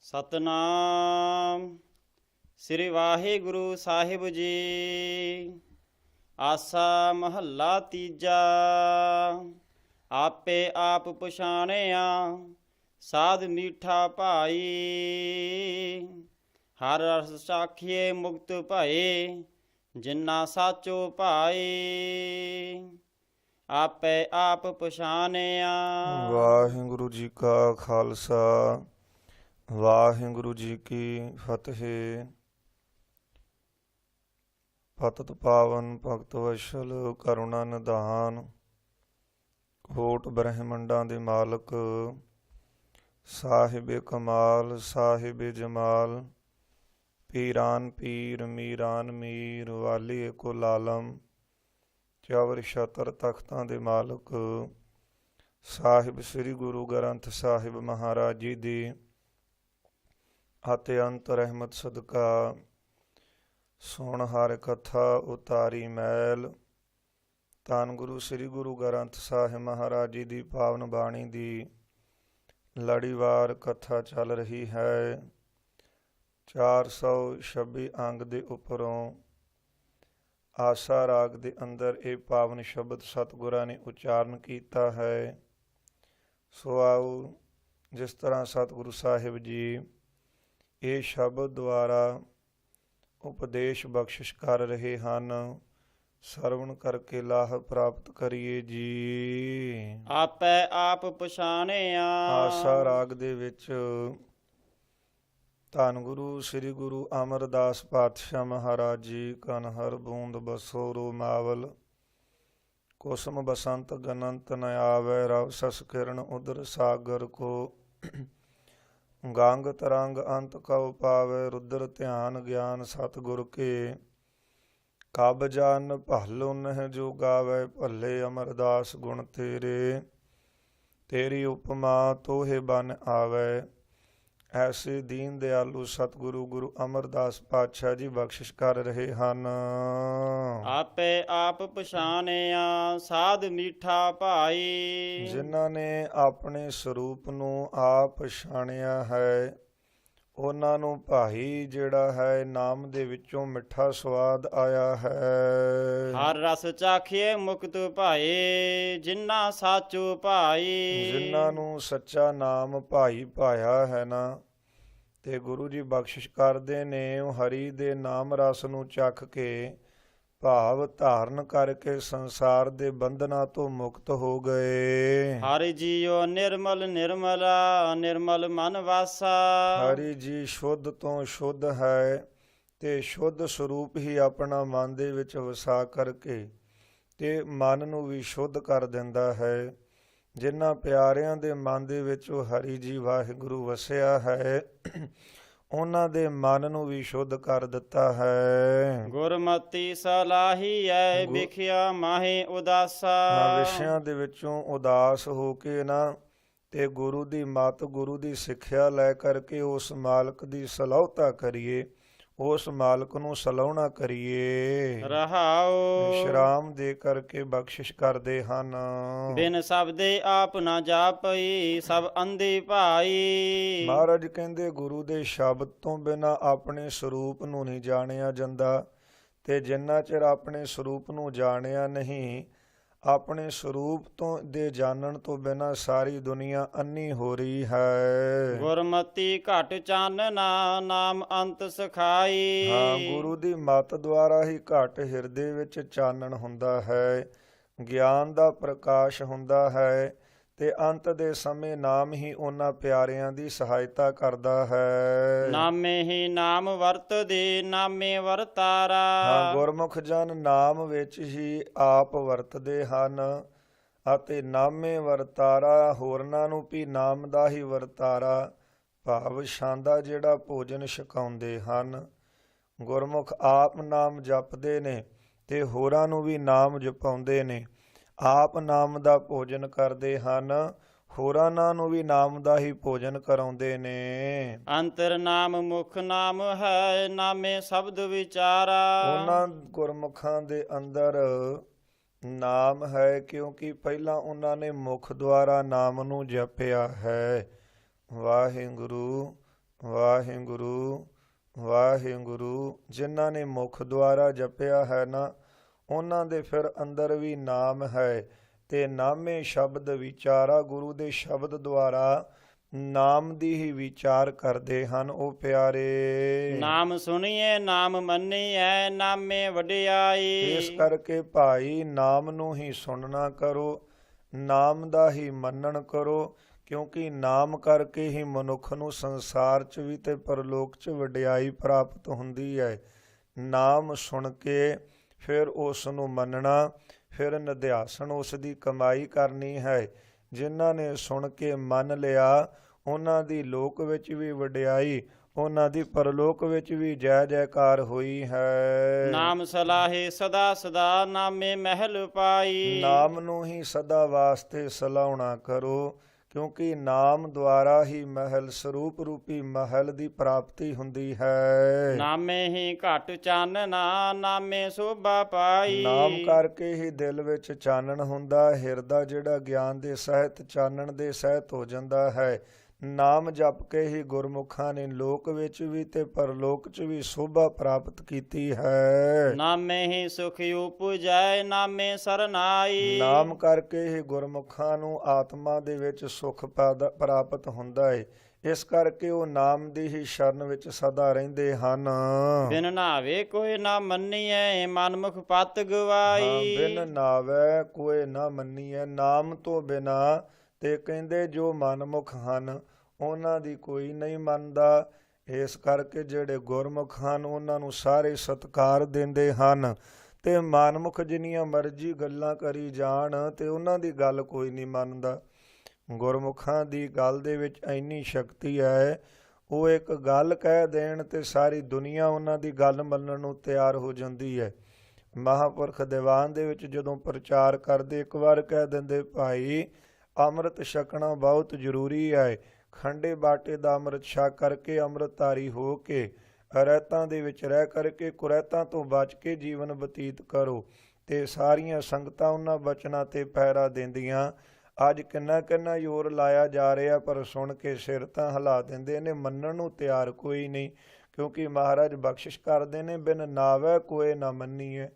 ਸਤਨਾਮ ਸ੍ਰੀ ਵਾਹਿਗੁਰੂ ਸਾਹਿਬ ਜੀ। ਆਸਾ ਮਹੱਲਾ ਤੀਜਾ। ਆਪੇ ਆਪ ਪਛਾਣਿਆ ਸਾਧ ਮੀਠਾ ਭਾਈ। ਹਰ ਰਸ ਸਾਖੀਏ ਮੁਕਤ ਭਏ ਜਿਨਾ ਸਾਚੋ ਭਾਈ। ਆਪੇ ਆਪ ਪਛਾਣਿਆ। ਵਾਹਿਗੁਰੂ ਜੀ ਕਾ ਖਾਲਸਾ ਵਾਹਿਗੁਰੂ ਜੀ ਕੀ ਫਤਿਹ। ਪਤਿਤ ਪਾਵਨ ਭਗਤ ਵਸ਼ਲ ਕਰੁਣਾ ਨਿਧਾਨ, ਕੋਟ ਬ੍ਰਹਮੰਡਾਂ ਦੇ ਮਾਲਕ, ਸਾਹਿਬੇ ਕਮਾਲ ਸਾਹਿਬੇ ਜਮਾਲ, ਪੀਰਾਨ ਪੀਰ ਮੀਰਾਨ ਮੀਰ, ਵਾਲੀ ਏਕੋ ਲਾਲਮ, ਚਵਰ ਛਤਰ ਤਖਤਾਂ ਦੇ ਮਾਲਕ, ਸਾਹਿਬ ਸ੍ਰੀ ਗੁਰੂ ਗ੍ਰੰਥ ਸਾਹਿਬ ਮਹਾਰਾਜ ਜੀ ਦੀ ਅਤੇ ਅੰਤ ਰਹਿਮਤ ਸਦਕਾ ਸੁਣ ਹਰ ਕਥਾ ਉਤਾਰੀ ਮੈਲ। ਧੰਨ ਗੁਰੂ ਸ੍ਰੀ ਗੁਰੂ ਗ੍ਰੰਥ ਸਾਹਿਬ ਮਹਾਰਾਜ ਜੀ ਦੀ ਪਾਵਨ ਬਾਣੀ ਦੀ ਲੜੀਵਾਰ ਕਥਾ ਚੱਲ ਰਹੀ ਹੈ। 426 ਅੰਗ ਦੇ ਉੱਪਰੋਂ ਆਸਾ ਰਾਗ ਦੇ ਅੰਦਰ ਇਹ ਪਾਵਨ ਸ਼ਬਦ ਸਤਿਗੁਰਾਂ ਨੇ ਉਚਾਰਨ ਕੀਤਾ ਹੈ। ਸੋ ਆਓ, ਜਿਸ ਤਰ੍ਹਾਂ ਸਤਿਗੁਰੂ ਸਾਹਿਬ ਜੀ ਇਹ ਸ਼ਬਦ ਦੁਆਰਾ ਉਪਦੇਸ਼ ਬਖਸ਼ਿਸ਼ ਕਰ ਰਹੇ ਹਨ, ਸਰਵਣ ਕਰਕੇ ਲਾਭ ਪ੍ਰਾਪਤ ਕਰੀਏ ਜੀ। ਆਪੇ ਆਪ ਪਛਾਣਿਆ। ਆਸਾ ਰਾਗ ਦੇ ਵਿੱਚ ਧੰਨ ਗੁਰੂ ਸ੍ਰੀ ਗੁਰੂ ਅਮਰਦਾਸ ਪਾਤਸ਼ਾਹ ਮਹਾਰਾਜ ਜੀ ਕਨ ਹਰ ਬੂੰਦ ਬਸੋ ਰੋ ਮਾਵਲ, ਕੁਸਮ ਬਸੰਤ ਗਨੰਤ ਨ ਆਵੈ, ਰਵ ਸਸ ਕਿਰਨ ਉਦਰ ਸਾਗਰ ਕੋ, ਗੰਗ ਤਰੰਗ ਅੰਤ ਕਉ ਪਾਵੈ, ਰੁਦਰ ਧਿਆਨ ਗਿਆਨ ਸਤਿਗੁਰ ਕੇ, ਕਬ ਜਾਨ ਭਲੁ ਨਹਿ ਜੋ ਗਾਵੈ, ਭੱਲੇ ਅਮਰਦਾਸ ਗੁਣ ਤੇਰੇ, ਤੇਰੀ ਉਪਮਾ ਤੋਹੇ ਬਨ ਆਵੈ। ਐਸੇ ਦੀਨ ਦਿਆਲੂ ਸਤਿਗੁਰੂ ਗੁਰੂ ਅਮਰਦਾਸ ਪਾਤਸ਼ਾਹ ਜੀ ਬਖਸ਼ਿਸ਼ ਕਰ ਰਹੇ ਹਨ। ਆਪੇ ਆਪ ਪਛਾਣਿਆ ਸਾਧ ਮੀਠਾ ਭਾਈ। ਜਿਨ੍ਹਾਂ ਨੇ ਆਪਣੇ ਸਰੂਪ ਨੂੰ ਆਪ ਪਛਾਣਿਆ ਹੈ, ਉਹਨਾਂ ਨੂੰ ਭਾਈ ਜਿਹੜਾ ਹੈ ਨਾਮ ਦੇ ਵਿੱਚੋਂ ਮਿੱਠਾ ਸਵਾਦ ਆਇਆ ਹੈ। ਹਰ ਰਸ ਚਾਖੀਏ ਮੁਕਤ ਭਾਏ ਜਿਨਾ ਸਾਚੋ ਭਾਈ। ਜਿਨ੍ਹਾਂ ਨੂੰ ਸੱਚਾ ਨਾਮ ਭਾਈ ਪਾਇਆ ਹੈ ਨਾ, ਤੇ ਗੁਰੂ ਜੀ ਬਖਸ਼ਿਸ਼ ਕਰਦੇ ਨੇ, ਉਹ ਹਰੀ ਦੇ ਨਾਮ ਰਸ ਨੂੰ ਚੱਖ ਕੇ ਭਾਵ ਧਾਰਨ ਕਰਕੇ ਸੰਸਾਰ ਦੇ ਬੰਧਨਾਂ ਤੋਂ ਮੁਕਤ ਹੋ ਗਏ। ਹਰਿ ਜੀਓ ਨਿਰਮਲ ਨਿਰਮਲਾ, ਨਿਰਮਲ ਮਨ ਵਾਸਾ। ਹਰੀ ਜੀ ਸ਼ੁੱਧ ਤੋਂ ਸ਼ੁੱਧ ਹੈ ਤੇ ਸ਼ੁੱਧ ਸਰੂਪ ਹੀ ਆਪਣਾ ਮਨ ਦੇ ਵਿੱਚ ਵਸਾ ਕਰਕੇ ਤੇ ਮਨ ਨੂੰ ਵੀ ਸ਼ੁੱਧ ਕਰ ਦਿੰਦਾ ਹੈ। ਜਿਨ੍ਹਾਂ ਪਿਆਰਿਆਂ ਦੇ ਮਨ ਦੇ ਵਿੱਚ ਉਹ ਹਰੀ ਜੀ ਵਾਹਿਗੁਰੂ ਵਸਿਆ ਹੈ, ਉਹਨਾਂ ਦੇ ਮਨ ਨੂੰ ਵੀ ਸ਼ੁੱਧ ਕਰ ਦਿੱਤਾ ਹੈ। ਗੁਰਮਤਿ ਸਲਾਹੀ ਐ ਵਿਖਿਆ ਮਾਹੇ ਉਦਾਸਾ। ਵਿਸ਼ਿਆਂ ਦੇ ਵਿੱਚੋਂ ਉਦਾਸ ਹੋ ਕੇ ਨਾ ਤੇ ਗੁਰੂ ਦੀ ਮੱਤ ਗੁਰੂ ਦੀ ਸਿੱਖਿਆ ਲੈ ਕਰਕੇ ਉਸ ਮਾਲਕ ਦੀ ਸਲਾਹੁਤਾ ਕਰੀਏ, ਉਸ ਮਾਲਕ ਨੂੰ ਸਲਾਹੁਣਾ ਕਰੀਏ। ਰਹਾਉ ਵਿਸ਼ਰਾਮ ਦੇ ਕਰਕੇ ਬਖਸ਼ਿਸ਼ ਕਰਦੇ ਹਨ। ਬਿਨ ਸ਼ਬਦੇ ਆਪ ਨਾ ਜਾਪਈ ਸਭ ਅੰਧੇ ਭਾਈ। ਮਹਾਰਾਜ ਕਹਿੰਦੇ ਗੁਰੂ ਦੇ ਸ਼ਬਦ ਤੋਂ ਬਿਨਾਂ ਆਪਣੇ ਸਰੂਪ ਨੂੰ ਨਹੀਂ ਜਾਣਿਆ ਜਾਂਦਾ, ਤੇ ਜਿੰਨਾ ਚਿਰ ਆਪਣੇ ਸਰੂਪ ਨੂੰ ਜਾਣਿਆ ਨਹੀਂ, ਆਪਣੇ ਸਰੂਪ ਤੋਂ ਦੇ ਜਾਣਨ ਤੋਂ ਬਿਨਾਂ ਸਾਰੀ ਦੁਨੀਆ ਅੰਨੀ ਹੋ ਰਹੀ ਹੈ। ਗੁਰਮਤਿ ਘਟ ਚਾਨਣਾ ਨਾਮ ਅੰਤ ਸਖਾਈ। ਹਾਂ, ਗੁਰੂ ਦੀ ਮੱਤ ਦੁਆਰਾ ਹੀ ਘਟ ਹਿਰਦੇ ਵਿੱਚ ਚਾਨਣ ਹੁੰਦਾ ਹੈ, ਗਿਆਨ ਦਾ ਪ੍ਰਕਾਸ਼ ਹੁੰਦਾ ਹੈ, ਤੇ ਅੰਤ ਦੇ ਸਮੇਂ ਨਾਮ ਹੀ ਉਹਨਾਂ ਪਿਆਰਿਆਂ ਦੀ ਸਹਾਇਤਾ ਕਰਦਾ ਹੈ। ਨਾਮੇ ਹੀ ਨਾਮ ਵਰਤਦੇ ਨਾਮੇ ਵਰਤਾਰਾ। ਹਾਂ, ਗੁਰਮੁਖ ਜਨ ਨਾਮ ਵਿੱਚ ਹੀ ਆਪ ਵਰਤਦੇ ਹਨ ਅਤੇ ਨਾਮੇ ਵਰਤਾਰਾ, ਹੋਰਨਾਂ ਨੂੰ ਵੀ ਨਾਮ ਦਾ ਹੀ ਵਰਤਾਰਾ ਭਾਵ ਛਾਂਦਾ ਜਿਹੜਾ ਭੋਜਨ ਛਕਾਉਂਦੇ ਹਨ। ਗੁਰਮੁਖ ਆਪ ਨਾਮ ਜਪਦੇ ਨੇ ਤੇ ਹੋਰਾਂ ਨੂੰ ਵੀ ਨਾਮ ਜਪਾਉਂਦੇ ਨੇ। ਆਪ ਨਾਮ ਦਾ ਭੋਜਨ ਕਰਦੇ ਹਨ, ਹੋਰਾਂ ਨੂੰ ਵੀ ਨਾਮ ਦਾ ਹੀ ਭੋਜਨ ਕਰਾਉਂਦੇ ਨੇ। ਅੰਤਰ ਨਾਮ ਮੁਖ ਨਾਮ ਹੈ ਨਾਮੇ ਸ਼ਬਦ ਵਿਚਾਰਾ। ਉਹਨਾਂ ਗੁਰਮੁਖਾਂ ਦੇ ਅੰਦਰ ਨਾਮ ਹੈ, ਕਿਉਂਕਿ ਪਹਿਲਾਂ ਉਹਨਾਂ ਨੇ ਮੁਖ ਦੁਆਰਾ ਨਾਮ ਨੂੰ ਜਪਿਆ ਹੈ। ਵਾਹਿਗੁਰੂ ਵਾਹਿਗੁਰੂ ਵਾਹਿਗੁਰੂ। ਜਿਨ੍ਹਾਂ ਨੇ ਮੁਖ ਦੁਆਰਾ ਜਪਿਆ ਹੈ ਨਾ, ਉਹਨਾਂ ਦੇ ਫਿਰ ਅੰਦਰ ਵੀ ਨਾਮ ਹੈ, ਤੇ ਨਾਮੇ ਸ਼ਬਦ ਵਿਚਾਰਾ। ਗੁਰੂ ਦੇ ਸ਼ਬਦ ਦੁਆਰਾ ਨਾਮ ਦੀ ਹੀ ਵਿਚਾਰ ਕਰਦੇ ਹਨ ਉਹ ਪਿਆਰੇ। ਨਾਮ ਸੁਣੀਏ ਨਾਮ ਮੰਨੀਐ, ਨਾਮੇ ਵਡਿਆਈ। ਇਸ ਕਰਕੇ ਭਾਈ ਨਾਮ ਨੂੰ ਹੀ ਸੁਣਨਾ ਕਰੋ, ਨਾਮ ਦਾ ਹੀ ਮੰਨਣ ਕਰੋ, ਕਿਉਂਕਿ ਨਾਮ ਕਰਕੇ ਹੀ ਮਨੁੱਖ ਨੂੰ ਸੰਸਾਰ 'ਚ ਵੀ ਤੇ ਪਰਲੋਕ 'ਚ ਵਡਿਆਈ ਪ੍ਰਾਪਤ ਹੁੰਦੀ ਹੈ। ਨਾਮ ਸੁਣ ਕੇ ਫਿਰ ਉਸ ਨੂੰ ਮੰਨਣਾ, ਫਿਰ ਨਿਧਿਆਸਨ ਉਸ ਦੀ ਕਮਾਈ ਕਰਨੀ ਹੈ। ਜਿਨ੍ਹਾਂ ਨੇ ਸੁਣ ਕੇ ਮੰਨ ਲਿਆ, ਉਹਨਾਂ ਦੀ ਲੋਕ ਵਿੱਚ ਵੀ ਵਡਿਆਈ, ਉਹਨਾਂ ਦੀ ਪਰਲੋਕ ਵਿੱਚ ਵੀ ਜੈ ਜੈਕਾਰ ਹੋਈ ਹੈ। ਨਾਮ ਸਲਾਹੇ ਸਦਾ ਸਦਾ, ਨਾਮੇ ਮਹਿਲ ਪਾਈ। ਨਾਮ ਨੂੰ ਹੀ ਸਦਾ ਵਾਸਤੇ ਸਲਾਹੁਣਾ ਕਰੋ, ਕਿਉਂਕਿ ਨਾਮ ਦੁਆਰਾ ਹੀ ਮਹਿਲ ਸਰੂਪ ਰੂਪੀ ਮਹਿਲ ਦੀ ਪ੍ਰਾਪਤੀ ਹੁੰਦੀ ਹੈ। ਨਾਮੇ ਹੀ ਘਟ ਚਾਨਣਾ, ਨਾਮੇ ਸੋਭਾ ਪਾਈ। ਨਾਮ ਕਰਕੇ ਹੀ ਦਿਲ ਵਿੱਚ ਚਾਨਣ ਹੁੰਦਾ, ਹਿਰਦਾ ਜਿਹੜਾ ਗਿਆਨ ਦੇ ਸਹਿਤ ਚਾਨਣ ਦੇ ਸਹਿਤ ਹੋ ਜਾਂਦਾ ਹੈ। ਨਾਮ ਜਪ ਕੇ ਹੀ ਗੁਰਮੁਖਾਂ ਨੇ ਲੋਕ ਵਿੱਚ ਵੀ ਤੇ ਪਰਲੋਕ 'ਚ ਵੀ ਸੋਭਾ ਪ੍ਰਾਪਤ ਕੀਤੀ ਹੈ। ਨਾਮੇ ਹੀ ਸੁਖ ਉਪਜੈ, ਨਾਮੇ ਸਰਨਾਈ। ਨਾਮ ਕਰਕੇ ਹੀ ਗੁਰਮੁਖਾਂ ਨੂੰ ਆਤਮਾ ਦੇ ਵਿੱਚ ਸੁਖ ਪ੍ਰਾਪਤ ਹੁੰਦਾ ਹੈ। ਇਸ ਕਰਕੇ ਉਹ ਨਾਮ ਦੀ ਹੀ ਸ਼ਰਨ ਵਿੱਚ ਸਦਾ ਰਹਿੰਦੇ ਹਨ। ਬਿਨ ਨਾਵੇ ਕੋਈ ਨਾ ਮੰਨੀਐ, ਮਨਮੁਖ ਪਤ ਗਵਾਈ। ਬਿਨ ਨਾਵੇ ਕੋਈ ਨਾ ਮੰਨੀਐ, ਨਾਮ ਤੋਂ ਬਿਨਾ ਤੇ ਕਹਿੰਦੇ ਜੋ ਮਨਮੁਖ ਹਨ ਉਹਨਾਂ ਦੀ ਕੋਈ ਨਹੀਂ ਮੰਨਦਾ। ਇਸ ਕਰਕੇ ਜਿਹੜੇ ਗੁਰਮੁਖ ਹਨ ਉਹਨਾਂ ਨੂੰ ਸਾਰੇ ਸਤਿਕਾਰ ਦਿੰਦੇ ਹਨ, ਤੇ ਮਨਮੁਖ ਜਿੰਨੀਆਂ ਮਰਜ਼ੀ ਗੱਲਾਂ ਕਰੀ ਜਾਣ ਤੇ ਉਹਨਾਂ ਦੀ ਗੱਲ ਕੋਈ ਨਹੀਂ ਮੰਨਦਾ। ਗੁਰਮੁਖਾਂ ਦੀ ਗੱਲ ਦੇ ਵਿੱਚ ਇੰਨੀ ਸ਼ਕਤੀ ਹੈ, ਉਹ ਇੱਕ ਗੱਲ ਕਹਿ ਦੇਣ ਤੇ ਸਾਰੀ ਦੁਨੀਆ ਉਹਨਾਂ ਦੀ ਗੱਲ ਮੰਨਣ ਨੂੰ ਤਿਆਰ ਹੋ ਜਾਂਦੀ ਹੈ। ਮਹਾਂਪੁਰਖ ਦੀਵਾਨ ਦੇ ਵਿੱਚ ਜਦੋਂ ਪ੍ਰਚਾਰ ਕਰਦੇ ਇੱਕ ਵਾਰ ਕਹਿ ਦਿੰਦੇ, ਭਾਈ ਅੰਮ੍ਰਿਤ ਛਕਣਾ ਬਹੁਤ ਜ਼ਰੂਰੀ ਹੈ। ਖੰਡੇ ਬਾਟੇ ਦਾ ਅੰਮ੍ਰਿਤ ਛਕ ਕਰਕੇ ਅੰਮ੍ਰਿਤਧਾਰੀ ਹੋ ਕੇ ਰਹਿਤਾਂ ਦੇ ਵਿੱਚ ਰਹਿ ਕਰਕੇ ਕੁਰੈਤਾਂ ਤੋਂ ਬਚ ਕੇ ਜੀਵਨ ਬਤੀਤ ਕਰੋ। ਤੇ ਸਾਰੀਆਂ ਸੰਗਤਾਂ ਉਹਨਾਂ ਬਚਨਾਂ ਤੇ ਪਹਿਰਾ ਦਿੰਦੀਆਂ। ਅੱਜ ਕਿੰਨਾ ਕਿੰਨਾ ਜ਼ੋਰ ਲਾਇਆ ਜਾ ਰਿਹਾ, ਪਰ ਸੁਣ ਕੇ ਸਿਰ ਤਾਂ ਹਿਲਾ ਦਿੰਦੇ ਨੇ, ਮੰਨਣ ਨੂੰ ਤਿਆਰ ਕੋਈ ਨਹੀਂ। ਕਿਉਂਕਿ ਮਹਾਰਾਜ ਬਖਸ਼ਿਸ਼ ਕਰਦੇ ਨੇ, ਬਿਨ ਨਾਵੇ ਕੋਏ ਨਾ ਮੰਨੀਏ।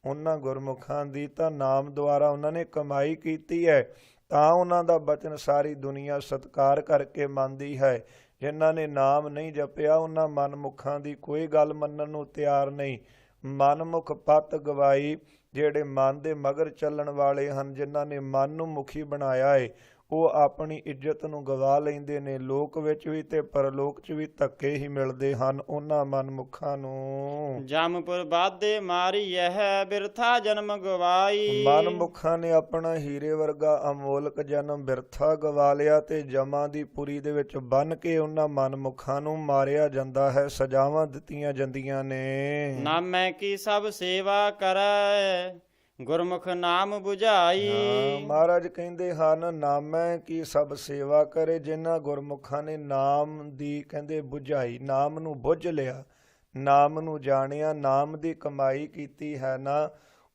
ਉਹਨਾਂ ਗੁਰਮੁਖਾਂ ਦੀ ਤਾਂ ਨਾਮ ਦੁਆਰਾ ਉਹਨਾਂ ਨੇ ਕਮਾਈ ਕੀਤੀ ਹੈ, ਤਾਂ ਉਹਨਾਂ ਦਾ ਬਚਨ ਸਾਰੀ ਦੁਨੀਆ ਸਤਿਕਾਰ ਕਰਕੇ ਮੰਨਦੀ ਹੈ। ਜਿਨ੍ਹਾਂ ਨੇ ਨਾਮ ਨਹੀਂ ਜਪਿਆ ਉਹਨਾਂ ਮਨਮੁਖਾਂ ਦੀ ਕੋਈ ਗੱਲ ਮੰਨਣ ਨੂੰ ਤਿਆਰ ਨਹੀਂ। ਮਨਮੁਖ ਪਤ ਗਵਾਈ, ਜਿਹੜੇ ਮਨ ਦੇ ਮਗਰ ਚੱਲਣ ਵਾਲੇ ਹਨ, ਜਿਨ੍ਹਾਂ ਨੇ ਮਨ ਨੂੰ ਮੁਖੀ ਬਣਾਇਆ ਹੈ, ਉਹ ਆਪਣੀ ਇੱਜ਼ਤ ਨੂੰ ਗਵਾ ਲੈਂਦੇ ਨੇ। ਲੋਕ ਵਿੱਚ ਵੀ ਤੇ ਪਰਲੋਕ 'ਚ ਵੀ ਧੱਕੇ ਹੀ ਮਿਲਦੇ ਹਨ ਉਹਨਾਂ ਮਨਮੁਖਾਂ ਨੂੰ। ਜਮਪੁਰ ਬਾਧੇ ਮਾਰੀਐ, ਬਿਰਥਾ ਜਨਮ ਗਵਾਈ। ਮਨਮੁਖਾਂ ਨੇ ਆਪਣਾ ਹੀਰੇ ਵਰਗਾ ਅਮੋਲਕ ਜਨਮ ਬਿਰਥਾ ਗਵਾ ਲਿਆ, ਤੇ ਜਮਾਂ ਦੀ ਪੁਰੀ ਦੇ ਵਿੱਚ ਬੰਨ੍ਹ ਕੇ ਉਹਨਾਂ ਮਨਮੁਖਾਂ ਨੂੰ ਮਾਰਿਆ ਜਾਂਦਾ ਹੈ, ਸਜ਼ਾਵਾਂ ਦਿੱਤੀਆਂ ਜਾਂਦੀਆਂ ਨੇ। ਨਾਮੈ ਕੀ ਸਭ ਸੇਵਾ ਕਰੈ, ਗੁਰਮੁਖ ਨਾਮ 부ਝਾਈ। ਮਹਾਰਾਜ ਕਹਿੰਦੇ ਹਨ, ਨਾਮੈ ਕੀ ਸਭ ਸੇਵਾ ਕਰੇ। ਜਿਨ੍ਹਾਂ ਗੁਰਮੁਖਾਂ ਨੇ ਨਾਮ ਦੀ ਕਹਿੰਦੇ ਬੁਝਾਈ, ਨਾਮ ਨੂੰ ਬੁੱਝ ਲਿਆ, ਨਾਮ ਨੂੰ ਜਾਣਿਆ, ਨਾਮ ਦੀ ਕਮਾਈ ਕੀਤੀ ਹੈ ਨਾ,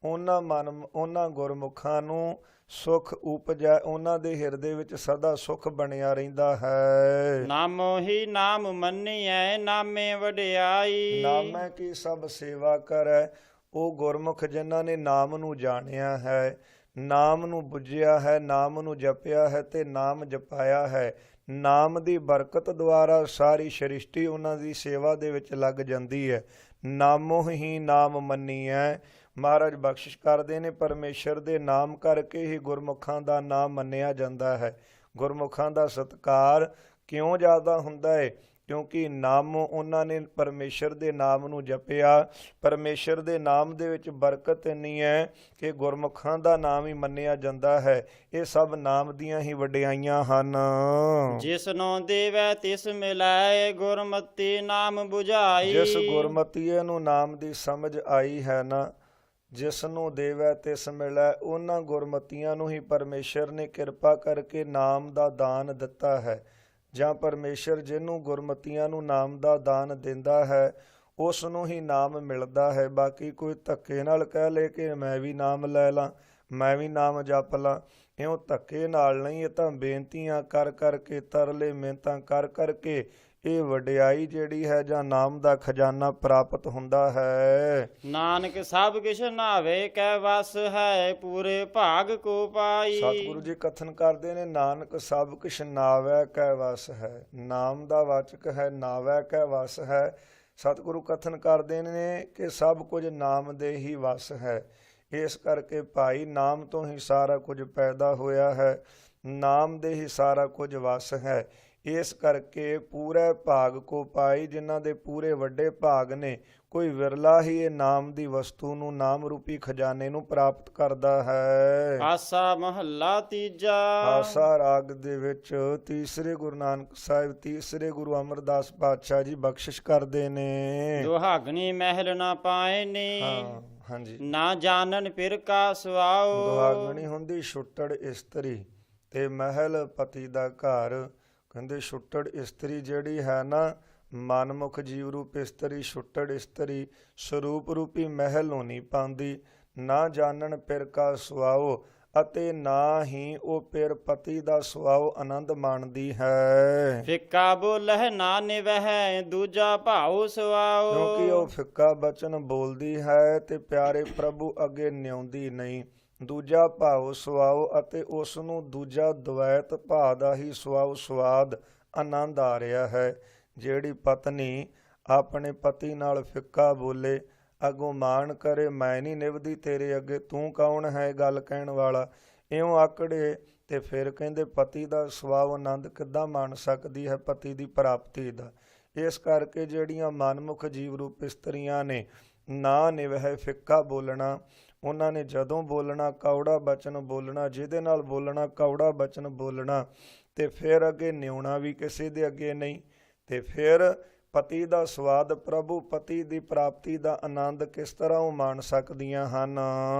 ਉਹਨਾਂ ਗੁਰਮੁਖਾਂ ਨੂੰ ਸੁਖ ਉਪਜੈ, ਉਹਨਾਂ ਦੇ ਹਿਰਦੇ ਵਿੱਚ ਸਦਾ ਸੁਖ ਬਣਿਆ ਰਹਿੰਦਾ ਹੈ। ਨਾਮੋ ਹੀ ਨਾਮ ਮੰਨੀਐ, ਨਾਮੇ ਵਡਿਆਈ। ਨਾਮੈ ਕੀ ਸਭ ਸੇਵਾ ਕਰੈ, ਉਹ ਗੁਰਮੁਖ ਜਿਨ੍ਹਾਂ ਨੇ ਨਾਮ ਨੂੰ ਜਾਣਿਆ ਹੈ, ਨਾਮ ਨੂੰ ਬੁੱਝਿਆ ਹੈ, ਨਾਮ ਨੂੰ ਜਪਿਆ ਹੈ ਤੇ ਨਾਮ ਜਪਾਇਆ ਹੈ। ਨਾਮ ਦੀ ਬਰਕਤ ਦੁਆਰਾ ਸਾਰੀ ਸ੍ਰਿਸ਼ਟੀ ਉਹਨਾਂ ਦੀ ਸੇਵਾ ਦੇ ਵਿੱਚ ਲੱਗ ਜਾਂਦੀ ਹੈ। ਨਾਮੋ ਹੀ ਨਾਮ ਮੰਨੀਐ। ਮਹਾਰਾਜ ਬਖਸ਼ਿਸ਼ ਕਰਦੇ ਨੇ, ਪਰਮੇਸ਼ਰ ਦੇ ਨਾਮ ਕਰਕੇ ਹੀ ਗੁਰਮੁਖਾਂ ਦਾ ਨਾਮ ਮੰਨਿਆ ਜਾਂਦਾ ਹੈ। ਗੁਰਮੁਖਾਂ ਦਾ ਸਤਿਕਾਰ ਕਿਉਂ ਜ਼ਿਆਦਾ ਹੁੰਦਾ ਹੈ? ਕਿਉਂਕਿ ਨਾਮ ਉਹਨਾਂ ਨੇ ਪਰਮੇਸ਼ਰ ਦੇ ਨਾਮ ਨੂੰ ਜਪਿਆ। ਪਰਮੇਸ਼ਰ ਦੇ ਨਾਮ ਦੇ ਵਿੱਚ ਬਰਕਤ ਇੰਨੀ ਹੈ ਕਿ ਗੁਰਮੁਖਾਂ ਦਾ ਨਾਮ ਹੀ ਮੰਨਿਆ ਜਾਂਦਾ ਹੈ। ਇਹ ਸਭ ਨਾਮ ਦੀਆਂ ਹੀ ਵਡਿਆਈਆਂ ਹਨ। ਜਿਸਨੂੰ ਦੇਵੈ ਤਿਸ ਮਿਲੈ, ਗੁਰਮਤਿ ਨਾਮ 부ਝਾਈ। ਜਿਸ ਗੁਰਮਤੀਏ ਨੂੰ ਨਾਮ ਦੀ ਸਮਝ ਆਈ ਹੈ ਨਾ, ਜਿਸ ਨੂੰ ਦੇਵੈ ਤਿਸ ਮਿਲੈ, ਉਹਨਾਂ ਗੁਰਮਤੀਆਂ ਨੂੰ ਹੀ ਪਰਮੇਸ਼ਰ ਨੇ ਕਿਰਪਾ ਕਰਕੇ ਨਾਮ ਦਾ ਦਾਨ ਦਿੱਤਾ ਹੈ। ਜਾਂ ਪਰਮੇਸ਼ਰ ਜਿਹਨੂੰ ਗੁਰਮਤੀਆਂ ਨੂੰ ਨਾਮ ਦਾ ਦਾਨ ਦਿੰਦਾ ਹੈ ਉਸ ਨੂੰ ਹੀ ਨਾਮ ਮਿਲਦਾ ਹੈ। ਬਾਕੀ ਕੋਈ ਧੱਕੇ ਨਾਲ ਕਹਿ ਲੈ ਕਿ ਮੈਂ ਵੀ ਨਾਮ ਲੈ ਲਾਂ, ਮੈਂ ਵੀ ਨਾਮ ਜਪ ਲਾਂ, ਇਉਂ ਧੱਕੇ ਨਾਲ ਨਹੀਂ। ਇਹ ਤਾਂ ਬੇਨਤੀਆਂ ਕਰ ਕਰਕੇ, ਤਰਲੇ ਮਿਹਨਤਾਂ ਕਰ ਕਰਕੇ ਇਹ ਵਡਿਆਈ ਜਿਹੜੀ ਹੈ ਜਾਂ ਨਾਮ ਦਾ ਖਜ਼ਾਨਾ ਪ੍ਰਾਪਤ ਹੁੰਦਾ ਹੈ। ਨਾਨਕ ਸਭ ਕਿਛ ਨਾਵੇ ਕੈ ਵਸ ਹੈ, ਪੂਰੇ ਭਾਗ ਕੋ ਪਾਈ। ਸਤਿਗੁਰੂ ਜੀ ਕਥਨ ਕਰਦੇ ਨੇ, ਨਾਨਕ ਸਭ ਕਿਛ ਨਾਵੈ ਕੈ ਵਸ ਹੈ। ਨਾਮ ਦਾ ਵਾਚਕ ਹੈ, ਨਾਵੈ ਕੈ ਵਸ ਹੈ। ਸਤਿਗੁਰੂ ਕਥਨ ਕਰਦੇ ਨੇ ਕਿ ਸਭ ਕੁਝ ਨਾਮ ਦੇ ਹੀ ਵਸ ਹੈ। ਇਸ ਕਰਕੇ ਭਾਈ ਨਾਮ ਤੋਂ ਹੀ ਸਾਰਾ ਕੁਝ ਪੈਦਾ ਹੋਇਆ ਹੈ, ਨਾਮ ਦੇ ਹੀ ਸਾਰਾ ਕੁਝ ਵਸ ਹੈ। ਇਸ ਕਰਕੇ ਪੂਰੇ ਭਾਗ ਕੋ ਪਾਈ, ਜਿਨ੍ਹਾਂ ਦੇ ਪੂਰੇ ਵੱਡੇ ਭਾਗ ਨੇ, ਕੋਈ ਵਿਰਲਾ ਹੀ ਇਹ ਨਾਮ ਦੀ ਵਸਤੂ ਨੂੰ, ਨਾਮ ਰੂਪੀ ਖਜ਼ਾਨੇ ਨੂੰ ਪ੍ਰਾਪਤ ਕਰਦਾ ਹੈ। ਆਸਾ ਮਹੱਲਾ ਤੀਜਾ। ਆਸਾ ਰਾਗ ਦੇ ਵਿੱਚ ਤੀਸਰੇ ਗੁਰੂ ਨਾਨਕ ਸਾਹਿਬ, ਤੀਸਰੇ ਗੁਰੂ ਅਮਰਦਾਸ ਪਾਤਸ਼ਾਹ ਜੀ ਬਖਸ਼ਿਸ਼ ਕਰਦੇ ਨੇ। ਦੁਹਾਗਣੀ ਮਹਿਲ ਨਾ ਪਾਏ ਨੇ, ਹਾਂਜੀ, ਨਾ ਜਾਣਨ ਫਿਰ ਕਾ ਸੁਆਓ। ਦੁਹਾਗਣੀ ਹੁੰਦੀ ਛੁੱਟੜ ਇਸਤਰੀ, ਤੇ ਮਹਿਲ ਪਤੀ ਦਾ ਘਰ। ਕਹਿੰਦੇ ਛੁੱਟੜ ਇਸਤਰੀ ਜਿਹੜੀ ਹੈ ਨਾ, ਮਨਮੁਖ ਜੀਵ ਰੂਪ ਇਸਤਰੀ, ਛੁੱਟੜ ਇਸਤਰੀ ਸਰੂਪ ਰੂਪੀ ਮਹਿਲ ਨੂੰ ਨਹੀਂ ਪਾਉਂਦੀ। ਨਾ ਜਾਣਨ ਪਿਰ ਕਾ ਸੁਆਓ, ਅਤੇ ਨਾ ਹੀ ਉਹ ਪਿਰ ਪਤੀ ਦਾ ਸੁਆਓ ਆਨੰਦ ਮਾਣਦੀ ਹੈ। ਫਿੱਕਾ ਬੋਲਹਿ ਨਾ ਨਿਵਹਿ, ਦੂਜਾ ਭਾਉ ਸੁਆਓ। ਕਿਉਂਕਿ ਉਹ ਫਿੱਕਾ ਬਚਨ ਬੋਲਦੀ ਹੈ ਤੇ ਪਿਆਰੇ ਪ੍ਰਭੂ ਅੱਗੇ ਨਿਉਂਦੀ ਨਹੀਂ। ਦੂਜਾ ਭਾਉ ਸੁਆਓ, ਅਤੇ ਉਸ ਨੂੰ ਦੂਜਾ ਦਵੈਤ ਭਾਅ ਦਾ ਹੀ ਸੁਆਓ, ਸਵਾਦ ਆਨੰਦ ਆ ਰਿਹਾ ਹੈ। ਜਿਹੜੀ ਪਤਨੀ ਆਪਣੇ ਪਤੀ ਨਾਲ ਫਿੱਕਾ ਬੋਲੇ, ਅੱਗੋਂ ਮਾਣ ਕਰੇ, ਮੈਂ ਨਹੀਂ ਨਿਭਦੀ ਤੇਰੇ ਅੱਗੇ, ਤੂੰ ਕੌਣ ਹੈ ਗੱਲ ਕਹਿਣ ਵਾਲਾ, ਇਉਂ ਆਕੜੇ, ਤੇ ਫਿਰ ਕਹਿੰਦੇ ਪਤੀ ਦਾ ਸੁਆਵ ਆਨੰਦ ਕਿੱਦਾਂ ਮਾਣ ਸਕਦੀ ਹੈ, ਪਤੀ ਦੀ ਪ੍ਰਾਪਤੀ ਦਾ। ਇਸ ਕਰਕੇ ਜਿਹੜੀਆਂ ਮਨਮੁਖ ਜੀਵ ਰੂਪ ਇਸਤਰੀਆਂ ਨੇ, ਨਾ ਨਿਵਹਿ ਫਿੱਕਾ ਬੋਲਣਾ, ਉਹਨਾਂ ਨੇ ਜਦੋਂ ਬੋਲਣਾ ਕੌੜਾ ਬਚਨ ਬੋਲਣਾ, ਜਿਹਦੇ ਨਾਲ ਬੋਲਣਾ ਕੌੜਾ ਬਚਨ ਬੋਲਣਾ, ਤੇ ਫਿਰ ਅੱਗੇ ਨਿਉਣਾ ਵੀ ਕਿਸੇ ਦੇ ਅੱਗੇ ਨਹੀਂ। ਤੇ ਫਿਰ ਪਤੀ ਦਾ ਸਵਾਦ, ਪ੍ਰਭੂ ਪਤੀ ਦੀ ਪ੍ਰਾਪਤੀ ਦਾ ਆਨੰਦ ਕਿਸ ਤਰ੍ਹਾਂ ਉਹ ਮਾਣ ਸਕਦੀਆਂ ਹਨ।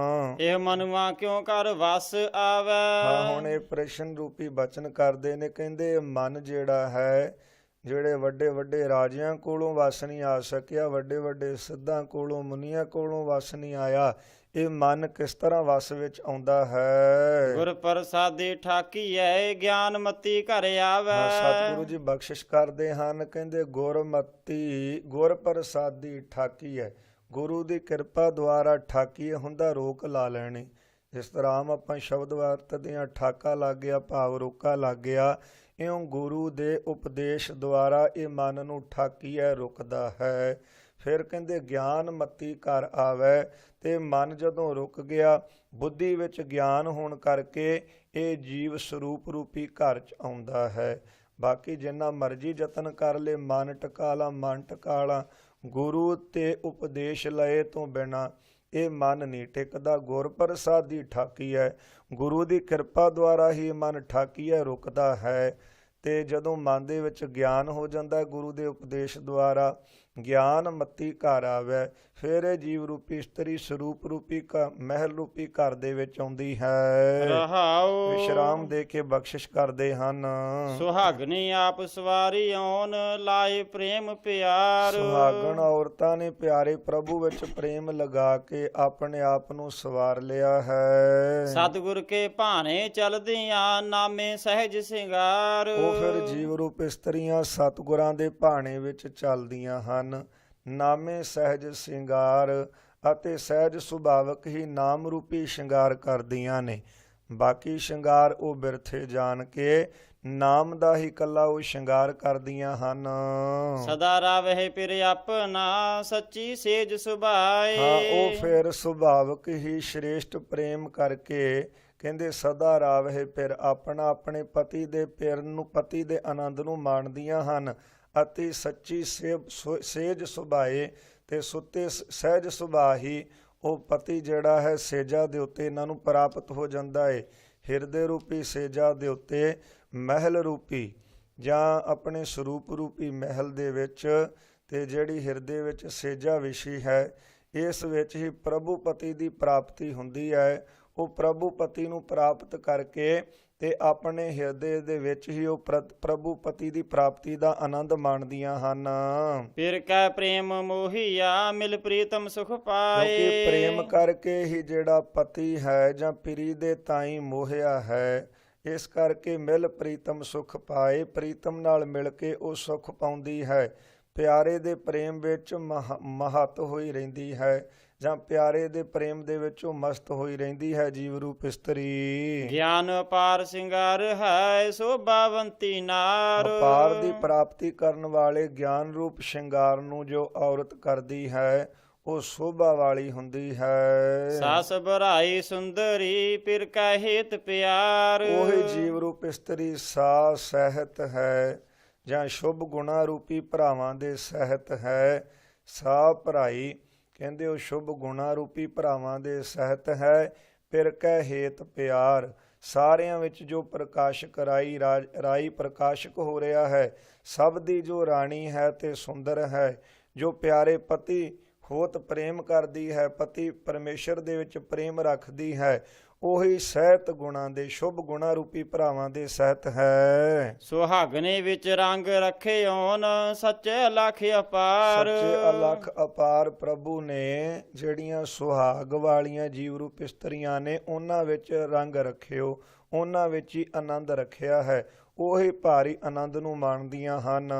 ਇਹ ਮਨੁਆ ਕਿਉਂ ਕਰ ਵਸ ਆਵੈ। ਹਾਂ, ਹੁਣ ਇਹ ਪ੍ਰਸ਼ਨ ਰੂਪੀ ਬਚਨ ਕਰਦੇ ਨੇ। ਕਹਿੰਦੇ ਮਨ ਜਿਹੜਾ ਹੈ, ਜਿਹੜੇ ਵੱਡੇ ਵੱਡੇ ਰਾਜਿਆਂ ਕੋਲੋਂ ਵਸ ਨਹੀਂ ਆ ਸਕਿਆ, ਵੱਡੇ ਵੱਡੇ ਸਿੱਧਾਂ ਕੋਲੋਂ, ਮੁਨੀਆਂ ਕੋਲੋਂ ਵਸ ਨਹੀਂ ਆਇਆ, ਇਹ ਮਨ ਕਿਸ ਤਰ੍ਹਾਂ ਵਸ ਵਿੱਚ ਆਉਂਦਾ ਹੈ। ਗੁਰ ਪ੍ਰਸਾਦੀ ਠਾਕੀਐ, ਗਿਆਨ ਮਤੀ ਘਰ ਆਵੈ। ਸਤਿਗੁਰੂ ਜੀ ਬਖਸ਼ਿਸ਼ ਕਰਦੇ ਹਨ। ਕਹਿੰਦੇ ਗੁਰਮਤੀ, ਗੁਰ ਪ੍ਰਸਾਦੀ ਠਾਕੀਐ, ਗੁਰੂ ਦੀ ਕਿਰਪਾ ਦੁਆਰਾ ਠਾਕੀਏ ਹੁੰਦਾ ਰੋਕ ਲਾ ਲੈਣੀ। ਜਿਸ ਤਰ੍ਹਾਂ ਆਮ ਆਪਾਂ ਸ਼ਬਦ ਵਰਤਦੇ ਹਾਂ, ਠਾਕਾ ਲੱਗ ਗਿਆ ਭਾਵ ਰੋਕਾ ਲੱਗ ਗਿਆ, ਇਉਂ ਗੁਰੂ ਦੇ ਉਪਦੇਸ਼ ਦੁਆਰਾ ਇਹ ਮਨ ਨੂੰ ਠਾਕੀਐ ਰੁਕਦਾ ਹੈ। ਫਿਰ ਕਹਿੰਦੇ ਗਿਆਨ ਮਤੀ ਘਰ ਆਵੈ, ਤੇ ਮਨ ਜਦੋਂ ਰੁਕ ਗਿਆ, ਬੁੱਧੀ ਵਿੱਚ ਗਿਆਨ ਹੋਣ ਕਰਕੇ ਇਹ ਜੀਵ ਸਰੂਪ ਰੂਪੀ ਘਰ 'ਚ ਆਉਂਦਾ ਹੈ। ਬਾਕੀ ਜਿੰਨਾ ਮਰਜ਼ੀ ਯਤਨ ਕਰ ਲੇ, ਮਨ ਟਿਕਾ ਲਾ, ਮਨ ਟਿਕਾ ਲਾ, ਗੁਰੂ ਤੇ ਉਪਦੇਸ਼ ਲਏ ਤੋਂ ਬਿਨਾਂ ਇਹ ਮਨ ਨਹੀਂ ਟਿਕਦਾ। ਗੁਰ ਪ੍ਰਸਾਦੀ ਠਾਕੀਐ, ਗੁਰੂ ਦੀ ਕਿਰਪਾ ਦੁਆਰਾ ਹੀ ਮਨ ਠਾਕੀਐ ਰੁਕਦਾ ਹੈ। ਤੇ ਜਦੋਂ ਮਨ ਦੇ ਵਿੱਚ ਗਿਆਨ ਹੋ ਜਾਂਦਾ ਗੁਰੂ ਦੇ ਉਪਦੇਸ਼ ਦੁਆਰਾ, ਗਿਆਨ ਮਤੀ ਘਰ ਆਵੈ, ਫਿਰ ਇਹ ਜੀਵ ਰੂਪੀ ਇਸਤਰੀ ਸਰੂਪ ਰੂਪੀ ਮਹਿਲ ਰੂਪੀ ਘਰ ਦੇ ਵਿੱਚ ਆਉਂਦੀ ਹੈ। ਰਹਾਉ ਵਿਸ਼ਰਾਮ ਦੇ ਕੇ ਬਖਸ਼ਿਸ਼ ਕਰਦੇ ਹਨ। ਸੁਹਾਗਣੀ ਆਪ ਸਵਾਰੀ ਆਉਣ, ਲਾਏ ਪ੍ਰੇਮ ਪਿਆਰ। ਸੁਹਾਗਣ ਔਰਤਾਂ ਨੇ ਪਿਆਰੇ ਪ੍ਰਭੂ ਵਿੱਚ ਪ੍ਰੇਮ ਲਗਾ ਕੇ ਆਪਣੇ ਆਪ ਨੂੰ ਸਵਾਰ ਲਿਆ ਹੈ। ਸਤਿਗੁਰ ਕੇ ਭਾਣੇ ਚਲਦੀਆਂ, ਨਾਮੇ ਸਹਿਜ ਸਿੰਗਾਰ। ਉਹ ਫਿਰ ਜੀਵ ਰੂਪ ਇਸਤਰੀਆਂ ਸਤਿਗੁਰਾਂ ਦੇ ਭਾਣੇ ਵਿੱਚ ਚੱਲਦੀਆਂ ਹਨ। ਨਾਮੇ ਸਹਿਜ ਸਿੰਗਾਰ, ਅਤੇ ਸਹਿਜ ਸੁਭਾਵਕ ਹੀ ਨਾਮ ਰੂਪੀ ਸ਼ਿੰਗਾਰ ਕਰਦੀਆਂ ਨੇ। ਬਾਕੀ ਸ਼ਿੰਗਾਰ ਉਹ ਬਿਰਥੇ ਜਾਣ ਕੇ ਨਾਮ ਦਾ ਹੀ ਇਕੱਲਾ ਉਹ ਸ਼ਿੰਗਾਰ ਕਰਦੀਆਂ ਹਨ। ਸਦਾ ਰਾਵਹਿ ਪਿਰ ਆਪਣਾ, ਸੱਚੀ ਸੇਜ ਸੁਭਾਏ। ਉਹ ਫਿਰ ਸੁਭਾਵਕ ਹੀ ਸ਼੍ਰੇਸ਼ਟ ਪ੍ਰੇਮ ਕਰਕੇ ਕਹਿੰਦੇ ਸਦਾ ਰਾਵਹਿ ਪਿਰ ਆਪਣਾ, ਆਪਣੇ ਪਤੀ ਦੇ ਪਿਰ ਨੂੰ, ਪਤੀ ਦੇ ਆਨੰਦ ਨੂੰ ਮਾਣਦੀਆਂ ਹਨ। ਅਤੇ ਸੱਚੀ ਸੇਜ ਸੁਭਾਏ, ਤੇ ਸੁੱਤੇ ਸਹਿਜ ਸੁਭਾਅ ਹੀ ਉਹ ਪਤੀ ਜਿਹੜਾ ਹੈ ਸੇਜਾ ਦੇ ਉੱਤੇ ਇਹਨਾਂ ਨੂੰ ਪ੍ਰਾਪਤ ਹੋ ਜਾਂਦਾ ਹੈ। ਹਿਰਦੇ ਰੂਪੀ ਸੇਜਾ ਦੇ ਉੱਤੇ ਮਹਿਲ ਰੂਪੀ ਜਾਂ ਆਪਣੇ ਸਰੂਪ ਰੂਪੀ ਮਹਿਲ ਦੇ ਵਿੱਚ, ਤੇ ਜਿਹੜੀ ਹਿਰਦੇ ਵਿੱਚ ਸੇਜਾ ਵਿਸ਼ੀ ਹੈ, ਇਸ ਵਿੱਚ ਹੀ ਪ੍ਰਭੂ ਪਤੀ ਦੀ ਪ੍ਰਾਪਤੀ ਹੁੰਦੀ ਹੈ। ਉਹ ਪ੍ਰਭੂ ਪਤੀ ਨੂੰ ਪ੍ਰਾਪਤ ਕਰਕੇ ਤੇ ਆਪਣੇ ਹਿਰਦੇ ਦੇ ਵਿੱਚ ਹੀ ਉਹ ਪ੍ਰਭੂ ਪਤੀ ਦੀ ਪ੍ਰਾਪਤੀ ਦਾ ਆਨੰਦ ਮਾਣਦੀਆਂ ਹਨ। ਫਿਰ ਕੈ ਪ੍ਰੇਮ ਮੋਹੀਆ, ਮਿਲ ਪ੍ਰੀਤਮ ਸੁਖ ਪਾਏ। ਕਿਉਂਕਿ ਪ੍ਰੇਮ ਕਰਕੇ ਹੀ ਜਿਹੜਾ ਪਤੀ ਹੈ ਜਾਂ ਪਿਰੀ ਦੇ ਤਾਈਂ ਮੋਹਿਆ ਹੈ, ਇਸ ਕਰਕੇ ਮਿਲ ਪ੍ਰੀਤਮ ਸੁਖ ਪਾਏ, ਪ੍ਰੀਤਮ ਨਾਲ ਮਿਲ ਕੇ ਉਹ ਸੁਖ ਪਾਉਂਦੀ ਹੈ। ਪਿਆਰੇ ਦੇ ਪ੍ਰੇਮ ਵਿੱਚ ਮਹਤ ਹੋਈ ਰਹਿੰਦੀ ਹੈ, ਜਾਂ ਪਿਆਰੇ ਦੇ ਪ੍ਰੇਮ ਦੇ ਵਿੱਚ ਉਹ ਮਸਤ ਹੋਈ ਰਹਿੰਦੀ ਹੈ ਜੀਵ ਰੂਪ ਇਸਤਰੀ। ਗਿਆਨ ਅਪਾਰ ਸਿੰਗਾਰ ਹੈ ਸੋਭਾਵੰਤੀ ਨਾਰ। ਅਪਾਰ ਦੀ ਪ੍ਰਾਪਤੀ ਕਰਨ ਵਾਲੇ ਗਿਆਨ ਰੂਪ ਸ਼ਿੰਗਾਰ ਨੂੰ ਜੋ ਔਰਤ ਕਰਦੀ ਹੈ ਉਹ ਸੋਭਾ ਵਾਲੀ ਹੁੰਦੀ ਹੈ। ਸਾਸ ਬਰਾਈ ਸੁੰਦਰੀ ਪਿਰ ਕੈ ਹਿਤ ਪਿਆਰ। ਉਹ ਜੀਵ ਰੂਪ ਇਸਤਰੀ ਸਾ ਸਹਿਤ ਹੈ, ਜਾਂ ਸ਼ੁਭ ਗੁਣਾ ਰੂਪੀ ਭਰਾਵਾਂ ਦੇ ਸਹਿਤ ਹੈ। ਸਾ ਭਰਾਈ ਕਹਿੰਦੇ ਉਹ ਸ਼ੁਭ ਗੁਣਾ ਰੂਪੀ ਭਰਾਵਾਂ ਦੇ ਸਹਿਤ ਹੈ। ਪਿਰ ਕੈ ਹੇਤ ਪਿਆਰ, ਸਾਰਿਆਂ ਵਿੱਚ ਜੋ ਪ੍ਰਕਾਸ਼ਕ ਰਾਈ ਪ੍ਰਕਾਸ਼ਕ ਹੋ ਰਿਹਾ ਹੈ, ਸਭ ਦੀ ਜੋ ਰਾਣੀ ਹੈ ਤੇ ਸੁੰਦਰ ਹੈ, ਜੋ ਪਿਆਰੇ ਪਤੀ ਹੋਤ ਪ੍ਰੇਮ ਕਰਦੀ ਹੈ, ਪਤੀ ਪਰਮੇਸ਼ਰ ਦੇ ਵਿੱਚ ਪ੍ਰੇਮ ਰੱਖਦੀ ਹੈ, ਉਹੀ ਸਹਿਤ ਗੁਣਾ ਦੇ ਸ਼ੁਭ ਗੁਣਾ ਰੂਪੀ ਭਰਾਵਾਂ ਦੇ ਸਹਿਤ ਹੈ। ਸੁਹਾਗਣੇ ਵਿੱਚ ਰੰਗ ਰੱਖੇ ਓਨ ਸੱਚੇ ਅਲਖ ਅਪਾਰ। ਸੱਚੇ ਅਲਖ ਅਪਾਰ ਪ੍ਰਭੂ ਨੇ ਜਿਹੜੀਆਂ ਸੁਹਾਗ ਵਾਲੀਆਂ ਜੀਵ ਰੂਪ ਇਸਤਰੀਆਂ ਨੇ ਉਹਨਾਂ ਵਿੱਚ ਰੰਗ ਰੱਖਿਓ, ਉਹਨਾਂ ਵਿੱਚ ਹੀ ਆਨੰਦ ਰੱਖਿਆ ਹੈ, ਉਹੀ ਭਾਰੀ ਆਨੰਦ ਨੂੰ ਮਾਣਦੀਆਂ ਹਨ।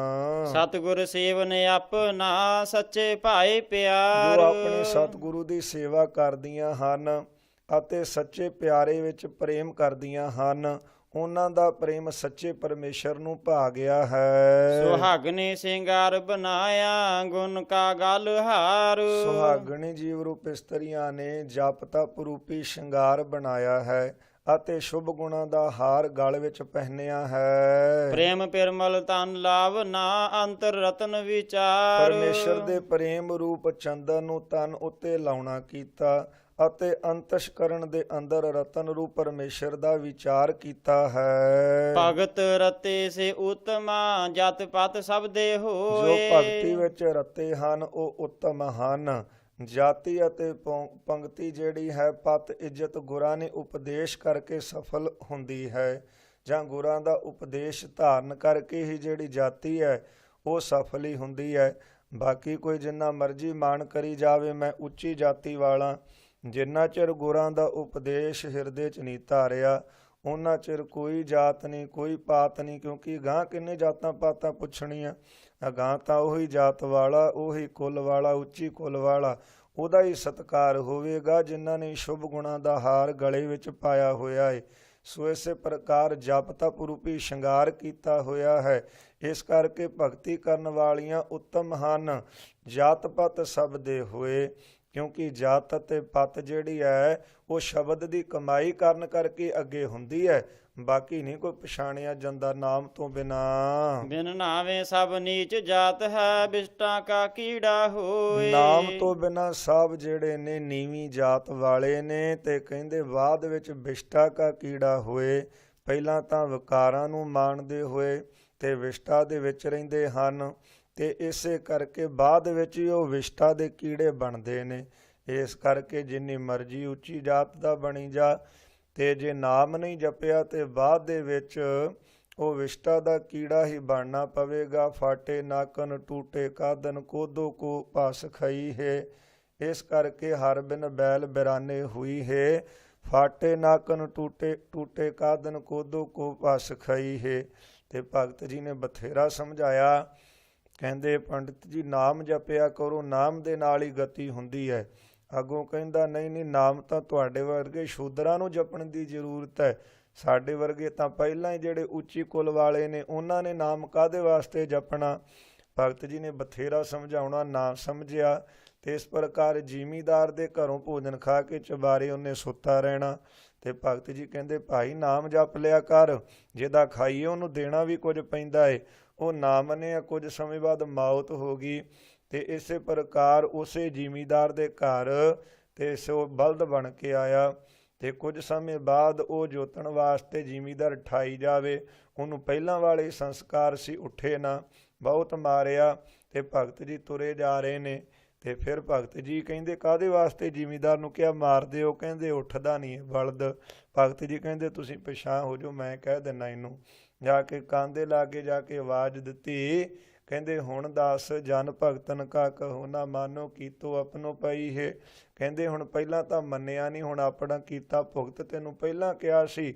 ਸਤਿਗੁਰ ਸੇਵਨ ਆਪਣਾ ਸੱਚੇ ਭਾਈ ਪਿਆਰ। ਜੋ ਆਪਣੇ ਸਤਿਗੁਰੂ ਦੀ ਸੇਵਾ ਕਰਦੀਆਂ ਹਨ ਅਤੇ ਸੱਚੇ ਪਿਆਰੇ ਵਿੱਚ ਪ੍ਰੇਮ ਕਰਦੀਆਂ ਹਨ, ਉਹਨਾਂ ਦਾ ਪ੍ਰੇਮ ਸੱਚੇ ਪਰਮੇਸ਼ਰ ਨੂੰ ਭਾ ਗਿਆ ਹੈ। ਸੁਹਾਗਣੇ ਸਿੰਗਾਰ ਬਣਾਇਆ ਗੁਣ ਕਾ ਗਲ ਹਾਰ। ਸੁਹਾਗਣੀ ਜੀਵ ਰੂਪ ਇਸਤਰੀਆਂ ਨੇ ਜਪ ਤਪ ਰੂਪੀ ਸ਼ਿੰਗਾਰ ਬਣਾਇਆ ਹੈ ਅਤੇ ਸ਼ੁਭ ਗੁਣਾ ਦਾ ਹਾਰ ਗਲ ਵਿੱਚ ਪਹਿਨਿਆ ਹੈ। ਪ੍ਰੇਮ ਪਿਰਮਲ ਤਨ ਲਾਭ ਨਾ ਅੰਤਰ ਰਤਨ ਵਿਚਾਰ। ਪਰਮੇਸ਼ਰ ਦੇ ਪ੍ਰੇਮ ਰੂਪ ਚੰਦਨ ਨੂੰ ਤਨ ਉੱਤੇ ਲਾਉਣਾ ਕੀਤਾ ਅਤੇ ਅੰਤਸ਼ਕਰਣ ਦੇ ਅੰਦਰ ਰਤਨ ਰੂਪ ਪਰਮੇਸ਼ਰ ਦਾ ਵਿਚਾਰ ਕੀਤਾ ਹੈ। ਭਗਤ ਰਤੇ ਸੇ ਉਤਮਾ ਜਤ ਪਤ ਸਭ ਦੇ ਹੋਏ। ਜੋ ਭਗਤੀ ਵਿੱਚ ਰਤੇ ਹਨ ਉਹ ਉੱਤਮ ਹਨ। ਜਾਤੀ ਅਤੇ ਪੰਕਤੀ ਜਿਹੜੀ ਹੈ ਪਤ ਇੱਜ਼ਤ ਗੁਰਾਂ ਨੇ ਉਪਦੇਸ਼ ਕਰਕੇ ਸਫਲ ਹੁੰਦੀ ਹੈ, ਜਾਂ ਗੁਰਾਂ ਦਾ ਉਪਦੇਸ਼ ਧਾਰਨ ਕਰਕੇ ਹੀ ਜਿਹੜੀ ਜਾਤੀ ਹੈ ਉਹ ਸਫਲ ਹੀ ਹੁੰਦੀ ਹੈ। ਬਾਕੀ ਕੋਈ ਜਿੰਨਾ ਮਰਜ਼ੀ ਮਾਣ ਕਰੀ ਜਾਵੇ ਮੈਂ ਉੱਚੀ ਜਾਤੀ ਵਾਲਾ, ਜਿੰਨਾ ਚਿਰ ਗੁਰਾਂ ਦਾ ਉਪਦੇਸ਼ ਹਿਰਦੇ 'ਚ ਨਹੀਂ ਧਾਰਿਆ ਉਹਨਾਂ ਚਿਰ ਕੋਈ ਜਾਤ ਨਹੀਂ, ਕੋਈ ਪਾਤ ਨਹੀਂ, ਕਿਉਂਕਿ ਗਾਂ ਕਿੰਨੇ ਜਾਤਾਂ ਪਾਤਾਂ ਪੁੱਛਣੀਆਂ। ਅਗਾਂਹ ਤਾਂ ਉਹੀ ਜਾਤ ਵਾਲਾ, ਉਹੀ ਕੁੱਲ ਵਾਲਾ, ਉੱਚੀ ਕੁੱਲ ਵਾਲਾ, ਉਹਦਾ ਹੀ ਸਤਿਕਾਰ ਹੋਵੇਗਾ ਜਿਨ੍ਹਾਂ ਨੇ ਸ਼ੁਭ ਗੁਣਾਂ ਦਾ ਹਾਰ ਗਲੇ ਵਿੱਚ ਪਾਇਆ ਹੋਇਆ ਹੈ। ਸੋ ਇਸੇ ਪ੍ਰਕਾਰ ਜਪ ਤਪ ਰੂਪੀ ਸ਼ਿੰਗਾਰ ਕੀਤਾ ਹੋਇਆ ਹੈ। ਇਸ ਕਰਕੇ ਭਗਤੀ ਕਰਨ ਵਾਲੀਆਂ ਉੱਤਮ ਹਨ, ਜਾਤ ਪਤ ਸਭ ਦੇ ਹੋਏ, ਕਿਉਂਕਿ ਜਾਤ ਅਤੇ ਪਤ ਜਿਹੜੀ ਹੈ ਉਹ ਸ਼ਬਦ ਦੀ ਕਮਾਈ ਕਰਨ ਕਰਕੇ ਅੱਗੇ ਹੁੰਦੀ ਹੈ, ਬਾਕੀ ਨਹੀਂ ਕੋਈ ਪਛਾਣਿਆ ਜਾਂਦਾ ਨਾਮ ਤੋਂ ਬਿਨਾ। ਬਿਨ ਨਾਵੇਂ ਸਭ ਨੀਚ ਜਾਤ ਹੈ ਬਿਸ਼ਟਾ ਕਾ ਕੀੜਾ ਹੋਏ। ਨਾਮ ਤੋਂ ਬਿਨਾ ਸਭ ਜਿਹੜੇ ਨੇ ਨੀਵੀਂ ਜਾਤ ਵਾਲੇ ਨੇ, ਤੇ ਕਹਿੰਦੇ ਬਾਅਦ ਵਿੱਚ ਬਿਸ਼ਟਾ ਕਾ ਕੀੜਾ ਹੋਏ। ਪਹਿਲਾਂ ਤਾਂ ਵਿਕਾਰਾਂ ਨੂੰ ਮਾਣਦੇ ਹੋਏ ਤੇ ਵਿਸ਼ਟਾ ਦੇ ਵਿੱਚ ਰਹਿੰਦੇ ਹਨ, ਤੇ ਇਸੇ ਕਰਕੇ ਬਾਅਦ ਵਿੱਚ ਹੀ ਉਹ ਵਿਸ਼ਟਾ ਦੇ ਕੀੜੇ ਬਣਦੇ ਨੇ। ਇਸ ਕਰਕੇ ਜਿੰਨੀ ਮਰਜ਼ੀ ਉੱਚੀ ਜਾਤ ਦਾ ਬਣੀ ਜਾ, ਤੇ ਜੇ ਨਾਮ ਨਹੀਂ ਜਪਿਆ ਤੇ ਬਾਅਦ ਦੇ ਵਿੱਚ ਉਹ ਵਿਸ਼ਟਾ ਦਾ ਕੀੜਾ ਹੀ ਬਣਨਾ ਪਵੇਗਾ। ਫਾਟੇ ਨਾਕਨ ਟੂਟੇ ਕਾਦਨ ਕੋਦੋ ਕੋ ਭਸ ਖਈ ਹੈ। ਇਸ ਕਰਕੇ ਹਰ ਬਿਨ ਬੈਲ ਬਿਰਾਨੇ ਹੋਈ ਹੈ। ਫਾਟੇ ਨਾਕਨ ਟੂਟੇ ਕਾਦਨ ਕੋਦੋ ਕੋ ਭਸ ਖਈ ਹੈ। ਤੇ ਭਗਤ ਜੀ ਨੇ ਬਥੇਰਾ ਸਮਝਾਇਆ, ਕਹਿੰਦੇ ਪੰਡਿਤ ਜੀ ਨਾਮ ਜਪਿਆ ਕਰੋ, ਨਾਮ ਦੇ ਨਾਲ ਹੀ ਗਤੀ ਹੁੰਦੀ ਹੈ। ਅੱਗੋਂ ਕਹਿੰਦਾ ਨਹੀਂ ਨਾਮ ਤਾਂ ਤੁਹਾਡੇ ਵਰਗੇ ਸ਼ੂਦਰਾਂ ਨੂੰ ਜਪਣ ਦੀ ਜ਼ਰੂਰਤ ਹੈ, ਸਾਡੇ ਵਰਗੇ ਤਾਂ ਪਹਿਲਾਂ ਹੀ ਜਿਹੜੇ ਉੱਚੀ ਕੁੱਲ ਵਾਲੇ ਨੇ ਉਹਨਾਂ ਨੇ ਨਾਮ ਕਾਹਦੇ ਵਾਸਤੇ ਜਪਣਾ। ਭਗਤ ਜੀ ਨੇ ਬਥੇਰਾ ਸਮਝਾਉਣਾ, ਨਾ ਸਮਝਿਆ ਤੇ ਇਸ ਪ੍ਰਕਾਰ ਜ਼ਿਮੀਦਾਰ ਦੇ ਘਰੋਂ ਭੋਜਨ ਖਾ ਕੇ ਚੁਬਾਰੇ ਉਹਨੇ ਸੁੱਤਾ ਰਹਿਣਾ। ਤੇ ਭਗਤ ਜੀ ਕਹਿੰਦੇ ਭਾਈ ਨਾਮ ਜਪ ਲਿਆ ਕਰ, ਜਿਹਦਾ ਖਾਈਏ ਉਹਨੂੰ ਦੇਣਾ ਵੀ ਕੁਝ ਪੈਂਦਾ ਏ। ਉਹ ਨਾ ਮੰਨਿਆ, ਕੁਝ ਸਮੇਂ ਬਾਅਦ ਮੌਤ ਹੋ ਗਈ। ਤੇ ਇਸੇ ਪ੍ਰਕਾਰ ਉਸੇ ਜ਼ਿਮੀਦਾਰ ਦੇ ਘਰ ਤੇ ਸੋ ਬਲਦ ਬਣ ਕੇ ਆਇਆ, ਤੇ ਕੁਝ ਸਮੇਂ ਬਾਅਦ ਉਹ ਜੋਤਣ ਵਾਸਤੇ ਜ਼ਿਮੀਦਾਰ ਠਾਈ ਜਾਵੇ, ਉਹਨੂੰ ਪਹਿਲਾਂ ਵਾਲੇ ਸੰਸਕਾਰ ਸੀ, ਉੱਠੇ ਨਾ, ਬਹੁਤ ਮਾਰਿਆ। ਤੇ ਭਗਤ ਜੀ ਤੁਰੇ ਜਾ ਰਹੇ ਨੇ, ਤੇ ਫਿਰ ਭਗਤ ਜੀ ਕਹਿੰਦੇ ਕਾਹਦੇ ਵਾਸਤੇ ਜ਼ਿਮੀਦਾਰ ਨੂੰ ਕਿਹਾ ਮਾਰਦੇ ਹੋ? ਕਹਿੰਦੇ ਉੱਠਦਾ ਨਹੀਂ ਬਲਦ। ਭਗਤ ਜੀ ਕਹਿੰਦੇ ਤੁਸੀਂ ਪਿਛਾਂਹ ਹੋ ਜਾਓ, ਮੈਂ ਕਹਿ ਦਿੰਦਾ ਇਹਨੂੰ। ਜਾ ਕੇ ਕੰਨ ਦੇ ਲਾਗੇ ਜਾ ਕੇ ਆਵਾਜ਼ ਦਿੱਤੀ, ਕਹਿੰਦੇ ਹੁਣ ਦੱਸ ਜਨ ਭਗਤਨ ਕਾ ਕਹੋ ਨਾ ਮਾਨੋ ਕੀਤੋ ਆਪਣੋ ਪਈ ਹੈ। ਕਹਿੰਦੇ ਹੁਣ ਪਹਿਲਾਂ ਤਾਂ ਮੰਨਿਆ ਨਹੀਂ, ਹੁਣ ਆਪਣਾ ਕੀਤਾ ਭੁਗਤ ਤੈਨੂੰ ਪਹਿਲਾਂ ਕਿਹਾ ਸੀ,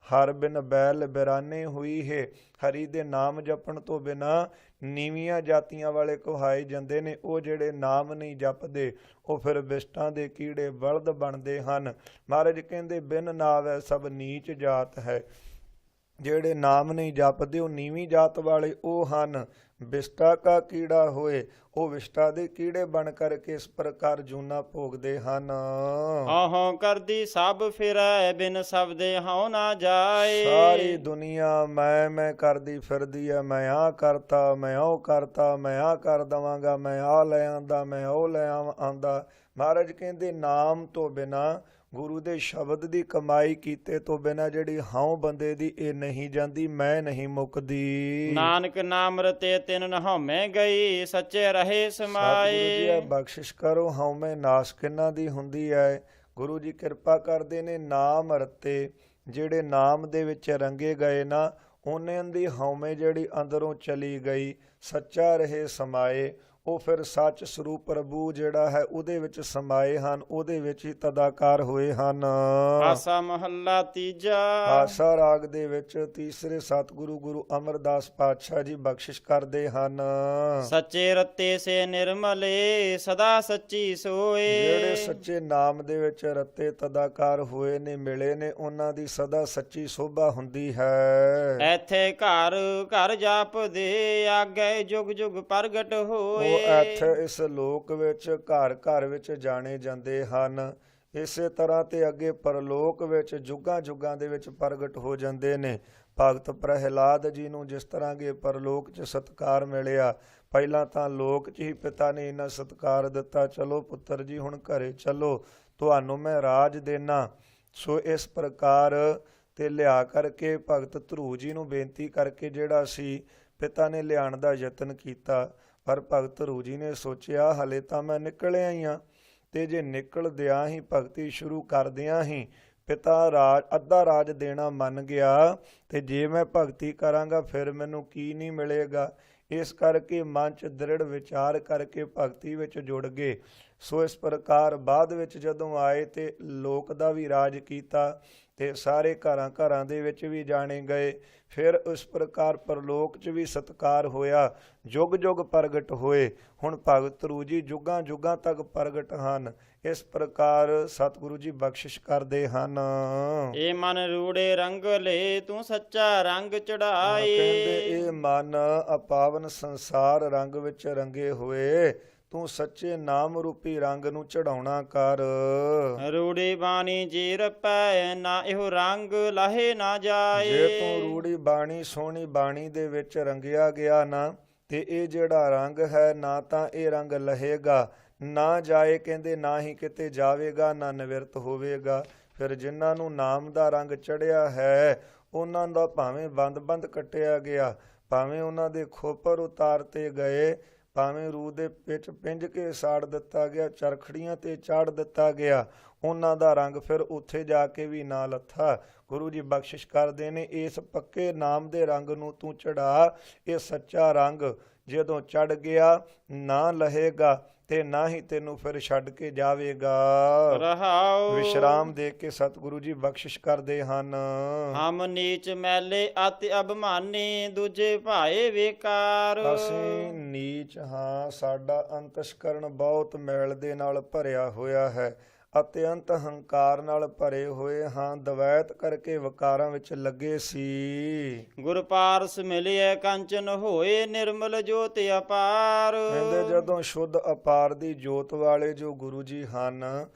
ਹਰ ਬਿਨ ਬੈਲ ਬਿਰਾਨੇ ਹੋਈ ਹੈ। ਹਰੀ ਦੇ ਨਾਮ ਜਪਣ ਤੋਂ ਬਿਨਾ ਨੀਵੀਆਂ ਜਾਤੀਆਂ ਵਾਲੇ ਕਹਾਏ ਜਾਂਦੇ ਨੇ। ਉਹ ਜਿਹੜੇ ਨਾਮ ਨਹੀਂ ਜਪਦੇ ਉਹ ਫਿਰ ਵਿਸ਼ਟਾਂ ਦੇ ਕੀੜੇ ਬਲਦ ਬਣਦੇ ਹਨ। ਮਹਾਰਾਜ ਕਹਿੰਦੇ ਬਿਨ ਨਾਵੈ ਸਭ ਨੀਚ ਜਾਤ ਹੈ। ਜਿਹੜੇ ਨਾਮ ਨਹੀਂ ਜਪਦੇ ਉਹ ਨੀਵੀਂ ਜਾਤ ਵਾਲੇ ਉਹ ਹਨ। ਵਿਸ਼ਟਾ ਕਾ ਕੀੜਾ ਹੋਏ, ਉਹ ਵਿਸ਼ਟਾ ਦੇ ਕੀੜੇ ਬਣ ਕਰਕੇ ਇਸ ਪ੍ਰਕਾਰ ਜੂਨਾ ਭੋਗਦੇ ਹਨ। ਆਹੋਂ ਕਰਦੀ ਸਭ ਫਿਰੈ ਬਿਨ ਸ਼ਬਦੇ ਹਉ ਨਾ ਜਾਏ। ਸਾਰੀ ਦੁਨੀਆ ਮੈਂ ਕਰਦੀ ਫਿਰਦੀ ਹੈ। ਮੈਂ ਆਹ ਕਰਤਾ, ਮੈਂ ਉਹ ਕਰਤਾ, ਮੈਂ ਆਹ ਕਰ ਦੇਵਾਂਗਾ, ਮੈਂ ਆਹ ਲੈ ਆਂਦਾ, ਮੈਂ ਉਹ ਲੈ ਆਂਦਾ। ਮਹਾਰਾਜ ਕਹਿੰਦੇ ਨਾਮ ਤੋਂ ਬਿਨਾ, ਗੁਰੂ ਦੇ ਸ਼ਬਦ ਦੀ ਕਮਾਈ ਕੀਤੇ ਤੋਂ ਬਿਨਾ ਜਿਹੜੀ ਹਉ ਬੰਦੇ ਦੀ ਇਹ ਨਹੀਂ ਜਾਂਦੀ, ਮੈਂ ਨਹੀਂ ਮੁੱਕਦੀ। ਨਾਨਕ ਨਾਮ ਰਤੇ ਤਿਨ ਨ ਹਉਮੈ ਗਈ, ਸੱਚੇ ਰਹੇ ਸਤਿਗੁਰੂ ਸਮਾਏ। ਜੀ ਬਖਸ਼ਿਸ਼ ਕਰੋ। ਹਉਮੈ ਨਾਸ਼ ਕਿੰਨਾ ਦੀ ਹੁੰਦੀ ਹੈ? ਗੁਰੂ ਜੀ ਕਿਰਪਾ ਕਰਦੇ ਨੇ। ਨਾਮ ਰਤੇ, ਜਿਹੜੇ ਨਾਮ ਦੇ ਵਿੱਚ ਰੰਗੇ ਗਏ ਨਾ, ਉਹਨਾਂ ਦੀ ਹਉਮੈ ਜਿਹੜੀ ਅੰਦਰੋਂ ਚਲੀ ਗਈ, ਸੱਚਾ ਰਹੇ ਸਮਾਏ। ਉਹ ਫਿਰ ਸੱਚ ਸਰੂਪ ਪ੍ਰਭੂ ਜਿਹੜਾ ਹੈ ਉਹਦੇ ਵਿੱਚ ਸਮਾਏ ਹਨ, ਉਹਦੇ ਵਿੱਚ ਹੀ ਤਦਾਕਾਰ ਹੋਏ ਹਨ। ਆਸਾ ਮਹੱਲਾ ਤੀਜਾ। ਆਸਾ ਰਾਗ ਦੇ ਵਿੱਚ ਤੀਸਰੇ ਸਤਿਗੁਰੂ ਗੁਰੂ ਅਮਰਦਾਸ ਪਾਤਸ਼ਾਹ ਜੀ ਬਖਸ਼ਿਸ਼ ਕਰਦੇ ਹਨ। ਸੱਚੇ ਰਤੇ ਸੇ ਨਿਰਮਲੇ, ਸਦਾ ਸੱਚੀ ਸੋਏ। ਜਿਹੜੇ ਸੱਚੇ ਨਾਮ ਦੇ ਵਿੱਚ ਰਤੇ ਤਦਾਕਾਰ ਹੋਏ ਨੇ, ਮਿਲੇ ਨੇ, ਉਹਨਾਂ ਦੀ ਸਦਾ ਸੱਚੀ ਸੋਭਾ ਹੁੰਦੀ ਹੈ। ਐਥੇ ਘਰ ਘਰ ਜਾਪਦੇ, ਆਗੇ ਜੁਗ ਜੁਗ ਪ੍ਰਗਟ ਹੋਏ। ਉਹ ਇੱਥੇ ਇਸ ਲੋਕ ਵਿੱਚ ਘਰ ਘਰ ਵਿੱਚ ਜਾਣੇ ਜਾਂਦੇ ਹਨ। ਇਸੇ ਤਰ੍ਹਾਂ ਤੇ ਅੱਗੇ ਪਰਲੋਕ ਵਿੱਚ ਜੁਗਾਂ ਜੁਗਾਂ ਦੇ ਵਿੱਚ ਪ੍ਰਗਟ ਹੋ ਜਾਂਦੇ ਨੇ। ਭਗਤ ਪ੍ਰਹਿਲਾਦ ਜੀ ਨੂੰ ਜਿਸ ਤਰ੍ਹਾਂ ਕਿ ਪਰਲੋਕ 'ਚ ਸਤਿਕਾਰ ਮਿਲਿਆ, ਪਹਿਲਾਂ ਤਾਂ ਲੋਕ 'ਚ ਹੀ ਪਿਤਾ ਨੇ ਇੰਨਾ ਸਤਿਕਾਰ ਦਿੱਤਾ, ਚਲੋ ਪੁੱਤਰ ਜੀ ਹੁਣ ਘਰੇ ਚਲੋ, ਤੁਹਾਨੂੰ ਮੈਂ ਰਾਜ ਦੇਣਾ। ਸੋ ਇਸ ਪ੍ਰਕਾਰ ਤੇ ਲਿਆ ਕਰਕੇ ਭਗਤ ਧਰੂ ਜੀ ਨੂੰ ਬੇਨਤੀ ਕਰਕੇ ਜਿਹੜਾ ਸੀ ਪਿਤਾ ਨੇ ਲਿਆਉਣ ਦਾ ਯਤਨ ਕੀਤਾ। ਪਰ ਭਗਤ ਧਰੂ ਜੀ ਨੇ ਸੋਚਿਆ ਹਲੇ ਤਾਂ ਮੈਂ ਨਿਕਲਿਆ ਹੀ ਹਾਂ, ਤੇ ਜੇ ਨਿਕਲਦਿਆਂ ਹੀ ਭਗਤੀ ਸ਼ੁਰੂ ਕਰਦਿਆਂ ਹੀ ਪਿਤਾ ਅੱਧਾ ਰਾਜ ਦੇਣਾ ਮੰਨ ਗਿਆ, ਤੇ ਜੇ ਮੈਂ ਭਗਤੀ ਕਰਾਂਗਾ ਫਿਰ ਮੈਨੂੰ ਕੀ ਨਹੀਂ ਮਿਲੇਗਾ। ਇਸ ਕਰਕੇ ਮਨ 'ਚ ਦ੍ਰਿੜ ਵਿਚਾਰ ਕਰਕੇ ਭਗਤੀ ਵਿੱਚ ਜੁੜ ਗਏ। ਸੋ ਇਸ ਪ੍ਰਕਾਰ ਬਾਅਦ ਵਿੱਚ ਜਦੋਂ ਆਏ ਤੇ ਲੋਕ ਦਾ ਵੀ ਰਾਜ ਕੀਤਾ, ਤੇ ਸਾਰੇ ਘਰਾਂ ਘਰਾਂ ਦੇ ਵਿੱਚ ਵੀ ਜਾਣੇ ਗਏ। ਫਿਰ ਇਸ ਪ੍ਰਕਾਰ ਪਰਲੋਕ 'ਚ ਵੀ ਸਤਿਕਾਰ ਹੋਇਆ, ਜੁਗ ਜੁਗ ਪ੍ਰਗਟ ਹੋਏ। ਹੁਣ ਭਗਤ ਧਰੂ ਜੀ ਜੁਗਾਂ ਜੁਗਾਂ ਤੱਕ ਪ੍ਰਗਟ ਹਨ। ਇਸ ਪ੍ਰਕਾਰ ਸਤਿਗੁਰੂ ਜੀ ਬਖਸ਼ਿਸ਼ ਕਰਦੇ ਹਨ। ਇਹ ਮਨ ਰੂੜੇ ਰੰਗ ਲੈ, ਤੂੰ ਸੱਚਾ ਰੰਗ ਚੜਾਏ। ਕਹਿੰਦੇ ਇਹ ਮਨ ਅਪਾਵਨ ਸੰਸਾਰ ਰੰਗ ਵਿੱਚ ਰੰਗੇ ਹੋਏ, ਤੂੰ ਸੱਚੇ ਨਾਮ ਰੂਪੀ ਰੰਗ ਨੂੰ ਚੜਾਉਣਾ ਕਰ। ਰੂੜੀ ਬਾਣੀ ਜੀ ਰਪੈ, ਨਾ ਇਹੋ ਰੰਗ ਲਾਹੇ ਨਾ ਜਾਏ। ਜੇ ਤੂੰ ਰੂੜੀ ਬਾਣੀ ਸੋਹਣੀ ਬਾਣੀ ਦੇ ਵਿੱਚ ਰੰਗਿਆ ਗਿਆ ਨਾ, ਤੇ ਇਹ ਜਿਹੜਾ ਰੰਗ ਹੈ ਨਾ ਤਾਂ ਇਹ ਰੰਗ ਲਹੇਗਾ ਨਾ ਜਾਏ। ਕਹਿੰਦੇ ਨਾ ਹੀ ਕਿਤੇ ਜਾਵੇਗਾ, ਨਾ ਨਿਵਰਤ ਹੋਵੇਗਾ। ਫਿਰ ਜਿਨ੍ਹਾਂ ਨੂੰ ਨਾਮ ਦਾ ਰੰਗ ਚੜਿਆ ਹੈ, ਉਹਨਾਂ ਦਾ ਭਾਵੇਂ ਬੰਦ ਕੱਟਿਆ ਗਿਆ, ਭਾਵੇਂ ਉਹਨਾਂ ਦੇ ਖੋਪਰ ਉਤਾਰਤੇ ਗਏ, ਭਾਵੇਂ ਰੂਹ ਦੇ ਵਿੱਚ ਪਿੰਜ ਕੇ ਸਾੜ ਦਿੱਤਾ ਗਿਆ, ਚਰਖੜੀਆਂ ਤੇ ਚਾੜ ਦਿੱਤਾ ਗਿਆ, ਉਹਨਾਂ ਦਾ ਰੰਗ ਫਿਰ ਉੱਥੇ ਜਾ ਕੇ ਵੀ ਨਾ ਲੱਥਾ। ਗੁਰੂ ਜੀ ਬਖਸ਼ਿਸ਼ ਕਰਦੇ ਨੇ, ਇਸ ਪੱਕੇ ਨਾਮ ਦੇ ਰੰਗ ਨੂੰ ਤੂੰ ਚੜਾ। ਇਹ ਸੱਚਾ ਰੰਗ ਜਦੋਂ ਚੜ ਗਿਆ ਨਾ ਲਹੇਗਾ, ਤੇ ਨਾ ਹੀ ਤੈਨੂੰ ਫਿਰ ਛੱਡ ਕੇ ਜਾਵੇਗਾ। ਰਹਾਉ ਵਿਸ਼ਰਾਮ ਦੇ ਕੇ ਸਤਿਗੁਰੂ ਜੀ ਬਖਸ਼ਿਸ਼ ਕਰਦੇ ਹਨ। ਹਮ ਨੀਚ ਮੈਲੇ ਅਤਿ ਅਭਿਮਾਨੀ, ਦੂਜੇ ਭਾਏ ਵੇਕਾਰ। ਅਸੀਂ ਨੀਚ ਹਾਂ, ਸਾਡਾ ਅੰਤਸ਼ਕਰਨ ਬਹੁਤ ਮੈਲ ਦੇ ਨਾਲ ਭਰਿਆ ਹੋਇਆ ਹੈ, ਅਤਿਅੰਤ ਹੰਕਾਰ ਨਾਲ ਭਰੇ ਹੋਏ ਹਾਂ, ਦਵੈਤ ਕਰਕੇ ਵਿਕਾਰਾਂ ਵਿੱਚ ਲੱਗੇ ਸੀ। ਗੁਰ ਪਾਰਸ ਮਿਲਿਆ ਕੰਚਨ ਹੋਏ, ਨਿਰਮਲ ਜੋਤ ਅਪਾਰ। ਕਹਿੰਦੇ ਜਦੋਂ ਸ਼ੁੱਧ ਅਪਾਰ ਦੀ ਜੋਤ ਵਾਲੇ ਜੋ ਗੁਰੂ ਜੀ ਹਨ,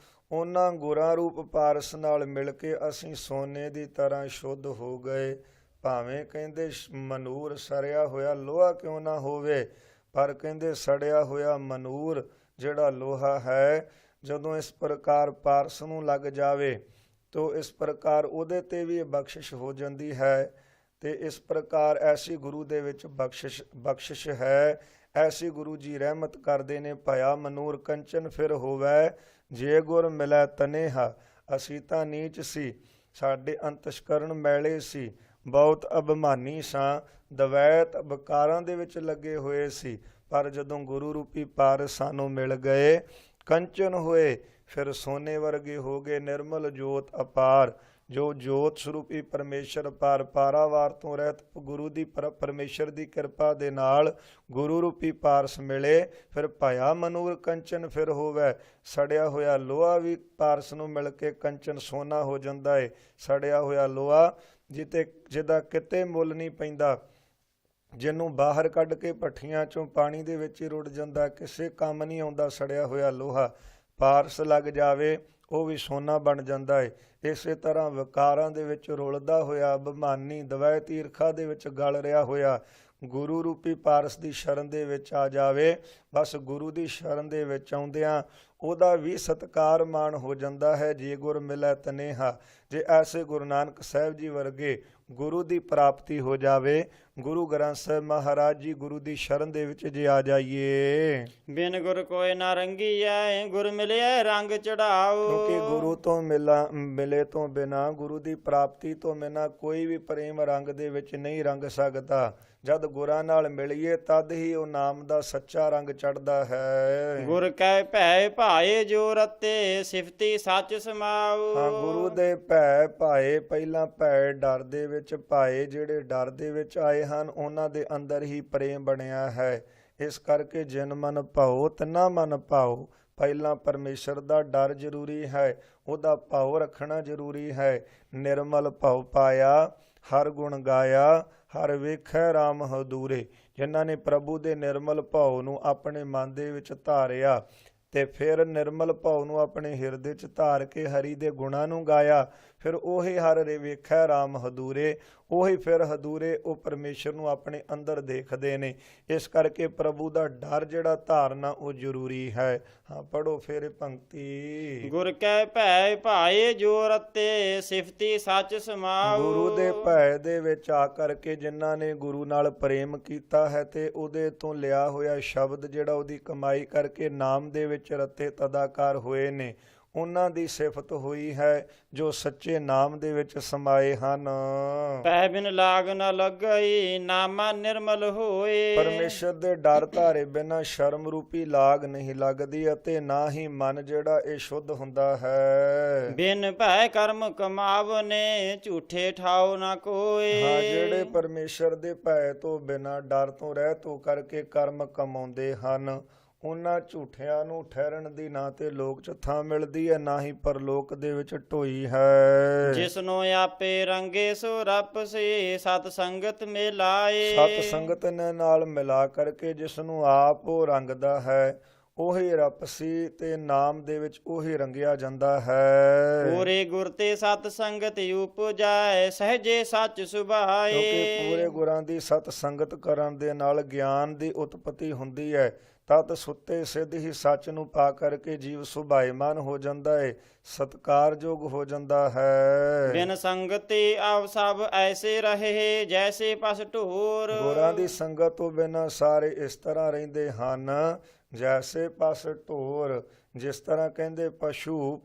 ਉਹਨਾਂ ਗੁਰਾਂ ਰੂਪ ਪਾਰਸ ਨਾਲ ਮਿਲ ਕੇ ਅਸੀਂ ਸੋਨੇ ਦੀ ਤਰ੍ਹਾਂ ਸ਼ੁੱਧ ਹੋ ਗਏ। ਭਾਵੇਂ ਕਹਿੰਦੇ ਮਨੂਰ ਸੜਿਆ ਹੋਇਆ ਲੋਹਾ ਕਿਉਂ ਨਾ ਹੋਵੇ, ਪਰ ਕਹਿੰਦੇ ਸੜਿਆ ਹੋਇਆ ਮਨੂਰ ਜਿਹੜਾ ਲੋਹਾ ਹੈ, ਜਦੋਂ ਇਸ ਪ੍ਰਕਾਰ ਪਾਰਸ ਨੂੰ ਲੱਗ ਜਾਵੇ ਤੋ ਇਸ ਪ੍ਰਕਾਰ ਉਹਦੇ ਤੇ ਵੀ ਬਖਸ਼ਿਸ਼ ਹੋ ਜਾਂਦੀ ਹੈ। ਤੇ ਇਸ ਪ੍ਰਕਾਰ ਐਸੀ ਗੁਰੂ ਦੇ ਵਿੱਚ ਬਖਸ਼ਿਸ਼ ਹੈ, ਐਸੀ ਗੁਰੂ ਜੀ ਰਹਿਮਤ ਕਰਦੇ ਨੇ। ਭਇਆ ਮਨੂਰ ਕੰਚਨ ਫਿਰ ਹੋਵੈ, ਜੇ ਗੁਰ ਮਿਲੈ ਤਨੇਹਾ। ਅਸੀਂ ਤਾਂ ਨੀਚ ਸੀ, ਸਾਡੇ ਅੰਤਸ਼ਕਰਨ ਮੈਲੇ ਸੀ, ਬਹੁਤ ਅਭਿਮਾਨੀ ਸਾਂ, ਦਵੈਤ ਵਿਕਾਰਾਂ ਦੇ ਵਿੱਚ ਲੱਗੇ ਹੋਏ ਸੀ। ਪਰ ਜਦੋਂ ਗੁਰੂ ਰੂਪੀ ਪਾਰਸ ਸਾਨੂੰ ਮਿਲ ਗਏ, ਕੰਚਨ ਹੋਏ, ਫਿਰ ਸੋਨੇ ਵਰਗੇ ਹੋ ਗਏ, ਨਿਰਮਲ ਜੋਤ ਅਪਾਰ। ਜੋ ਜੋਤ ਸਰੂਪੀ ਪਰਮੇਸ਼ਰ ਪਾਰਾਵਾਰ ਤੋਂ ਰਹਿਤ ਗੁਰੂ ਦੀ ਪਰਮੇਸ਼ਰ ਦੀ ਕਿਰਪਾ ਦੇ ਨਾਲ ਗੁਰੂ ਰੂਪੀ ਪਾਰਸ ਮਿਲੇ, ਫਿਰ ਭਇਆ ਮਨੂਰ ਕੰਚਨ ਫਿਰ ਹੋਵੇ। ਸੜਿਆ ਹੋਇਆ ਲੋਹਾ ਵੀ ਪਾਰਸ ਨੂੰ ਮਿਲ ਕੇ ਕੰਚਨ ਸੋਨਾ ਹੋ ਜਾਂਦਾ ਏ। ਸੜਿਆ ਹੋਇਆ ਲੋਹਾ ਜਿਹਦਾ ਕਿਤੇ ਮੁੱਲ ਨਹੀਂ ਪੈਂਦਾ, ਜਿਹਨੂੰ ਬਾਹਰ ਕੱਢ ਕੇ ਭੱਠੀਆਂ ਚੋਂ ਪਾਣੀ ਦੇ ਵਿੱਚ ਹੀ ਰੁੜ ਜਾਂਦਾ, ਕਿਸੇ ਕੰਮ ਨਹੀਂ ਆਉਂਦਾ ਸੜਿਆ ਹੋਇਆ ਲੋਹਾ। ਪਾਰਸ ਲੱਗ ਜਾਵੇ ਉਹ ਵੀ ਸੋਨਾ ਬਣ ਜਾਂਦਾ ਏ। ਇਸੇ ਤਰ੍ਹਾਂ ਵਿਕਾਰਾਂ ਦੇ ਵਿੱਚ ਰੁਲਦਾ ਹੋਇਆ, ਅਭਿਮਾਨੀ ਦਵੈ ਤੀਰਖਾ ਦੇ ਵਿੱਚ ਗਲ ਰਿਹਾ ਹੋਇਆ ਗੁਰੂ ਰੂਪੀ ਪਾਰਸ ਦੀ ਸ਼ਰਨ ਦੇ ਵਿੱਚ ਆ ਜਾਵੇ, ਬਸ ਗੁਰੂ ਦੀ ਸ਼ਰਨ ਦੇ ਵਿੱਚ ਆਉਂਦਿਆਂ ਉਹਦਾ ਵੀ ਸਤਿਕਾਰ ਮਾਣ ਹੋ ਜਾਂਦਾ ਹੈ। ਜੇ ਗੁਰ ਮਿਲੈ ਤਨੇਹਾ, ਜੇ ਐਸੇ ਗੁਰੂ ਨਾਨਕ ਸਾਹਿਬ ਜੀ ਵਰਗੇ ਗੁਰੂ ਦੀ ਪ੍ਰਾਪਤੀ ਹੋ ਜਾਵੇ, ਗੁਰੂ ਗ੍ਰੰਥ ਸਾਹਿਬ ਮਹਾਰਾਜ ਜੀ ਗੁਰੂ ਦੀ ਸ਼ਰਨ ਦੇ ਵਿੱਚ ਜੇ ਆ ਜਾਈਏ। ਬਿਨ ਗੁਰ ਕੋਇ ਨਾ ਰੰਗੀਐ, ਗੁਰ ਮਿਲਿਐ ਰੰਗ ਚੜਾਓ। ਕਿਉਂਕਿ ਗੁਰੂ ਤੋਂ ਮਿਲੇ ਤੋਂ ਬਿਨਾਂ, ਗੁਰੂ ਦੀ ਪ੍ਰਾਪਤੀ ਤੋਂ ਬਿਨਾਂ ਕੋਈ ਵੀ ਪ੍ਰੇਮ ਰੰਗ ਦੇ ਵਿੱਚ ਨਹੀਂ ਰੰਗ ਸਕਦਾ। ਜਦ ਗੁਰਾਂ ਨਾਲ ਮਿਲੀਏ ਤਦ ਹੀ ਉਹ ਨਾਮ ਦਾ ਸੱਚਾ ਰੰਗ ਚੜ੍ਹਦਾ ਹੈ। ਗੁਰ ਕੈ ਭੈ ਭਾਏ ਜੋ ਰਤੇ, ਸਿਫਤੀ ਸੱਚ ਸਮਾਓ। ਹਾਂ, ਗੁਰੂ ਦੇ ਭੈ ਭਾਏ, ਪਹਿਲਾਂ ਭੈ ਡਰ ਦੇ ਵਿੱਚ ਭਾਏ, ਜਿਹੜੇ ਡਰ ਦੇ ਵਿੱਚ ਆਏ ਹਨ ਉਹਨਾਂ ਦੇ ਅੰਦਰ ਹੀ ਪ੍ਰੇਮ ਬਣਿਆ ਹੈ। ਇਸ ਕਰਕੇ ਜਿਨ ਮਨ ਭਾਓ ਤਿਨਾ ਮਨ ਭਾਓ। ਪਹਿਲਾਂ ਪਰਮੇਸ਼ਰ ਦਾ ਡਰ ਜ਼ਰੂਰੀ ਹੈ, ਉਹਦਾ ਭਾਉ ਰੱਖਣਾ ਜ਼ਰੂਰੀ ਹੈ। ਨਿਰਮਲ ਭਾਉ ਪਾਇਆ, ਹਰ ਗੁਣ ਗਾਇਆ, ਹਰ ਵੇਖੈ ਰਾਮ ਹਦੂਰੇ। ਜਿਨ੍ਹਾਂ ਨੇ ਪ੍ਰਭੂ ਦੇ ਨਿਰਮਲ ਭਾਉ ਨੂੰ ਆਪਣੇ ਮਨ ਦੇ ਵਿੱਚ ਧਾਰਿਆ ਤੇ ਫਿਰ ਨਿਰਮਲ ਭਾਉ ਨੂੰ ਆਪਣੇ ਹਿਰਦੇ 'ਚ ਧਾਰ ਕੇ ਹਰੀ ਦੇ ਗੁਣਾਂ ਨੂੰ ਗਾਇਆ, ਫਿਰ ਉਹੀ ਹਰ ਵੇਖੈ ਰਾਮ ਹਦੂਰੇ। ਉਹੀ ਫਿਰ ਹਦੂਰੇ ਉਹ ਪਰਮੇਸ਼ਰ ਨੂੰ ਆਪਣੇ ਅੰਦਰ ਦੇਖਦੇ ਨੇ। ਇਸ ਕਰਕੇ ਪ੍ਰਭੂ ਦਾ ਡਰ ਜਿਹੜਾ ਧਾਰਨਾ ਉਹ ਜ਼ਰੂਰੀ ਹੈ। ਹਾਂ, ਪੜੋ ਫਿਰ ਪੰਕਤੀ। ਗੁਰ ਕੈ ਭੈ ਭਾਏ ਜੋ ਰਤੇ, ਸਿਫਤੀ ਸੱਚ ਸਮਾਓ। ਗੁਰੂ ਦੇ ਭੈ ਦੇ ਵਿੱਚ ਆ ਕਰਕੇ ਜਿਨ੍ਹਾਂ ਨੇ ਗੁਰੂ ਨਾਲ ਪ੍ਰੇਮ ਕੀਤਾ ਹੈ ਤੇ ਉਹਦੇ ਤੋਂ ਲਿਆ ਹੋਇਆ ਸ਼ਬਦ ਜਿਹੜਾ ਉਹਦੀ ਕਮਾਈ ਕਰਕੇ ਨਾਮ ਦੇ ਵਿੱਚ ਰਤੇ ਤਦਾਕਾਰ ਹੋਏ ਨੇ, ਉਹਨਾਂ ਦੀ ਸਿਫਤ ਹੋਈ ਹੈ ਜੋ ਸੱਚੇ ਨਾਮ ਦੇ ਵਿੱਚ ਸਮਾਏ ਹਨ। ਭੈ ਬਿਨ ਲਾਗ ਨ ਲੱਗਈ, ਨਾਮਾ ਨਿਰਮਲ ਹੋਏ। ਪਰਮੇਸ਼ਰ ਦੇ ਡਰ ਧਾਰੇ ਬਿਨਾਂ ਸ਼ਰਮ ਰੂਪੀ ਲਾਗ ਨਹੀਂ ਲੱਗਦੀ ਅਤੇ ਨਾ ਹੀ ਮਨ ਜਿਹੜਾ ਇਹ ਸ਼ੁੱਧ ਹੁੰਦਾ ਹੈ। ਬਿਨ ਭੈ ਕਰਮ ਕਮਾਵਨੇ, ਝੂਠੇ ਠਾਉ ਨ ਕੋਏ। ਹਾਂ, ਜਿਹੜੇ ਪਰਮੇਸ਼ਰ ਦੇ ਭੈ ਤੋਂ ਬਿਨਾਂ ਡਰ ਤੋਂ ਰਹਿਤ ਹੋ ਕਰਕੇ ਕਰਮ ਕਮਾਉਂਦੇ ਹਨ, ਉਹਨਾਂ ਝੂਠਿਆਂ ਨੂੰ ਠਹਿਰਨ ਦੀ ਨਾ ਤੇ ਲੋਕ 'ਚ ਥਾਂ ਮਿਲਦੀ ਹੈ, ਨਾ ਹੀ ਪਰਲੋਕ ਦੇ ਵਿੱਚ ਢੋਈ ਹੈ। ਜਿਸਨੂੰ ਆਪੇ ਰੰਗੇ ਸੋ ਰੱਬ ਸੇ, ਸਤ ਸੰਗਤ ਮਿਲਾਏ। ਸਤ ਸੰਗਤ ਨੇ ਨਾਲ ਮਿਲਾ ਕਰਕੇ ਜਿਸ ਨੂੰ ਆਪ ਉਹ ਰੰਗਦਾ ਹੈ, ਉਹੀ ਰਪਸੀ ਤੇ ਨਾਮ ਦੇ ਵਿੱਚ ਉਹੀ ਰੰਗਿਆ ਜਾਂਦਾ ਹੈ। ਪੂਰੇ ਗੁਰ ਤੇ ਸਤ ਸੰਗਤ ਉਪਜਾਏ, ਸਹਜੇ ਸੱਚ ਸੁਭਾਏ। ਕਿਉਂਕਿ ਪੂਰੇ ਗੁਰਾਂ ਦੀ ਸਤ ਸੰਗਤ ਕਰਨ ਦੇ ਨਾਲ ਗਿਆਨ ਦੀ ਉਤਪਤੀ ਹੁੰਦੀ ਹੈ। ਤਤ ਸੁੱਤੇ ਸਿੱਧ ਹੀ ਸੱਚ ਨੂੰ ਪਾ ਕਰਕੇ ਜੀਵ ਸੁਭਾਏਮਾਨ ਹੋ ਜਾਂਦਾ ਹੈ, ਸਤਕਾਰਯੋਗ ਹੋ ਜਾਂਦਾ ਹੈ। ਬਿਨ ਸੰਗਤੀ ਆਵ ਸਭ ਐਸੇ ਰਹੇ, ਜੈਸੇ ਪਸ ਢੋਰ। ਗੁਰਾਂ ਦੀ ਸੰਗਤ ਤੋਂ ਬਿਨਾਂ ਸਾਰੇ ਇਸ ਤਰ੍ਹਾਂ ਰਹਿੰਦੇ ਹਨ ਜੈਸੇ ਪਸ ਢੋਰ। ਜਿਸ ਤਰ੍ਹਾਂ ਕਹਿੰਦੇ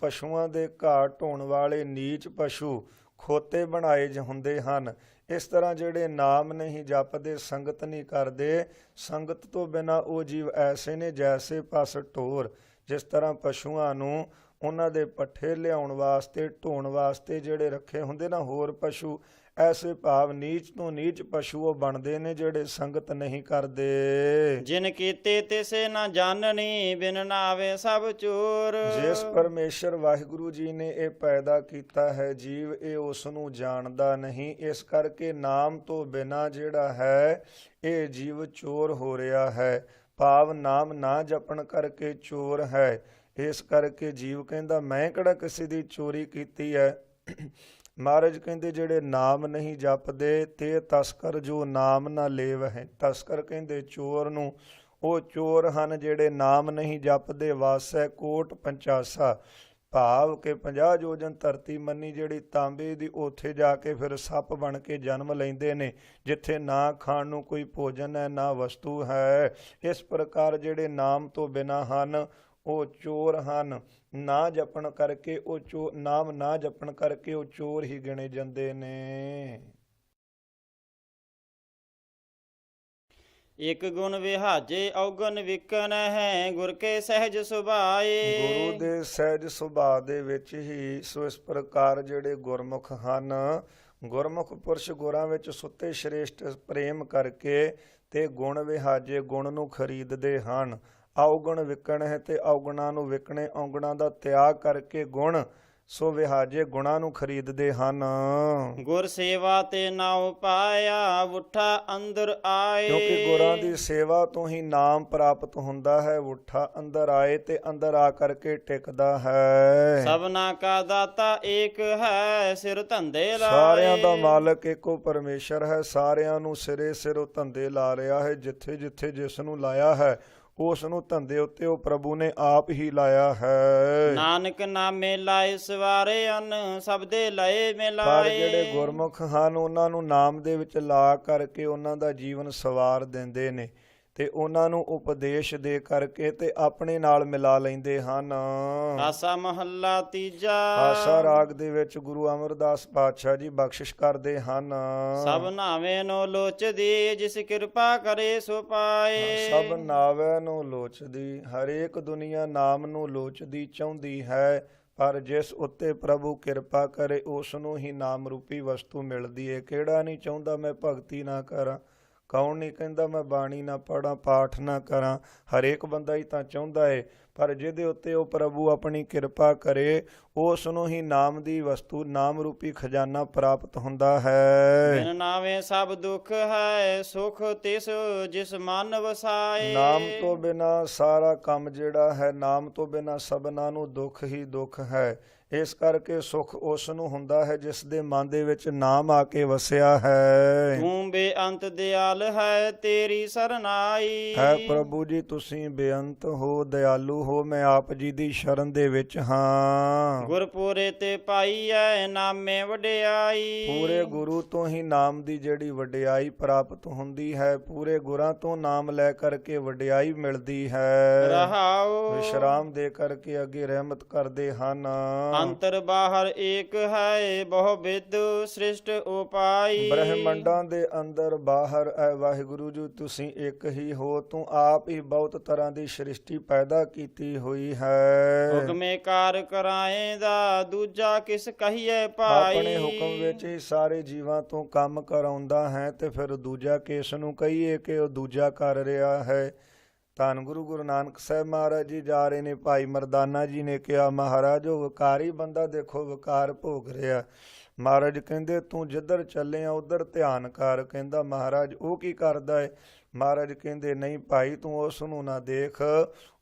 ਪਸ਼ੂਆਂ ਦੇ ਘਾਹ ਢੋਣ ਵਾਲੇ ਨੀਚ ਪਸ਼ੂ ਖੋਤੇ ਬਣਾਏ ਹੁੰਦੇ ਹਨ, ਇਸ ਤਰ੍ਹਾਂ ਜਿਹੜੇ ਨਾਮ ਨਹੀਂ ਜਪਦੇ, ਸੰਗਤ ਨਹੀਂ ਕਰਦੇ, ਸੰਗਤ ਤੋਂ ਬਿਨਾਂ ਉਹ ਜੀਵ ਐਸੇ ਨੇ ਜੈਸੇ ਪਸ ਢੋਰ। ਜਿਸ ਤਰ੍ਹਾਂ ਪਸ਼ੂਆਂ ਨੂੰ ਉਹਨਾਂ ਦੇ ਪੱਠੇ ਲਿਆਉਣ ਵਾਸਤੇ, ਢੋਣ ਵਾਸਤੇ ਜਿਹੜੇ ਰੱਖੇ ਹੁੰਦੇ ਨਾ ਹੋਰ ਪਸ਼ੂ, ਐਸੇ ਭਾਵ ਨੀਚ ਤੋਂ ਨੀਚ ਪਸ਼ੂ ਉਹ ਬਣਦੇ ਨੇ ਜਿਹੜੇ ਸੰਗਤ ਨਹੀਂ ਕਰਦੇ। ਜਿਨ ਕੀਤੇ ਤਿਸੇ ਨਾ ਜਾਣਨੀ, ਬਿਨ ਨਾਵੇ ਸਭ ਚੋਰ। ਜਿਸ ਪਰਮੇਸ਼ਰ ਵਾਹਿਗੁਰੂ ਜੀ ਨੇ ਇਹ ਪੈਦਾ ਕੀਤਾ ਹੈ ਜੀਵ, ਇਹ ਉਸ ਨੂੰ ਜਾਣਦਾ ਨਹੀਂ। ਇਸ ਕਰਕੇ ਨਾਮ ਤੋਂ ਬਿਨਾਂ ਜਿਹੜਾ ਹੈ ਇਹ ਜੀਵ ਚੋਰ ਹੋ ਰਿਹਾ ਹੈ, ਭਾਵ ਨਾਮ ਨਾ ਜਪਣ ਕਰਕੇ ਚੋਰ ਹੈ। ਇਸ ਕਰਕੇ ਜੀਵ ਕਹਿੰਦਾ ਮੈਂ ਕਿਹੜਾ ਕਿਸੇ ਦੀ ਚੋਰੀ ਕੀਤੀ ਹੈ। ਮਹਾਰਾਜ ਕਹਿੰਦੇ ਜਿਹੜੇ ਨਾਮ ਨਹੀਂ ਜਪਦੇ ਤੇ ਤਸਕਰ ਜੋ ਨਾਮ ਨਾ ਲੇਵ ਹੈ। ਤਸਕਰ ਕਹਿੰਦੇ ਚੋਰ ਨੂੰ, ਉਹ ਚੋਰ ਹਨ ਜਿਹੜੇ ਨਾਮ ਨਹੀਂ ਜਪਦੇ। ਵਾਸੈ ਕੋਟ ਪੰਚਾਸਾ, ਭਾਵ ਕਿ 50 ਯੋਜਨ ਧਰਤੀ ਮੰਨੀ ਜਿਹੜੀ ਤਾਂਬੇ ਦੀ, ਉੱਥੇ ਜਾ ਕੇ ਫਿਰ ਸੱਪ ਬਣ ਕੇ ਜਨਮ ਲੈਂਦੇ ਨੇ, ਜਿੱਥੇ ਨਾ ਖਾਣ ਨੂੰ ਕੋਈ ਭੋਜਨ ਹੈ ਨਾ ਵਸਤੂ ਹੈ। ਇਸ ਪ੍ਰਕਾਰ ਜਿਹੜੇ ਨਾਮ ਤੋਂ ਬਿਨਾਂ ਹਨ ਉਹ ਚੋਰ ਹਨ। ਨਾ ਜਪਣ ਕਰਕੇ ਉਹ ਨਾਮ ਨਾ ਜਪਣ ਕਰਕੇ ਉਹ ਚੋਰ ਹੀ ਗਿਣੇ ਜਾਂਦੇ ਨੇ। ਇਕ ਗੁਣ ਵਿਹਾਜੇ ਔਗਣ ਵਿਕਨ ਹੈ, ਗੁਰ ਕੇ ਸਹਿਜ ਸੁਭਾਏ। ਗੁਰੂ ਦੇ ਸਹਿਜ ਸੁਭਾਅ ਦੇ ਵਿੱਚ ਹੀ ਸੋ ਇਸ ਪ੍ਰਕਾਰ ਜਿਹੜੇ ਗੁਰਮੁਖ ਹਨ, ਗੁਰਮੁਖ ਪੁਰਸ਼ ਗੁਰਾਂ ਵਿੱਚ ਸੁੱਤੇ ਸ਼੍ਰੇਸ਼ਟ ਪ੍ਰੇਮ ਕਰਕੇ ਤੇ ਗੁਣ ਵਿਹਾਜੇ ਗੁਣ ਨੂੰ ਖਰੀਦਦੇ ਹਨ। ਔਗਣ ਵਿਕਣ ਹੈ ਤੇ ਔਗਣਾਂ ਨੂੰ ਵਿਕਣੇ, ਔਗਣਾਂ ਦਾ ਤਿਆਗ ਕਰਕੇ ਗੁਣ ਸੋ ਵਿਹਾਜੇ ਗੁਣਾਂ ਨੂੰ ਖਰੀਦਦੇ ਹਨ। ਗੁਰ ਸੇਵਾ ਤੇ ਨਾਉ ਪਾਇਆ, ਉਠਾ ਅੰਦਰ ਆਏ। ਕਿਉਂਕਿ ਗੁਰਾਂ ਦੀ ਸੇਵਾ ਤੋਂ ਹੀ ਨਾਮ ਪ੍ਰਾਪਤ ਹੁੰਦਾ ਹੈ, ਉਠਾ ਅੰਦਰ ਆਏ ਤੇ ਅੰਦਰ ਆ ਕਰਕੇ ਟਿਕਦਾ ਹੈ। ਸਭਨਾ ਕਾ ਦਾਤਾ ਏਕ ਹੈ, ਸਿਰ ਧੰਦੇ ਲਾਏ। ਸਾਰਿਆਂ ਦਾ ਮਾਲਕ ਇੱਕੋ ਪਰਮੇਸ਼ਰ ਹੈ, ਸਾਰਿਆਂ ਨੂੰ ਸਿਰੇ ਸਿਰੋਂ ਧੰਦੇ ਲਾ ਰਿਹਾ ਹੈ। ਜਿੱਥੇ ਜਿੱਥੇ ਜਿਸ ਨੂੰ ਲਾਇਆ ਹੈ ਉਸ ਨੂੰ ਧੰਦੇ ਉੱਤੇ ਉਹ ਪ੍ਰਭੂ ਨੇ ਆਪ ਹੀ ਲਾਇਆ ਹੈ। ਨਾਨਕ ਨਾਮੇ ਲਾਏ ਸਵਾਰੇ ਹਨ, ਸਭ ਦੇ ਲਏ ਪਰ ਮਿਲਾਏ। ਜਿਹੜੇ ਗੁਰਮੁਖ ਹਨ ਉਹਨਾਂ ਨੂੰ ਨਾਮ ਦੇ ਵਿੱਚ ਲਾ ਕਰਕੇ ਉਹਨਾਂ ਦਾ ਜੀਵਨ ਸਵਾਰ ਦਿੰਦੇ ਨੇ ਤੇ ਉਹਨਾਂ ਨੂੰ ਉਪਦੇਸ਼ ਦੇ ਕਰਕੇ ਤੇ ਆਪਣੇ ਨਾਲ ਮਿਲਾ ਲੈਂਦੇ ਹਨ। ਆਸਾ ਮਹੱਲਾ ਤੀਜਾ। ਆਸਾ ਰਾਗ ਦੇ ਵਿੱਚ ਗੁਰੂ ਅਮਰਦਾਸ ਪਾਤਸ਼ਾਹ ਜੀ ਬਖਸ਼ਿਸ਼ ਕਰਦੇ ਹਨ। ਸਭ ਨਾਵੇਂ ਨੋ ਲੋਚਦੀ, ਜਿਸ ਕਿਰਪਾ ਕਰੇ ਸੋ ਪਾਏ। ਸਭ ਨਾਵੇਂ ਨੂੰ ਲੋਚਦੀ, ਹਰੇਕ ਦੁਨੀਆ ਨਾਮ ਨੂੰ ਲੋਚਦੀ ਚਾਹੁੰਦੀ ਹੈ, ਪਰ ਜਿਸ ਉੱਤੇ ਪ੍ਰਭੂ ਕਿਰਪਾ ਕਰੇ ਉਸ ਨੂੰ ਹੀ ਨਾਮ ਰੂਪੀ ਵਸਤੂ ਮਿਲਦੀ ਹੈ। ਕਿਹੜਾ ਨਹੀਂ ਚਾਹੁੰਦਾ ਮੈਂ ਭਗਤੀ ਨਾ ਕਰਾਂ, ਕੌਣ ਨਹੀਂ ਕਹਿੰਦਾ ਮੈਂ ਬਾਣੀ ਨਾ ਪੜਾਂ, ਪਾਠ ਨਾ ਕਰਾਂ। ਹਰੇਕ ਬੰਦਾ ਹੀ ਤਾਂ ਚਾਹੁੰਦਾ ਹੈ, ਪਰ ਜਿਹਦੇ ਉੱਤੇ ਉਹ ਪ੍ਰਭੂ ਆਪਣੀ ਕਿਰਪਾ ਕਰੇ ਉਸ ਨੂੰ ਹੀ ਨਾਮ ਦੀ ਵਸਤੂ, ਨਾਮ ਰੂਪੀ ਖਜ਼ਾਨਾ ਪ੍ਰਾਪਤ ਹੁੰਦਾ ਹੈ। ਬਿਨ ਨਾਵੇਂ ਸਭ ਦੁੱਖ ਹੈ, ਸੁਖ ਤਿਸ ਜਿਸ ਮਨ ਵਸਾਏ। ਨਾਮ ਤੋਂ ਬਿਨਾ ਸਾਰਾ ਕੰਮ ਜਿਹੜਾ ਹੈ, ਨਾਮ ਤੋਂ ਬਿਨਾ ਸਭਨਾਂ ਨੂੰ ਦੁੱਖ ਹੀ ਦੁੱਖ ਹੈ। ਇਸ ਕਰਕੇ ਸੁਖ ਉਸ ਨੂੰ ਹੁੰਦਾ ਹੈ ਜਿਸ ਦੇ ਮਨ ਦੇ ਵਿੱਚ ਨਾਮ ਆ ਕੇ ਵਸਿਆ ਹੈ। ਤੂੰ ਬੇਅੰਤ ਦਿਆਲ ਹੈ, ਤੇਰੀ ਸਰਨਾਈ ਹੈ ਪ੍ਰਭੂ ਜੀ ਤੁਸੀਂ ਬੇਅੰਤ ਹੋ, ਦਿਆਲੂ ਹੋ, ਮੈਂ ਆਪ ਜੀ ਦੀ ਸ਼ਰਨ ਦੇ ਵਿੱਚ ਹਾਂ। ਗੁਰਪੂਰੇ ਤੇ ਪਾਈਐ ਨਾਮੇ ਵਡਿਆਈ। ਪੂਰੇ ਗੁਰੂ ਤੋਂ ਹੀ ਨਾਮ ਦੀ ਜਿਹੜੀ ਵਡਿਆਈ ਪ੍ਰਾਪਤ ਹੁੰਦੀ ਹੈ। ਪੂਰੇ ਗੁਰਾਂ ਤੋਂ ਨਾਮ ਲੈ ਕਰਕੇ ਵਡਿਆਈ ਮਿਲਦੀ ਹੈ। ਰਹਾਉ ਵਿਸ਼ਰਾਮ ਦੇ ਕਰਕੇ ਅੱਗੇ ਰਹਿਮਤ ਕਰਦੇ ਹਨ। ਅੰਤਰ ਬਾਹਰ ਏਕ ਹੈ, ਬਹੁ ਵਿਦ ਸ੍ਰਿਸ਼ਟ ਉਪਾਈ। ਬ੍ਰਹਮੰਡਾਂ ਦੇ ਅੰਦਰ ਬਾਹਰ ਐ ਵਾਹਿਗੁਰੂ ਜੀ ਤੁਸੀਂ ਇੱਕ ਹੀ ਹੋ। ਤੂੰ ਆਪ ਹੀ ਬਹੁਤ ਤਰ੍ਹਾਂ ਦੀ ਸ੍ਰਿਸ਼ਟੀ ਪੈਦਾ ਕੀਤੀ ਹੋਈ ਹੈ। ਹੁਕਮੇ ਕਾਰ ਕਰਾਏਂਦਾ, ਦੂਜਾ ਕਿਸ ਕਹੀਏ ਭਾਈ। ਆਪਣੇ ਹੁਕਮ ਵਿੱਚ ਹੀ ਸਾਰੇ ਜੀਵਾਂ ਤੋਂ ਕੰਮ ਕਰਾਉਂਦਾ ਹੈ ਤੇ ਫਿਰ ਦੂਜਾ ਕਿਸ ਨੂੰ ਕਹੀਏ ਕਿ ਉਹ ਦੂਜਾ ਕਰ ਰਿਹਾ ਹੈ। ਧੰਨ ਗੁਰੂ ਨਾਨਕ ਸਾਹਿਬ ਮਹਾਰਾਜ ਜੀ ਜਾ ਰਹੇ ਨੇ। ਭਾਈ ਮਰਦਾਨਾ ਜੀ ਨੇ ਕਿਹਾ ਮਹਾਰਾਜ ਉਹ ਵਿਕਾਰੀ ਬੰਦਾ ਦੇਖੋ ਵਿਕਾਰ ਭੋਗ ਰਿਹਾ। ਮਹਾਰਾਜ ਕਹਿੰਦੇ ਤੂੰ ਜਿੱਧਰ ਚੱਲੇ ਆ ਉਧਰ ਧਿਆਨ ਕਰ। ਕਹਿੰਦਾ ਮਹਾਰਾਜ ਉਹ ਕੀ ਕਰਦਾ ਹੈ। ਮਹਾਰਾਜ ਕਹਿੰਦੇ ਨਹੀਂ ਭਾਈ ਤੂੰ ਉਸ ਨੂੰ ਨਾ ਦੇਖ,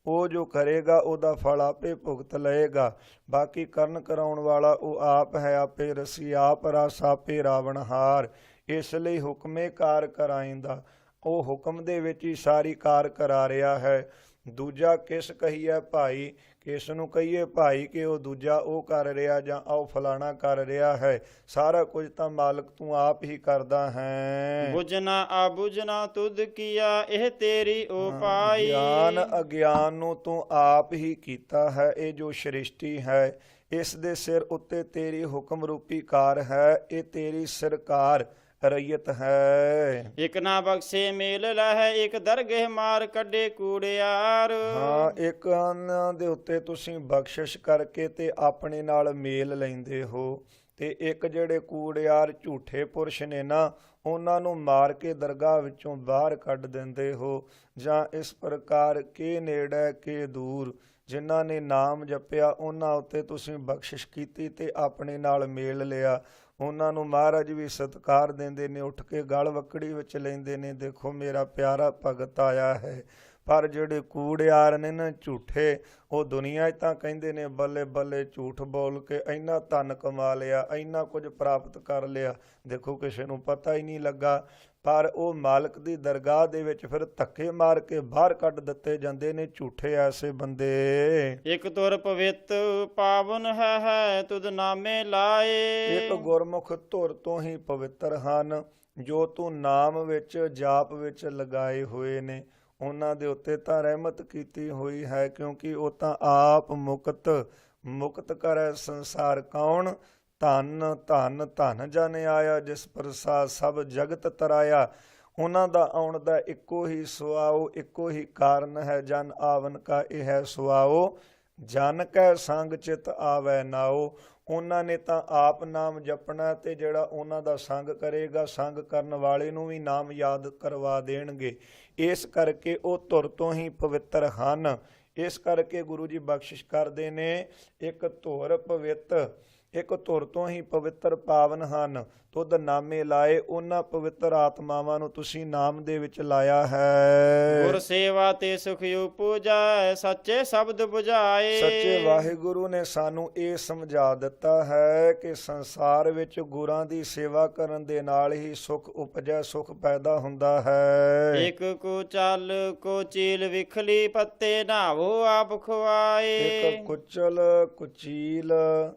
ਉਹ ਜੋ ਕਰੇਗਾ ਉਹਦਾ ਫਲ ਆਪੇ ਭੁਗਤ ਲਏਗਾ। ਬਾਕੀ ਕਰਨ ਕਰਾਉਣ ਵਾਲਾ ਉਹ ਆਪ ਹੈ। ਆਪੇ ਰਸੀ ਆਪ ਰਸ ਆਪੇ ਰਾਵਣਹਾਰ। ਇਸ ਲਈ ਹੁਕਮੇ ਕਾਰ ਕਰਾਇੰਦਾ, ਉਹ ਹੁਕਮ ਦੇ ਵਿੱਚ ਹੀ ਸਾਰੀ ਕਾਰ ਕਰਾ ਰਿਹਾ ਹੈ। ਦੂਜਾ ਕਿਸ ਕਹੀਏ ਭਾਈ, ਕਿਸ ਨੂੰ ਕਹੀਏ ਭਾਈ ਕਿ ਉਹ ਦੂਜਾ ਉਹ ਕਰ ਰਿਹਾ ਜਾਂ ਉਹ ਫਲਾਣਾ ਕਰ ਰਿਹਾ ਹੈ। ਸਾਰਾ ਕੁਝ ਤਾਂ ਮਾਲਕ ਤੂੰ ਆਪ ਹੀ ਕਰਦਾ ਹੈ। ਬੁਝਣਾ ਆਬੁਝਣਾ ਤੁਧ ਕੀਆ, ਇਹ ਤੇਰੀ ਉਪਾਈ। ਗਿਆਨ ਅਗਿਆਨ ਨੂੰ ਤੂੰ ਆਪ ਹੀ ਕੀਤਾ ਹੈ। ਇਹ ਜੋ ਸ੍ਰਿਸ਼ਟੀ ਹੈ ਇਸ ਦੇ ਸਿਰ ਉੱਤੇ ਤੇਰੀ ਹੁਕਮ ਰੂਪੀ ਕਾਰ ਹੈ। ਇਹ ਤੇਰੀ ਸਰਕਾਰ ਰਈਅਤ ਹੈ। ਇਕ ਨਾ ਬਖਸ਼ੇ ਮੇਲ ਲਹਿ, ਇੱਕ ਦਰਗਹਿ ਮਾਰ ਕੱਢੇ ਕੂੜਿਆਰ। ਹਾਂ ਇੱਕ ਉਹਨਾਂ ਦੇ ਉੱਤੇ ਤੁਸੀਂ ਬਖਸ਼ਿਸ਼ ਕਰਕੇ ਤੇ ਆਪਣੇ ਨਾਲ ਮੇਲ ਲੈਂਦੇ ਹੋ ਤੇ ਇੱਕ ਜਿਹੜੇ ਕੂੜਿਆਰ ਝੂਠੇ ਪੁਰਸ਼ ਨੇ ਨਾ ਉਹਨਾਂ ਨੂੰ ਮਾਰ ਕੇ ਦਰਗਾਹ ਵਿੱਚੋਂ ਬਾਹਰ ਕੱਢ ਦਿੰਦੇ ਹੋ। ਜਾਂ ਇਸ ਪ੍ਰਕਾਰ ਕੇ ਨੇੜੇ ਕੇ ਦੂਰ ਜਿਨ੍ਹਾਂ ਨੇ ਨਾਮ ਜਪਿਆ ਉਹਨਾਂ ਉੱਤੇ ਤੁਸੀਂ ਬਖਸ਼ਿਸ਼ ਕੀਤੀ ਤੇ ਆਪਣੇ ਨਾਲ ਮੇਲ ਲਿਆ। ਉਹਨਾਂ ਨੂੰ ਮਹਾਰਾਜ ਵੀ ਸਤਿਕਾਰ ਦਿੰਦੇ ਨੇ, ਉੱਠ ਕੇ ਗਲ ਵੱਕੜੀ ਵਿੱਚ ਲੈਂਦੇ ਨੇ, ਦੇਖੋ ਮੇਰਾ ਪਿਆਰਾ ਭਗਤ ਆਇਆ ਹੈ। ਪਰ ਜਿਹੜੇ ਕੂੜਿਆਰ ਨੇ ਨਾ ਝੂਠੇ, ਉਹ ਦੁਨੀਆ 'ਚ ਤਾਂ ਕਹਿੰਦੇ ਨੇ ਬੱਲੇ ਬੱਲੇ ਝੂਠ ਬੋਲ ਕੇ ਇੰਨਾ ਧਨ ਕਮਾ ਲਿਆ, ਇੰਨਾ ਕੁਝ ਪ੍ਰਾਪਤ ਕਰ ਲਿਆ। ਦੇਖੋ ਕਿਸੇ ਨੂੰ ਪਤਾ ਹੀ ਨਹੀਂ ਲੱਗਾ। ਪਰ ਉਹ ਮਾਲਕ ਦੀ ਦਰਗਾਹ ਦੇ ਵਿੱਚ ਫਿਰ ਧੱਕੇ ਮਾਰ ਕੇ ਬਾਹਰ ਕੱਢ ਦਿੱਤੇ ਜਾਂਦੇ ਨੇ ਝੂਠੇ ਐਸੇ ਬੰਦੇ। ਇੱਕ ਤੁਰ ਪਵਿੱਤ ਪਾਵਨ ਹੈ, ਤੁਧ ਨਾਮੇ ਲਾਏ। ਇੱਕ ਗੁਰਮੁਖ ਧੁਰ ਤੋਂ ਹੀ ਪਵਿੱਤਰ ਹਨ ਜੋ ਤੂੰ ਨਾਮ ਵਿੱਚ ਜਾਪ ਵਿੱਚ ਲਗਾਏ ਹੋਏ ਨੇ। ਉਹਨਾਂ ਦੇ ਉੱਤੇ ਤਾਂ ਰਹਿਮਤ ਕੀਤੀ ਹੋਈ ਹੈ ਕਿਉਂਕਿ ਉਹ ਤਾਂ ਆਪ ਮੁਕਤ ਕਰੈ ਸੰਸਾਰ ਕੌਣ। ਧੰਨ ਧੰਨ ਧੰਨ ਜਨ ਆਇਆ, ਜਿਸ ਪ੍ਰਸਾਦ ਸਭ ਜਗਤ ਤਰਾਇਆ। ਉਹਨਾਂ ਦਾ ਆਉਣ ਦਾ ਇੱਕੋ ਹੀ ਸੁਆਓ, ਇੱਕੋ ਹੀ ਕਾਰਨ ਹੈ। ਜਨ ਆਵਨ ਕਾ ਇਹ ਹੈ ਸੁਆਓ, ਜਨ ਕੈ ਸੰਗ ਚਿਤ ਆਵੈ ਨਾਓ। ਉਹਨਾਂ ਨੇ ਤਾਂ ਆਪ ਨਾਮ ਜਪਣਾ ਤੇ ਜਿਹੜਾ ਉਹਨਾਂ ਦਾ ਸੰਗ ਕਰੇਗਾ, ਸੰਗ ਕਰਨ ਵਾਲੇ ਨੂੰ ਵੀ ਨਾਮ ਯਾਦ ਕਰਵਾ ਦੇਣਗੇ। ਇਸ ਕਰਕੇ ਉਹ ਧੁਰ ਤੋਂ ਹੀ ਪਵਿੱਤਰ ਹਨ। ਇਸ ਕਰਕੇ ਗੁਰੂ ਜੀ ਬਖਸ਼ਿਸ਼ ਕਰਦੇ ਨੇ, ਇੱਕ ਧੁਰ ਪਵਿੱਤ, ਇੱਕ ਧੁਰ ਤੋਂ ਹੀ ਪਵਿੱਤਰ ਪਾਵਨ ਹਨ। ਤੁਧ ਨਾਮੇ ਲਾਏ, ਉਹਨਾਂ ਪਵਿੱਤਰ ਆਤਮਾਵਾਂ ਨੂੰ ਤੁਸੀਂ ਨਾਮ ਦੇ ਵਿੱਚ ਲਾਇਆ ਹੈ। ਗੁਰ ਸੇਵਾ ਤੇ ਸੁਖ ਉਪਜੈ, ਸੱਚੇ ਸ਼ਬਦ 부ਝਾਏ। ਸੱਚੇ ਵਾਹਿਗੁਰੂ ਨੇ ਸਾਨੂੰ ਇਹ ਸਮਝਾ ਦਿੱਤਾ ਹੈ ਕਿ ਸੰਸਾਰ ਵਿੱਚ ਗੁਰਾਂ ਦੀ ਸੇਵਾ ਕਰਨ ਦੇ ਨਾਲ ਹੀ ਸੁਖ ਉਪਜੈ, ਸੁਖ ਪੈਦਾ ਹੁੰਦਾ ਹੈ। ਇਕ ਕੋ ਚੱਲ ਕੋ ਚੀਲ ਵਿਖਲੀ, ਪੱਤੇ ਨਾਵੋ ਆਪ ਖਵਾਏ। ਇੱਕ ਕੁਚਲ ਕੁਚੀਲ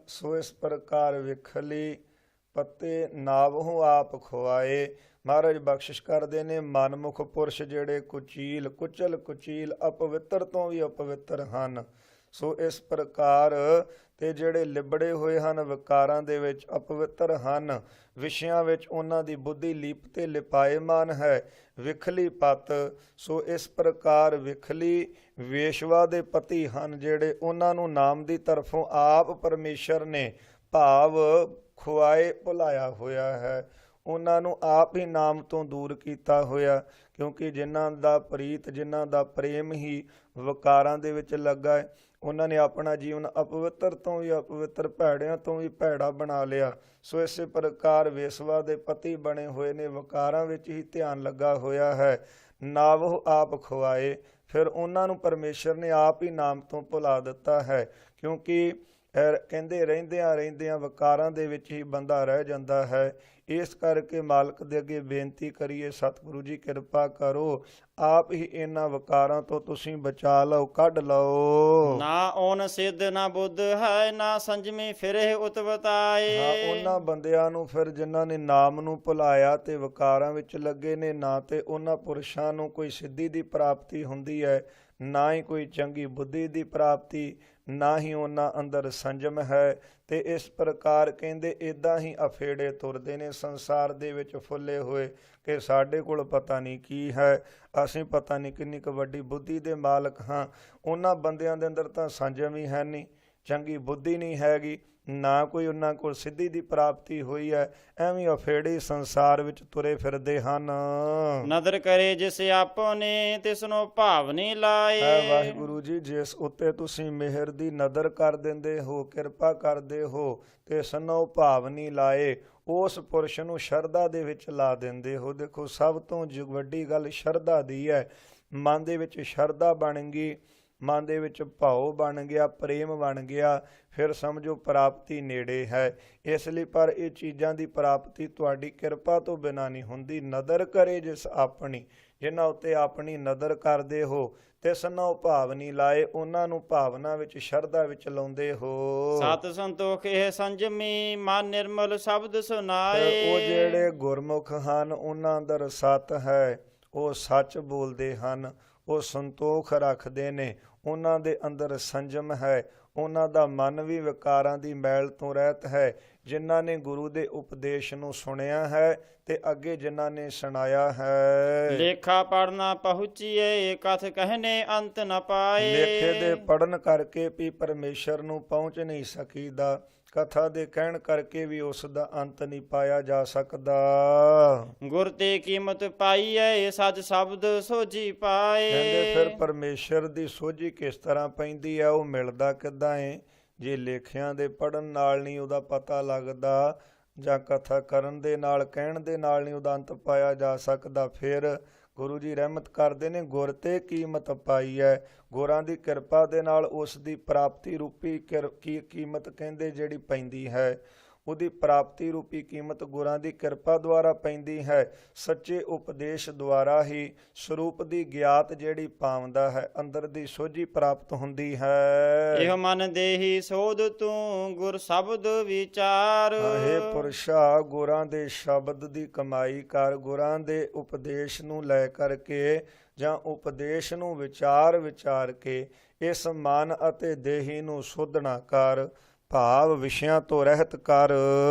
ਸੋ ਇਸ ਪ੍ਰਕਾਰ ਵਿਖਲੀ, ਪੱਤੇ ਨਾਵਹੁ ਆਪ ਖਵਾਏ। ਮਹਾਰਾਜ ਬਖਸ਼ਿਸ਼ ਕਰਦੇ ਨੇ, ਮਨਮੁਖ ਪੁਰਸ਼ ਜਿਹੜੇ ਕੁਚੀਲ, ਕੁਚਲ ਕੁਚੀਲ, ਅਪਵਿੱਤਰ ਤੋਂ ਵੀ ਅਪਵਿੱਤਰ ਹਨ। ਸੋ ਇਸ ਪ੍ਰਕਾਰ ਤੇ ਜਿਹੜੇ ਲਿਬੜੇ ਹੋਏ ਹਨ, ਵਿਕਾਰਾਂ ਦੇ ਵਿੱਚ ਅਪਵਿੱਤਰ ਹਨ, ਵਿਸ਼ਿਆਂ ਵਿੱਚ ਉਹਨਾਂ ਦੀ ਬੁੱਧੀ ਲੀਪ ਤੇ ਲਿਪਾਏਮਾਨ ਹੈ। ਵਿਖਲੀ ਪਤ, ਸੋ ਇਸ ਪ੍ਰਕਾਰ ਵਿਖਲੀ ਵੇਸ਼ਵਾ ਦੇ ਪਤੀ ਹਨ ਜਿਹੜੇ, ਉਹਨਾਂ ਨੂੰ ਨਾਮ ਦੀ ਤਰਫੋਂ ਆਪ ਪਰਮੇਸ਼ਰ ਨੇ ਭਾਵ ਖੁਆਏ ਭੁਲਾਇਆ ਹੋਇਆ ਹੈ। ਉਹਨਾਂ ਨੂੰ ਆਪ ਹੀ ਨਾਮ ਤੋਂ ਦੂਰ ਕੀਤਾ ਹੋਇਆ, ਕਿਉਂਕਿ ਜਿਨ੍ਹਾਂ ਦਾ ਪ੍ਰੀਤ, ਜਿਨ੍ਹਾਂ ਦਾ ਪ੍ਰੇਮ ਹੀ ਵਿਕਾਰਾਂ ਦੇ ਵਿੱਚ ਲੱਗਾ ਹੈ, ਉਹਨਾਂ ਨੇ ਆਪਣਾ ਜੀਵਨ ਅਪਵਿੱਤਰ ਤੋਂ ਵੀ ਅਪਵਿੱਤਰ, ਭੈੜਿਆਂ ਤੋਂ ਵੀ ਭੈੜਾ ਬਣਾ ਲਿਆ। ਸੋ ਇਸੇ ਪ੍ਰਕਾਰ ਵੇਸਵਾ ਦੇ ਪਤੀ ਬਣੇ ਹੋਏ ਨੇ, ਵਿਕਾਰਾਂ ਵਿੱਚ ਹੀ ਧਿਆਨ ਲੱਗਾ ਹੋਇਆ ਹੈ। ਨਾਵਹੁ ਆਪ ਖਵਾਏ, ਫਿਰ ਉਹਨਾਂ ਨੂੰ ਪਰਮੇਸ਼ਰ ਨੇ ਆਪ ਹੀ ਨਾਮ ਤੋਂ ਭੁਲਾ ਦਿੱਤਾ ਹੈ, ਕਿਉਂਕਿ ਕਹਿੰਦੇ ਰਹਿੰਦਿਆਂ ਵਿਕਾਰਾਂ ਦੇ ਵਿੱਚ ਹੀ ਬੰਦਾ ਰਹਿ ਜਾਂਦਾ ਹੈ। ਇਸ ਕਰਕੇ ਮਾਲਕ ਦੇ ਅੱਗੇ ਬੇਨਤੀ ਕਰੀਏ, ਸਤਿਗੁਰੂ ਜੀ ਕਿਰਪਾ ਕਰੋ, ਆਪ ਹੀ ਇਹਨਾਂ ਵਿਕਾਰਾਂ ਤੋਂ ਤੁਸੀਂ ਬਚਾ ਲਓ, ਕੱਢ ਲਓ। ਨਾ ਓਨ ਸਿੱਧ ਨਾ ਬੁੱਧ ਹੈ, ਨਾ ਸੰਜਮੀ ਫਿਰੇ ਉਤਵਤਾਏ। ਹਾਂ, ਉਹਨਾਂ ਬੰਦਿਆਂ ਨੂੰ ਫਿਰ ਜਿਨ੍ਹਾਂ ਨੇ ਨਾਮ ਨੂੰ ਭੁਲਾਇਆ ਤੇ ਵਿਕਾਰਾਂ ਵਿੱਚ ਲੱਗੇ ਨੇ, ਨਾ ਤੇ ਉਹਨਾਂ ਪੁਰਸ਼ਾਂ ਨੂੰ ਕੋਈ ਸਿੱਧੀ ਦੀ ਪ੍ਰਾਪਤੀ ਹੁੰਦੀ ਹੈ, ਨਾ ਹੀ ਕੋਈ ਚੰਗੀ ਬੁੱਧੀ ਦੀ ਪ੍ਰਾਪਤੀ, ਨਾ ਹੀ ਉਹਨਾਂ ਅੰਦਰ ਸੰਜਮ ਹੈ। ਤੇ ਇਸ ਪ੍ਰਕਾਰ ਕਹਿੰਦੇ ਇੱਦਾਂ ਹੀ ਅਫੇੜੇ ਤੁਰਦੇ ਨੇ ਸੰਸਾਰ ਦੇ ਵਿੱਚ ਫੁੱਲੇ ਹੋਏ, ਕਿ ਸਾਡੇ ਕੋਲ ਪਤਾ ਨਹੀਂ ਕੀ ਹੈ, ਅਸੀਂ ਪਤਾ ਨਹੀਂ ਕਿੰਨੀ ਕੁ ਵੱਡੀ ਬੁੱਧੀ ਦੇ ਮਾਲਕ ਹਾਂ। ਉਹਨਾਂ ਬੰਦਿਆਂ ਦੇ ਅੰਦਰ ਤਾਂ ਸੰਜਮ ਹੀ ਹੈ ਨਹੀਂ, ਚੰਗੀ ਬੁੱਧੀ ਨਹੀਂ ਹੈਗੀ, ਨਾ ਕੋਈ ਉਹਨਾਂ ਕੋਲ ਸਿੱਧੀ ਦੀ ਪ੍ਰਾਪਤੀ ਹੋਈ ਹੈ। ਐਵੇਂ ਅਫੇੜੇ ਸੰਸਾਰ ਵਿੱਚ ਤੁਰੇ ਫਿਰਦੇ ਹਨ। ਨਦਰ ਕਰੇ ਜਿਸ ਆਪਨੇ, ਤਿਸਨੋ ਭਾਵ ਨਹੀਂ ਲਾਏ। ਵਾਹਿਗੁਰੂ ਜੀ, ਜਿਸ ਉੱਤੇ ਤੁਸੀਂ ਮਿਹਰ ਦੀ ਨਦਰ ਕਰ ਦਿੰਦੇ ਹੋ, ਕਿਰਪਾ ਕਰਦੇ ਹੋ, ਤੇ ਸਨੋ ਭਾਵ ਨਹੀਂ ਲਾਏ, ਉਸ ਪੁਰਸ਼ ਨੂੰ ਸ਼ਰਧਾ ਦੇ ਵਿੱਚ ਲਾ ਦਿੰਦੇ ਹੋ। ਦੇਖੋ, ਸਭ ਤੋਂ ਵੱਡੀ ਗੱਲ ਸ਼ਰਧਾ ਦੀ ਹੈ। ਮਨ ਦੇ ਵਿੱਚ ਸ਼ਰਧਾ ਬਣ ਗਈ, ਮਨ ਦੇ ਵਿੱਚ ਭਾਉ ਬਣ ਗਿਆ, ਪ੍ਰੇਮ ਬਣ ਗਿਆ, ਫਿਰ ਸਮਝੋ ਪ੍ਰਾਪਤੀ ਨੇੜੇ ਹੈ। ਇਸ ਲਈ ਪਰ ਇਹ ਚੀਜ਼ਾਂ ਦੀ ਪ੍ਰਾਪਤੀ ਤੁਹਾਡੀ ਕਿਰਪਾ ਤੋਂ ਬਿਨਾਂ ਨਹੀਂ ਹੁੰਦੀ। ਨਦਰ ਕਰੇ ਜਿਸ ਆਪਣੀ, ਜਿਨ੍ਹਾਂ ਉੱਤੇ ਆਪਣੀ ਨਦਰ ਕਰਦੇ ਹੋ, ਤਿਸਨੋ ਭਾਵ ਨਹੀਂ ਲਾਏ, ਉਹਨਾਂ ਨੂੰ ਭਾਵਨਾ ਵਿੱਚ, ਸ਼ਰਧਾ ਵਿੱਚ ਲਾਉਂਦੇ ਹੋ। ਸਤ ਸੰਤੋਖ ਇਹ ਸੰਜਮੀ, ਮਨ ਨਿਰਮਲ ਸ਼ਬਦ ਸੁਨਾਏ। ਉਹ ਜਿਹੜੇ ਗੁਰਮੁਖ ਹਨ, ਉਹਨਾਂ ਅੰਦਰ ਸਤ ਹੈ, ਉਹ ਸੱਚ ਬੋਲਦੇ ਹਨ, ਉਹ ਸੰਤੋਖ ਰੱਖਦੇ ਨੇ, ਉਹਨਾਂ ਦੇ ਅੰਦਰ ਸੰਜਮ ਹੈ, ਉਹਨਾਂ ਦਾ ਮਨ ਵੀ ਵਿਕਾਰਾਂ ਦੀ ਮੈਲ ਤੋਂ ਰਹਿਤ ਹੈ। ਜਿਨ੍ਹਾਂ ਨੇ ਗੁਰੂ ਦੇ ਉਪਦੇਸ਼ ਨੂੰ ਸੁਣਿਆ ਹੈ ਤੇ ਅੱਗੇ ਜਿਨ੍ਹਾਂ ਨੇ ਸੁਣਾਇਆ ਹੈ। ਲੇਖਾ ਪੜਨਾ ਪਹੁੰਚੀਏ, ਕਥ ਕਹਿਨੇ ਅੰਤ ਨ ਪਾਏ। ਲੇਖੇ ਦੇ ਪੜਨ ਕਰਕੇ ਵੀ ਪਰਮੇਸ਼ਰ ਨੂੰ ਪਹੁੰਚ ਨਹੀਂ ਸਕੀਦਾ, ਕਥਾ ਦੇ ਕਹਿਣ ਕਰਕੇ ਵੀ ਉਸ ਦਾ ਅੰਤ ਨਹੀਂ ਪਾਇਆ ਜਾ ਸਕਦਾ। ਗੁਰ ਤੇ ਕੀਮਤ ਪਾਈਐ, ਸੱਚ ਸ਼ਬਦ ਸੋਝੀ ਪਾਏ। ਕਹਿੰਦੇ ਫਿਰ ਪਰਮੇਸ਼ਰ ਦੀ ਸੋਝੀ ਕਿਸ ਤਰ੍ਹਾਂ ਪੈਂਦੀ ਹੈ, ਉਹ ਮਿਲਦਾ ਕਿੱਦਾਂ ਹੈ? ਜੇ ਲੇਖਿਆਂ ਦੇ ਪੜਨ ਨਾਲ ਨਹੀਂ ਉਹਦਾ ਪਤਾ ਲੱਗਦਾ, ਜਾਂ ਕਥਾ ਕਰਨ ਦੇ ਨਾਲ, ਕਹਿਣ ਦੇ ਨਾਲ ਨਹੀਂ ਉਹਦਾ ਅੰਤ ਪਾਇਆ ਜਾ ਸਕਦਾ, ਫਿਰ ਗੁਰੂ ਜੀ ਰਹਿਮਤ ਕਰਦੇ ਨੇ, ਗੁਰ ਤੇ ਕੀਮਤ ਪਾਈ ਹੈ। ਗੁਰਾਂ ਦੀ ਕਿਰਪਾ ਦੇ ਨਾਲ ਉਸ ਦੀ ਪ੍ਰਾਪਤੀ ਰੂਪੀ ਕੀਮਤ ਕਹਿੰਦੇ ਜਿਹੜੀ ਪੈਂਦੀ ਹੈ, ਉਹਦੀ ਪ੍ਰਾਪਤੀ ਰੂਪੀ ਕੀਮਤ ਗੁਰਾਂ ਦੀ ਕਿਰਪਾ ਦੁਆਰਾ ਪੈਂਦੀ ਹੈ। ਸੱਚੇ ਉਪਦੇਸ਼ ਦੁਆਰਾ ਹੀ ਸਰੂਪ ਦੀ ਗਿਆਤ ਜਿਹੜੀ ਪਾਉਂਦਾ ਹੈ, ਅੰਦਰ ਦੀ ਸੋਝੀ ਪ੍ਰਾਪਤ ਹੁੰਦੀ ਹੈ। ਇਹ ਮਨ ਦੇਹੀ ਸੋਧ ਤੂੰ, ਗੁਰ ਸ਼ਬਦ ਵਿਚਾਰ। ਹੇ ਪੁਰਸ਼ਾ, ਗੁਰਾਂ ਦੇ ਸ਼ਬਦ ਦੀ ਕਮਾਈ ਕਰ, ਗੁਰਾਂ ਦੇ ਉਪਦੇਸ਼ ਨੂੰ ਲੈ ਕਰਕੇ ਜਾਂ ਉਪਦੇਸ਼ ਨੂੰ ਵਿਚਾਰ ਕੇ ਇਸ ਮਨ ਅਤੇ ਦੇਹੀ ਨੂੰ ਸੋਧਣਾ ਕਰ। ਭਾਵ ਵਿਸ਼ਿਆਂ ਤੋਂ ਰਹਿਤ ਕਰ।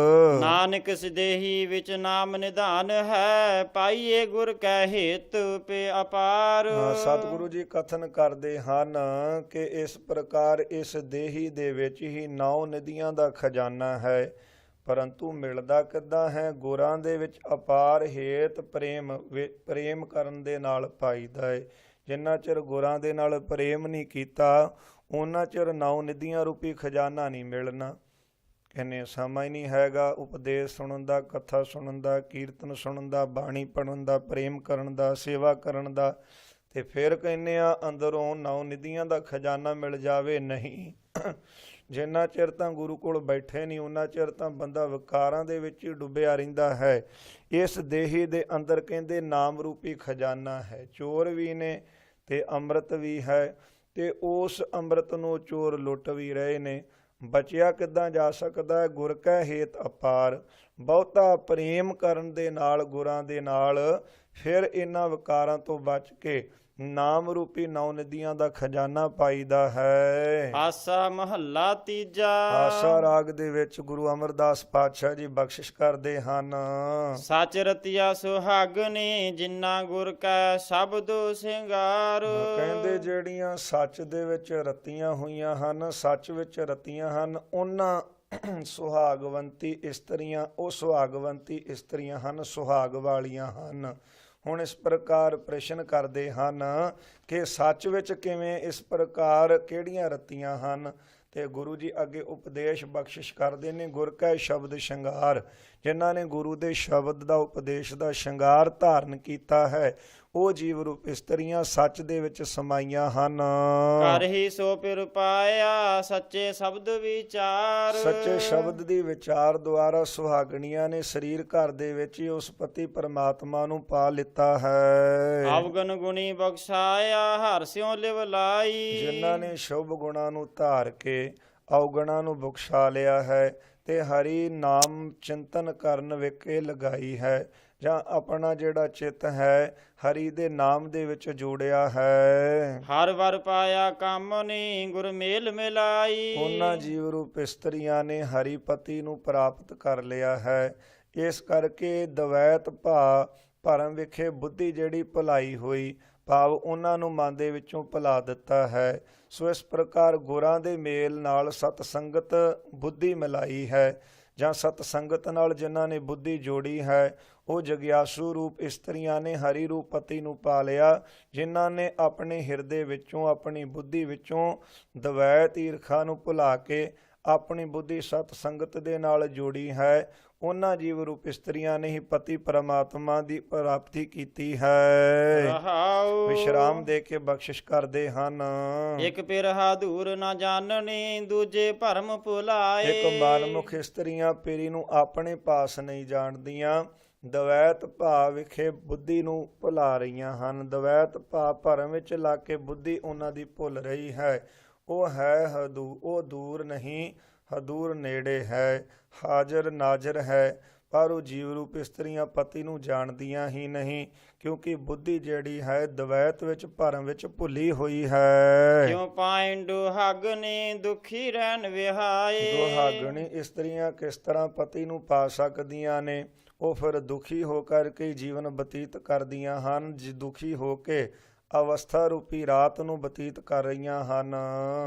ਨਾਨਕ ਸਿਦੇਹੀ ਵਿੱਚ ਨਾਮ ਨਿਧਾਨ ਹੈ, ਪਾਈਏ ਗੁਰ ਕੈ ਹੇਤ ਪੇ ਅਪਾਰ। ਸਤਿਗੁਰੂ ਜੀ ਕਥਨ ਕਰਦੇ ਹਨ ਕਿ ਇਸ ਪ੍ਰਕਾਰ ਇਸ ਦੇਹੀ ਦੇ ਵਿੱਚ ਹੀ 9 ਨਦੀਆਂ ਦਾ ਖਜ਼ਾਨਾ ਹੈ, ਪਰੰਤੂ ਮਿਲਦਾ ਕਿੱਦਾਂ ਹੈ? ਗੁਰਾਂ ਦੇ ਵਿੱਚ ਅਪਾਰ ਹੇਤ ਪ੍ਰੇਮ ਕਰਨ ਦੇ ਨਾਲ ਪਾਈਦਾ ਹੈ। ਜਿੰਨਾ ਚਿਰ ਗੁਰਾਂ ਦੇ ਨਾਲ ਪ੍ਰੇਮ ਨਹੀਂ ਕੀਤਾ, ਉਹਨਾਂ ਚਿਰ 9 ਨਿਧੀਆਂ ਰੂਪੀ ਖਜ਼ਾਨਾ ਨਹੀਂ ਮਿਲਣਾ। ਕਹਿੰਦੇ ਸਮਾਂ ਹੀ ਨਹੀਂ ਹੈਗਾ ਉਪਦੇਸ਼ ਸੁਣਨ ਦਾ, ਕਥਾ ਸੁਣਨ ਦਾ, ਕੀਰਤਨ ਸੁਣਨ ਦਾ, ਬਾਣੀ ਪੜ੍ਹਨ ਦਾ, ਪ੍ਰੇਮ ਕਰਨ ਦਾ, ਸੇਵਾ ਕਰਨ ਦਾ। ਤੇ ਫਿਰ ਕਹਿੰਦੇ ਆ ਅੰਦਰੋਂ 9 ਨਿਧੀਆਂ ਦਾ ਖਜ਼ਾਨਾ ਮਿਲ ਜਾਵੇ, ਨਹੀਂ। ਜਿੰਨਾ ਚਿਰ ਤਾਂ ਗੁਰੂ ਕੋਲ ਬੈਠੇ ਨਹੀਂ, ਉਹਨਾਂ ਚਿਰ ਤਾਂ ਬੰਦਾ ਵਿਕਾਰਾਂ ਦੇ ਵਿੱਚ ਹੀ ਡੁੱਬਿਆ ਰਹਿੰਦਾ ਹੈ। ਇਸ ਦੇਹੀ ਦੇ ਅੰਦਰ ਕਹਿੰਦੇ ਨਾਮ ਰੂਪੀ ਖਜ਼ਾਨਾ ਹੈ। ਚੋਰ ਵੀ ਨੇ ਤੇ ਅੰਮ੍ਰਿਤ ਵੀ ਹੈ, ਤੇ ਉਸ ਅੰਮ੍ਰਿਤ ਨੂੰ ਚੋਰ ਲੁੱਟ ਵੀ ਰਹੇ ਨੇ। ਬਚਿਆ ਕਿੱਦਾਂ ਜਾ ਸਕਦਾ ਹੈ? ਗੁਰ ਕੈ ਹੇਤ ਅਪਾਰ। ਬਹੁਤਾ ਪ੍ਰੇਮ ਕਰਨ ਦੇ ਨਾਲ, ਗੁਰਾਂ ਦੇ ਨਾਲ, ਫਿਰ ਇਹਨਾਂ ਵਿਕਾਰਾਂ ਤੋਂ ਬਚ ਕੇ ਨਾਮ ਰੂਪੀ 9 ਨਦੀਆਂ ਦਾ ਖਜ਼ਾਨਾ ਪਾਈਦਾ ਹੈ। ਆਸਾ ਮਹੱਲਾ ਤੀਜਾ। ਆਸਾ ਰਾਗ ਦੇ ਵਿੱਚ ਗੁਰੂ ਅਮਰਦਾਸ ਪਾਤਸ਼ਾਹ ਜੀ ਬਖਸ਼ਿਸ਼ ਕਰਦੇ ਹਨ। ਸਚ ਰਤਿਆ ਸੁਹਾਗਨੀ, ਜਿਨ੍ਹਾਂ ਗੁਰ ਕੈ ਸ਼ਬਦ ਸਿੰਗਾਰ। ਕਹਿੰਦੇ ਜਿਹੜੀਆਂ ਸੱਚ ਦੇ ਵਿੱਚ ਰਤੀਆਂ ਹੋਈਆਂ ਹਨ, ਸੱਚ ਵਿੱਚ ਰਤੀਆਂ ਹਨ, ਉਹਨਾਂ ਸੁਹਾਗਵੰਤੀ ਇਸਤਰੀਆਂ, ਉਹ ਸੁਹਾਗਵੰਤੀ ਇਸਤਰੀਆਂ ਹਨ, ਸੁਹਾਗ ਵਾਲੀਆਂ ਹਨ। ਹੁਣ ਇਸ ਪ੍ਰਕਾਰ ਪ੍ਰਸ਼ਨ ਕਰਦੇ ਹਨ ਕਿ ਸੱਚ ਵਿੱਚ ਕਿਵੇਂ, ਇਸ ਪ੍ਰਕਾਰ ਕਿਹੜੀਆਂ ਰਤੀਆਂ ਹਨ? ਤੇ ਗੁਰੂ ਜੀ ਅੱਗੇ ਉਪਦੇਸ਼ ਬਖਸ਼ਿਸ਼ ਕਰਦੇ ਨੇ। ਗੁਰ ਕੈ ਸ਼ਬਦ ਸ਼ਿੰਗਾਰ, ਜਿਨ੍ਹਾਂ ਨੇ ਗੁਰੂ ਦੇ ਸ਼ਬਦ ਦਾ, ਉਪਦੇਸ਼ ਦਾ ਸ਼ਿੰਗਾਰ ਧਾਰਨ ਕੀਤਾ ਹੈ, ਉਹ ਜੀਵ ਰੂਪ ਇਸਤਰੀਆਂ ਸੱਚ ਦੇ ਵਿੱਚ ਸਮਾਈਆਂ ਹਨ। ਕਰ ਹੀ ਸੋ ਪਿਰ ਪਾਇਆ, ਸੱਚੇ ਸ਼ਬਦ ਵਿਚਾਰ। ਸੱਚੇ ਸ਼ਬਦ ਦੀ ਵਿਚਾਰ ਦੁਆਰਾ ਸੁਹਾਗਣੀਆਂ ਨੇ ਸਰੀਰ ਘਰ ਦੇ ਵਿੱਚ ਹੀ ਉਸ ਪਤੀ ਪਰਮਾਤਮਾ ਨੂੰ ਪਾ ਲਿੱਤਾ ਹੈ। ਅਵਗਨ ਗੁਣੀ ਬਖਸ਼ਾਇਆ, ਹਰਿ ਸਿਉ ਲਿਵ ਲਾਈ। ਜਿਨ੍ਹਾਂ ਨੇ ਸ਼ੁਭ ਗੁਣਾਂ ਨੂੰ ਧਾਰ ਕੇ ਅਵਗੁਣਾਂ ਨੂੰ ਬਖਸ਼ਾ ਲਿਆ ਹੈ, ਤੇ ਹਰੀ ਨਾਮ ਚਿੰਤਨ ਕਰਨ ਵਿਖੇ ਲਗਾਈ ਹੈ, ਜਾਂ ਆਪਣਾ ਜਿਹੜਾ ਚਿੱਤ ਹੈ ਹਰੀ ਦੇ ਨਾਮ ਦੇ ਵਿੱਚ ਜੋੜਿਆ ਹੈ। ਹਰ ਵਰ ਪਾਇਆ ਕਾਮਨੀ, ਗੁਰ ਮੇਲ ਮਿਲਾਈ। ਉਹਨਾਂ ਜੀਵ ਰੂਪ ਇਸਤਰੀਆਂ ਨੇ ਹਰੀ ਪਤੀ ਨੂੰ ਪ੍ਰਾਪਤ ਕਰ ਲਿਆ ਹੈ। ਇਸ ਕਰਕੇ ਦਵੈਤ ਭਰਮ ਵਿਖੇ ਬੁੱਧੀ ਜਿਹੜੀ ਭੁਲਾਈ ਹੋਈ, ਭਾਵ ਉਹਨਾਂ ਨੂੰ ਮਨ ਦੇ ਵਿੱਚੋਂ ਭੁਲਾ ਦਿੱਤਾ ਹੈ। ਸੋ ਇਸ ਪ੍ਰਕਾਰ ਗੁਰਾਂ ਦੇ ਮੇਲ ਨਾਲ ਸਤ ਸੰਗਤ ਬੁੱਧੀ ਮਿਲਾਈ ਹੈ, ਜਾਂ ਸਤ ਸੰਗਤ ਨਾਲ ਜਿਨ੍ਹਾਂ ਨੇ ਬੁੱਧੀ ਜੋੜੀ ਹੈ, ਉਹ ਜਗਿਆਸੂ ਰੂਪ ਇਸਤਰੀਆਂ ਨੇ ਹਰੀ ਰੂਪ ਪਤੀ ਨੂੰ ਪਾ ਲਿਆ, ਜਿਨ੍ਹਾਂ ਨੇ ਆਪਣੇ ਹਿਰਦੇ ਵਿੱਚੋਂ, ਆਪਣੀ ਬੁੱਧੀ ਵਿੱਚੋਂ ਦਵੈਤ ਈਰਖਾ ਨੂੰ ਭੁਲਾ ਕੇ ਆਪਣੀ ਬੁੱਧੀ ਸਤ ਸੰਗਤ ਦੇ ਨਾਲ ਜੋੜੀ ਹੈ। ਉਹਨਾਂ ਜੀਵ ਰੂਪ ਇਸਤਰੀਆਂ ਨੇ ਹੀ ਪਤੀ ਪਰਮਾਤਮਾ ਦੀ ਪ੍ਰਾਪਤੀ ਕੀਤੀ ਹੈ। ਵਿਸ਼ਰਾਮ ਦੇ ਕੇ ਬਖਸ਼ਿਸ਼ ਕਰਦੇ ਹਨ। ਇੱਕ ਪਿਰਹਾ ਦੂਰ ਨਾ ਜਾਣਨੀ, ਦੂਜੇ ਭਰਮ ਭੁਲਾਏ। ਇੱਕ ਮਨਮੁਖ ਇਸਤਰੀਆਂ ਪੀਰੀ ਨੂੰ ਆਪਣੇ ਪਾਸ ਨਹੀਂ ਜਾਣਦੀਆਂ, ਦਵੈਤ ਭਾਵ ਵਿਖੇ ਬੁੱਧੀ ਨੂੰ ਭੁਲਾ ਰਹੀਆਂ ਹਨ। ਦਵੈਤ ਭਾਵ ਭਰਮ ਵਿੱਚ ਲੱਗ ਕੇ ਬੁੱਧੀ ਉਹਨਾਂ ਦੀ ਭੁੱਲ ਰਹੀ ਹੈ। ਉਹ ਹੈ ਉਹ ਦੂਰ ਨਹੀਂ, ਹਦੂਰ ਨੇੜੇ ਹੈ, ਹਾਜ਼ਰ ਨਾਜ਼ਰ ਹੈ, ਪਰ ਉਹ ਜੀਵ ਰੂਪ ਇਸਤਰੀਆਂ ਪਤੀ ਨੂੰ ਜਾਣਦੀਆਂ ਹੀ ਨਹੀਂ, ਕਿਉਂਕਿ ਬੁੱਧੀ ਜਿਹੜੀ ਹੈ ਦਵੈਤ ਵਿੱਚ, ਭਰਮ ਵਿੱਚ ਭੁੱਲੀ ਹੋਈ ਹੈ। ਕਿਉ ਪਾਇਨ ਦੁਹਾਗਨੀ, ਦੁਖੀ ਰਹਿਣ ਵਿਹਾਏ। ਦੁਹਾਗਣੀ ਇਸਤਰੀਆਂ ਕਿਸ ਤਰ੍ਹਾਂ ਪਤੀ ਨੂੰ ਪਾ ਸਕਦੀਆਂ ਨੇ? ਉਹ ਫਿਰ ਦੁਖੀ ਹੋ ਕਰਕੇ ਜੀਵਨ ਬਤੀਤ ਕਰਦੀਆਂ ਹਨ, ਦੁਖੀ ਹੋ ਕੇ ਅਵਸਥਾ ਰੂਪੀ ਰਾਤ ਨੂੰ ਬਤੀਤ ਕਰ ਰਹੀਆਂ ਹਨ।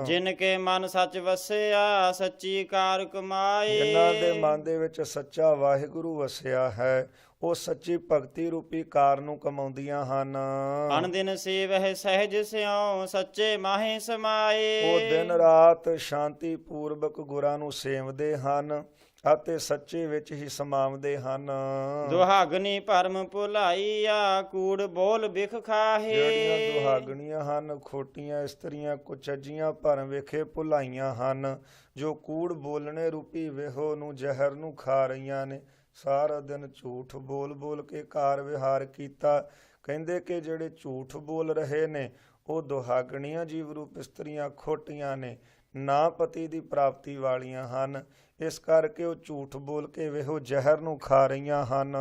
ਜਿਨ ਕੇ ਮਨ ਸੱਚ ਵਸਿਆ, ਸੱਚੀ ਕਾਰ ਕਮਾਏ। ਜਿਨ੍ਹਾਂ ਦੇ ਮਨ ਦੇ ਵਿੱਚ ਸੱਚਾ ਵਾਹਿਗੁਰੂ ਵਸਿਆ ਹੈ, ਉਹ ਸੱਚੀ ਭਗਤੀ ਰੂਪੀ ਕਾਰ ਨੂੰ ਕਮਾਉਂਦੀਆਂ ਹਨ। ਅਨ ਦਿਨ ਸੇਵਹਿ ਸਹਿਜ ਸਿਉ, ਸੱਚੇ ਮਾਹੇ ਸਮਾਏ। ਉਹ ਦਿਨ ਰਾਤ ਸ਼ਾਂਤੀ ਪੂਰਵਕ ਗੁਰਾਂ ਨੂੰ ਸੇਵਦੇ ਹਨ ਅਤੇ ਸੱਚੇ ਵਿੱਚ ਹੀ ਸਮਾਵਦੇ ਹਨ। ਦੁਹਾਗਨੀ ਭਰਮ ਭੁਲਾਈਆ, ਕੂੜ ਬੋਲ ਬਿਖ ਖਾਹੇ। ਜਿਹੜੀਆਂ ਦੁਹਾਗਣੀਆਂ ਹਨ, ਖੋਟੀਆਂ ਇਸਤਰੀਆਂ, ਕੁਚੱਜੀਆਂ ਭਰਮ ਵਿਖੇ ਭੁਲਾਈਆਂ ਹਨ, ਜੋ ਕੂੜ ਬੋਲਣੇ ਰੂਪੀ ਵਿਹੋ ਨੂੰ, ਜ਼ਹਿਰ ਨੂੰ ਖਾ ਰਹੀਆਂ ਨੇ। ਸਾਰਾ ਦਿਨ ਝੂਠ ਬੋਲ ਬੋਲ ਕੇ ਕਾਰ ਵਿਹਾਰ ਕੀਤਾ। ਕਹਿੰਦੇ ਕਿ ਜਿਹੜੇ ਝੂਠ ਬੋਲ ਰਹੇ ਨੇ ਉਹ ਦੁਹਾਗਣੀਆਂ ਜੀਵ ਰੂਪ ਇਸਤਰੀਆਂ ਖੋਟੀਆਂ ਨੇ, ਨਾ ਪਤੀ ਦੀ ਪ੍ਰਾਪਤੀ ਵਾਲੀਆਂ ਹਨ। ਇਸ ਕਰਕੇ ਉਹ ਝੂਠ ਬੋਲ ਕੇ ਵੇਹੋ ਜ਼ਹਿਰ ਨੂੰ ਖਾ ਰਹੀਆਂ ਹਨ।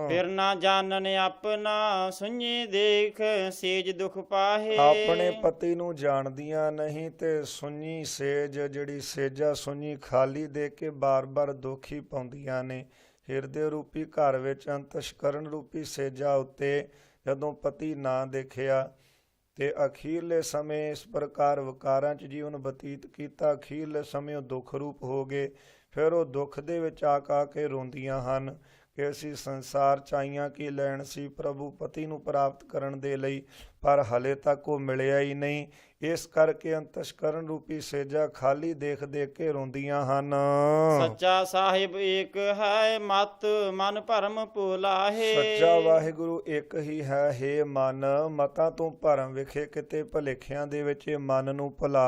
ਫਿਰ ਨਾ ਜਾਣਨ ਆਪਣਾ ਸੁਣੀ ਦੇਖ ਸੇਜ ਦੁਖ ਪਾਹੇ। ਆਪਣੇ ਪਤੀ ਨੂੰ ਜਾਣਦੀਆਂ ਨਹੀਂ ਤੇ ਸੁਣੀ ਸੇਜ ਜਿਹੜੀ ਸੇਜਾ ਸੁਣੀ ਖਾਲੀ ਦੇ ਕੇ ਬਾਰ-ਬਾਰ ਦੁੱਖ ਹੀ ਪਾਉਂਦੀਆਂ ਨੇ। ਹਿਰਦੇ ਰੂਪੀ ਘਰ ਵਿੱਚ ਅੰਤਸ਼ਕਰਨ ਰੂਪੀ ਸੇਜਾ ਉੱਤੇ ਜਦੋਂ ਪਤੀ ਨਾ ਦੇਖਿਆ ਤੇ ਅਖੀਰਲੇ ਸਮੇਂ ਇਸ ਪ੍ਰਕਾਰ ਵਿਕਾਰਾਂ 'ਚ ਜੀਵਨ ਬਤੀਤ ਕੀਤਾ। ਅਖੀਰਲੇ ਸਮੇਂ ਉਹ ਦੁੱਖ ਰੂਪ ਹੋ ਗਏ। ਫਿਰ ਉਹ ਦੁੱਖ ਦੇ ਵਿੱਚ ਆ ਕੇ ਰੋਂਦੀਆਂ ਹਨ ਕਿ ਅਸੀਂ ਸੰਸਾਰ 'ਚ ਆਈਆਂ ਕੀ ਲੈਣ ਸੀ, ਪ੍ਰਭੂ ਪਤੀ ਨੂੰ ਪ੍ਰਾਪਤ ਕਰਨ ਦੇ ਲਈ, ਪਰ ਹਲੇ ਤੱਕ ਉਹ ਮਿਲਿਆ ਹੀ ਨਹੀਂ। ਇਸ ਕਰਕੇ ਅੰਤਸ਼ਕਰਨ ਰੂਪੀ ਸੇਜਾ ਖਾਲੀ ਦੇਖ ਦੇਖ ਕੇ ਰੋਂਦੀਆਂ ਹਨ। ਸੱਚਾ ਸਾਹਿਬ ਏਕ ਹੈ ਮਤ ਮਨ ਭਰਮ ਭੁਲਾਹੇ। ਸੱਚਾ ਵਾਹਿਗੁਰੂ ਇੱਕ ਹੀ ਹੈ, ਹੇ ਮਨ ਮਤਾਂ ਤੋਂ ਭਰਮ ਵਿਖੇ ਕਿਤੇ ਭੁਲੇਖਿਆਂ ਦੇ ਵਿੱਚ ਇਹ ਮਨ ਨੂੰ ਭੁਲਾ।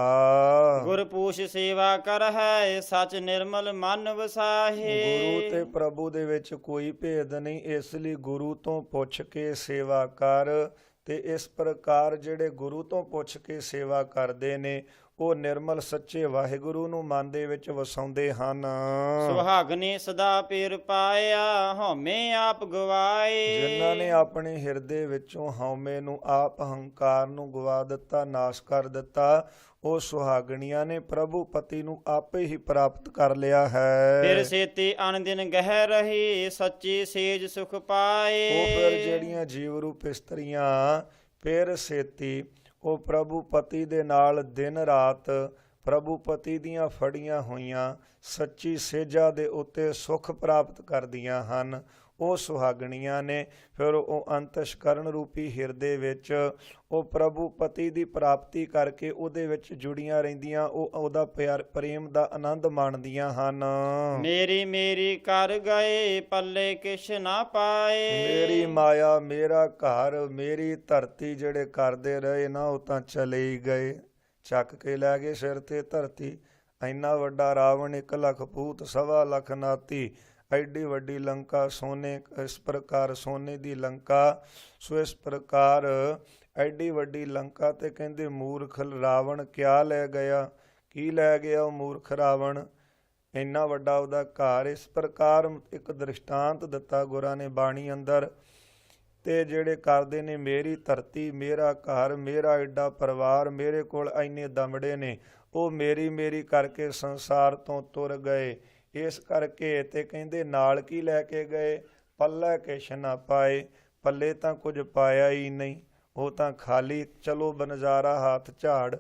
ਗੁਰਪੂਛ ਸੇਵਾ ਕਰ ਹੈ ਸਚ ਨਿਰਮਲ ਮਨ ਵਸਾਹੇ। ਗੁਰੂ ਤੇ ਪ੍ਰਭੂ ਦੇ ਵਿੱਚ ਕੋਈ ਭੇਦ ਨਹੀਂ, ਇਸ ਲਈ ਗੁਰੂ ਤੋਂ ਪੁੱਛ ਕੇ ਸੇਵਾ ਕਰ। ਤੇ ਇਸ ਪ੍ਰਕਾਰ ਜਿਹੜੇ ਗੁਰੂ ਤੋਂ ਪੁੱਛ ਕੇ ਸੇਵਾ ਕਰਦੇ ਨੇ ਉਹ ਨਿਰਮਲ ਸੱਚੇ ਵਾਹਿਗੁਰੂ ਨੂੰ ਮਨ ਦੇ ਵਿੱਚ ਵਸਾਉਂਦੇ ਹਨ। ਸੁਹਾਗਨੇ ਸਦਾ ਪੇਰ ਪਾਇਆ ਹਉਮੈ ਆਪ ਗਵਾਏ। ਜਿਨ੍ਹਾਂ ਨੇ ਆਪਣੇ ਹਿਰਦੇ ਵਿੱਚੋਂ ਹਉਮੈ ਨੂੰ ਆਪ ਹੰਕਾਰ ਨੂੰ ਗਵਾ ਦਿੱਤਾ, ਨਾਸ਼ ਕਰ ਦਿੱਤਾ, ਉਹ ਸੁਹਾਗਣੀਆਂ ਨੇ ਪ੍ਰਭੂ ਪਤੀ ਨੂੰ ਆਪੇ ਹੀ ਪ੍ਰਾਪਤ ਕਰ ਲਿਆ ਹੈ। ਫਿਰ ਸੇਤੇ ਅਨ ਦਿਨ ਗਹਿ ਰਹੇ ਸੱਚੇ ਸੇਜ ਸੁਖ ਪਾਏ। ਉਹ ਫਿਰ ਜਿਹੜੀਆਂ ਜੀਵ ਰੂਪ ਇਸਤਰੀਆਂ ਫਿਰ ਸੇਤੀ ਉਹ ਪ੍ਰਭੂ ਪਤੀ ਦੇ ਨਾਲ ਦਿਨ ਰਾਤ ਪ੍ਰਭੂ ਪਤੀ ਦੀਆਂ ਫੜੀਆਂ ਹੋਈਆਂ ਸੱਚੀ ਸੇਜਾ ਦੇ ਉੱਤੇ ਸੁਖ ਪ੍ਰਾਪਤ ਕਰਦੀਆਂ ਹਨ, ਉਹ ਸੁਹਾਗਣੀਆਂ ਨੇ। ਫਿਰ ਉਹ ਅੰਤਸ਼ਕਰਨ ਰੂਪੀ ਹਿਰਦੇ ਵਿੱਚ ਉਹ ਪ੍ਰਭੂ ਪਤੀ ਦੀ ਪ੍ਰਾਪਤੀ ਕਰਕੇ ਉਹਦੇ ਵਿੱਚ ਜੁੜੀਆਂ ਰਹਿੰਦੀਆਂ, ਉਹ ਉਹਦਾ ਪਿਆਰ ਪ੍ਰੇਮ ਦਾ ਆਨੰਦ ਮਾਣਦੀਆਂ ਹਨ। ਮੇਰੀ ਮੇਰੀ ਕਰ ਗਏ ਪੱਲੇ ਕਿਛ ਨਾ ਪਾਏ। ਮੇਰੀ ਮਾਇਆ ਮੇਰਾ ਘਰ ਮੇਰੀ ਧਰਤੀ ਜਿਹੜੇ ਕਰਦੇ ਰਹੇ ਨਾ ਉਹ ਤਾਂ ਚਲੇ ਹੀ ਗਏ, ਚੱਕ ਕੇ ਲੈ ਗਏ ਸਿਰ ਤੇ ਧਰਤੀ। ਇੰਨਾ ਵੱਡਾ ਰਾਵਣ 1 ਲੱਖ ਪੂਤ 1.25 ਲੱਖ ਨਾਤੀ, ਐਡੀ ਵੱਡੀ ਲੰਕਾ ਸੋਨੇ, ਇਸ ਪ੍ਰਕਾਰ ਸੋਨੇ ਦੀ ਲੰਕਾ। ਸੋ ਇਸ ਪ੍ਰਕਾਰ ਐਡੀ ਵੱਡੀ ਲੰਕਾ ਤੇ ਕਹਿੰਦੇ ਮੂਰਖ ਰਾਵਣ ਕਿਆ ਲੈ ਗਿਆ, ਕੀ ਲੈ ਗਿਆ ਉਹ ਮੂਰਖ ਰਾਵਣ, ਇੰਨਾ ਵੱਡਾ ਉਹਦਾ ਘਰ। ਇਸ ਪ੍ਰਕਾਰ ਇੱਕ ਦ੍ਰਿਸ਼ਟਾਂਤ ਦਿੱਤਾ ਗੁਰਾਂ ਨੇ ਬਾਣੀ ਅੰਦਰ। ਤੇ ਜਿਹੜੇ ਕਰਦੇ ਨੇ ਮੇਰੀ ਧਰਤੀ ਮੇਰਾ ਘਰ ਮੇਰਾ ਐਡਾ ਪਰਿਵਾਰ, ਮੇਰੇ ਕੋਲ ਇੰਨੇ ਦਮੜੇ ਨੇ, ਉਹ ਮੇਰੀ ਮੇਰੀ ਕਰਕੇ ਸੰਸਾਰ ਤੋਂ ਤੁਰ ਗਏ। ਇਸ ਕਰਕੇ ਤੇ ਕਹਿੰਦੇ ਨਾਲ ਕੀ ਲੈ ਕੇ ਗਏ, ਪੱਲੇ ਕਿਛ ਨਾ ਪਾਏ, ਪੱਲੇ ਤਾਂ ਕੁਝ ਪਾਇਆ ਹੀ ਨਹੀਂ, ਉਹ ਤਾਂ ਖਾਲੀ ਚਲੋ ਬਨਜ਼ਾਰਾ ਹੱਥ ਝਾੜ,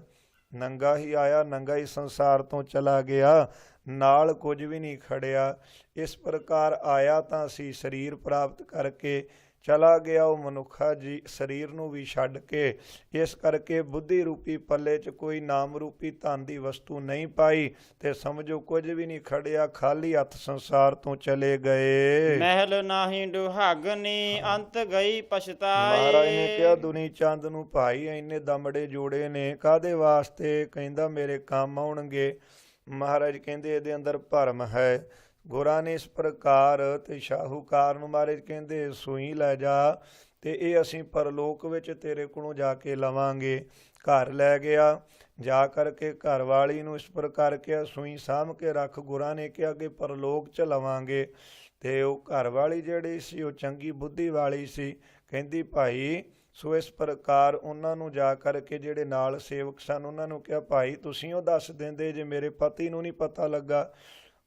ਨੰਗਾ ਹੀ ਆਇਆ ਨੰਗਾ ਹੀ ਸੰਸਾਰ ਤੋਂ ਚਲਾ ਗਿਆ, ਨਾਲ ਕੁਝ ਵੀ ਨਹੀਂ ਖੜਿਆ। ਇਸ ਪ੍ਰਕਾਰ ਆਇਆ ਤਾਂ ਅਸੀਂ ਸਰੀਰ ਪ੍ਰਾਪਤ ਕਰਕੇ, ਚਲਾ ਗਿਆ ਉਹ ਮਨੁੱਖਾ ਜੀ ਸਰੀਰ ਨੂੰ ਵੀ ਛੱਡ ਕੇ। ਇਸ ਕਰਕੇ ਬੁੱਧੀ ਰੂਪੀ ਪੱਲੇ 'ਚ ਕੋਈ ਨਾਮ ਰੂਪੀ ਧਨ ਦੀ ਵਸਤੂ ਨਹੀਂ ਪਾਈ ਤੇ ਸਮਝੋ ਕੁਝ ਵੀ ਨਹੀਂ ਖੜਿਆ, ਖਾਲੀ ਹੱਥ ਸੰਸਾਰ ਤੋਂ ਚਲੇ ਗਏ। ਮਹਿਲ ਨਾਹੀ ਦੁਹਾਗਨੀ ਅੰਤ ਗਈ ਪਛਤਾਏ। ਮਹਾਰਾਜ ਨੇ ਕਿਹਾ ਦੁਨੀ ਚੰਦ ਨੂੰ ਭਾਈ ਇੰਨੇ ਦਮੜੇ ਜੋੜੇ ਨੇ ਕਾਹਦੇ ਵਾਸਤੇ, ਕਹਿੰਦਾ ਮੇਰੇ ਕੰਮ ਆਉਣਗੇ। ਮਹਾਰਾਜ ਕਹਿੰਦੇ ਇਹਦੇ ਅੰਦਰ ਭਰਮ ਹੈ। ਗੁਰਾਂ ਨੇ ਇਸ ਪ੍ਰਕਾਰ ਤੇ ਸ਼ਾਹੂਕਾਰ ਨੂੰ ਮਹਾਰਾਜ ਕਹਿੰਦੇ ਸੂਈ ਲੈ ਜਾ ਤੇ ਇਹ ਅਸੀਂ ਪਰਲੋਕ ਵਿੱਚ ਤੇਰੇ ਕੋਲੋਂ ਜਾ ਕੇ ਲਵਾਂਗੇ। ਘਰ ਲੈ ਗਿਆ, ਜਾ ਕਰਕੇ ਘਰ ਵਾਲੀ ਨੂੰ ਇਸ ਪ੍ਰਕਾਰ ਕਿਹਾ ਸੂਈ ਸਾਂਭ ਕੇ ਰੱਖ। ਗੁਰਾਂ ਨੇ ਕਿਹਾ ਕਿ ਪਰਲੋਕ 'ਚ ਲਵਾਂਗੇ। ਤੇ ਉਹ ਘਰ ਵਾਲੀ ਜਿਹੜੀ ਸੀ ਉਹ ਚੰਗੀ ਬੁੱਧੀ ਵਾਲੀ ਸੀ, ਕਹਿੰਦੀ ਭਾਈ ਸੋ ਇਸ ਪ੍ਰਕਾਰ ਉਹਨਾਂ ਨੂੰ ਜਾ ਕਰਕੇ ਜਿਹੜੇ ਨਾਲ ਸੇਵਕ ਸਨ ਉਹਨਾਂ ਨੂੰ ਕਿਹਾ ਭਾਈ ਤੁਸੀਂ ਉਹ ਦੱਸ ਦਿੰਦੇ ਜੇ ਮੇਰੇ ਪਤੀ ਨੂੰ ਨਹੀਂ ਪਤਾ ਲੱਗਾ।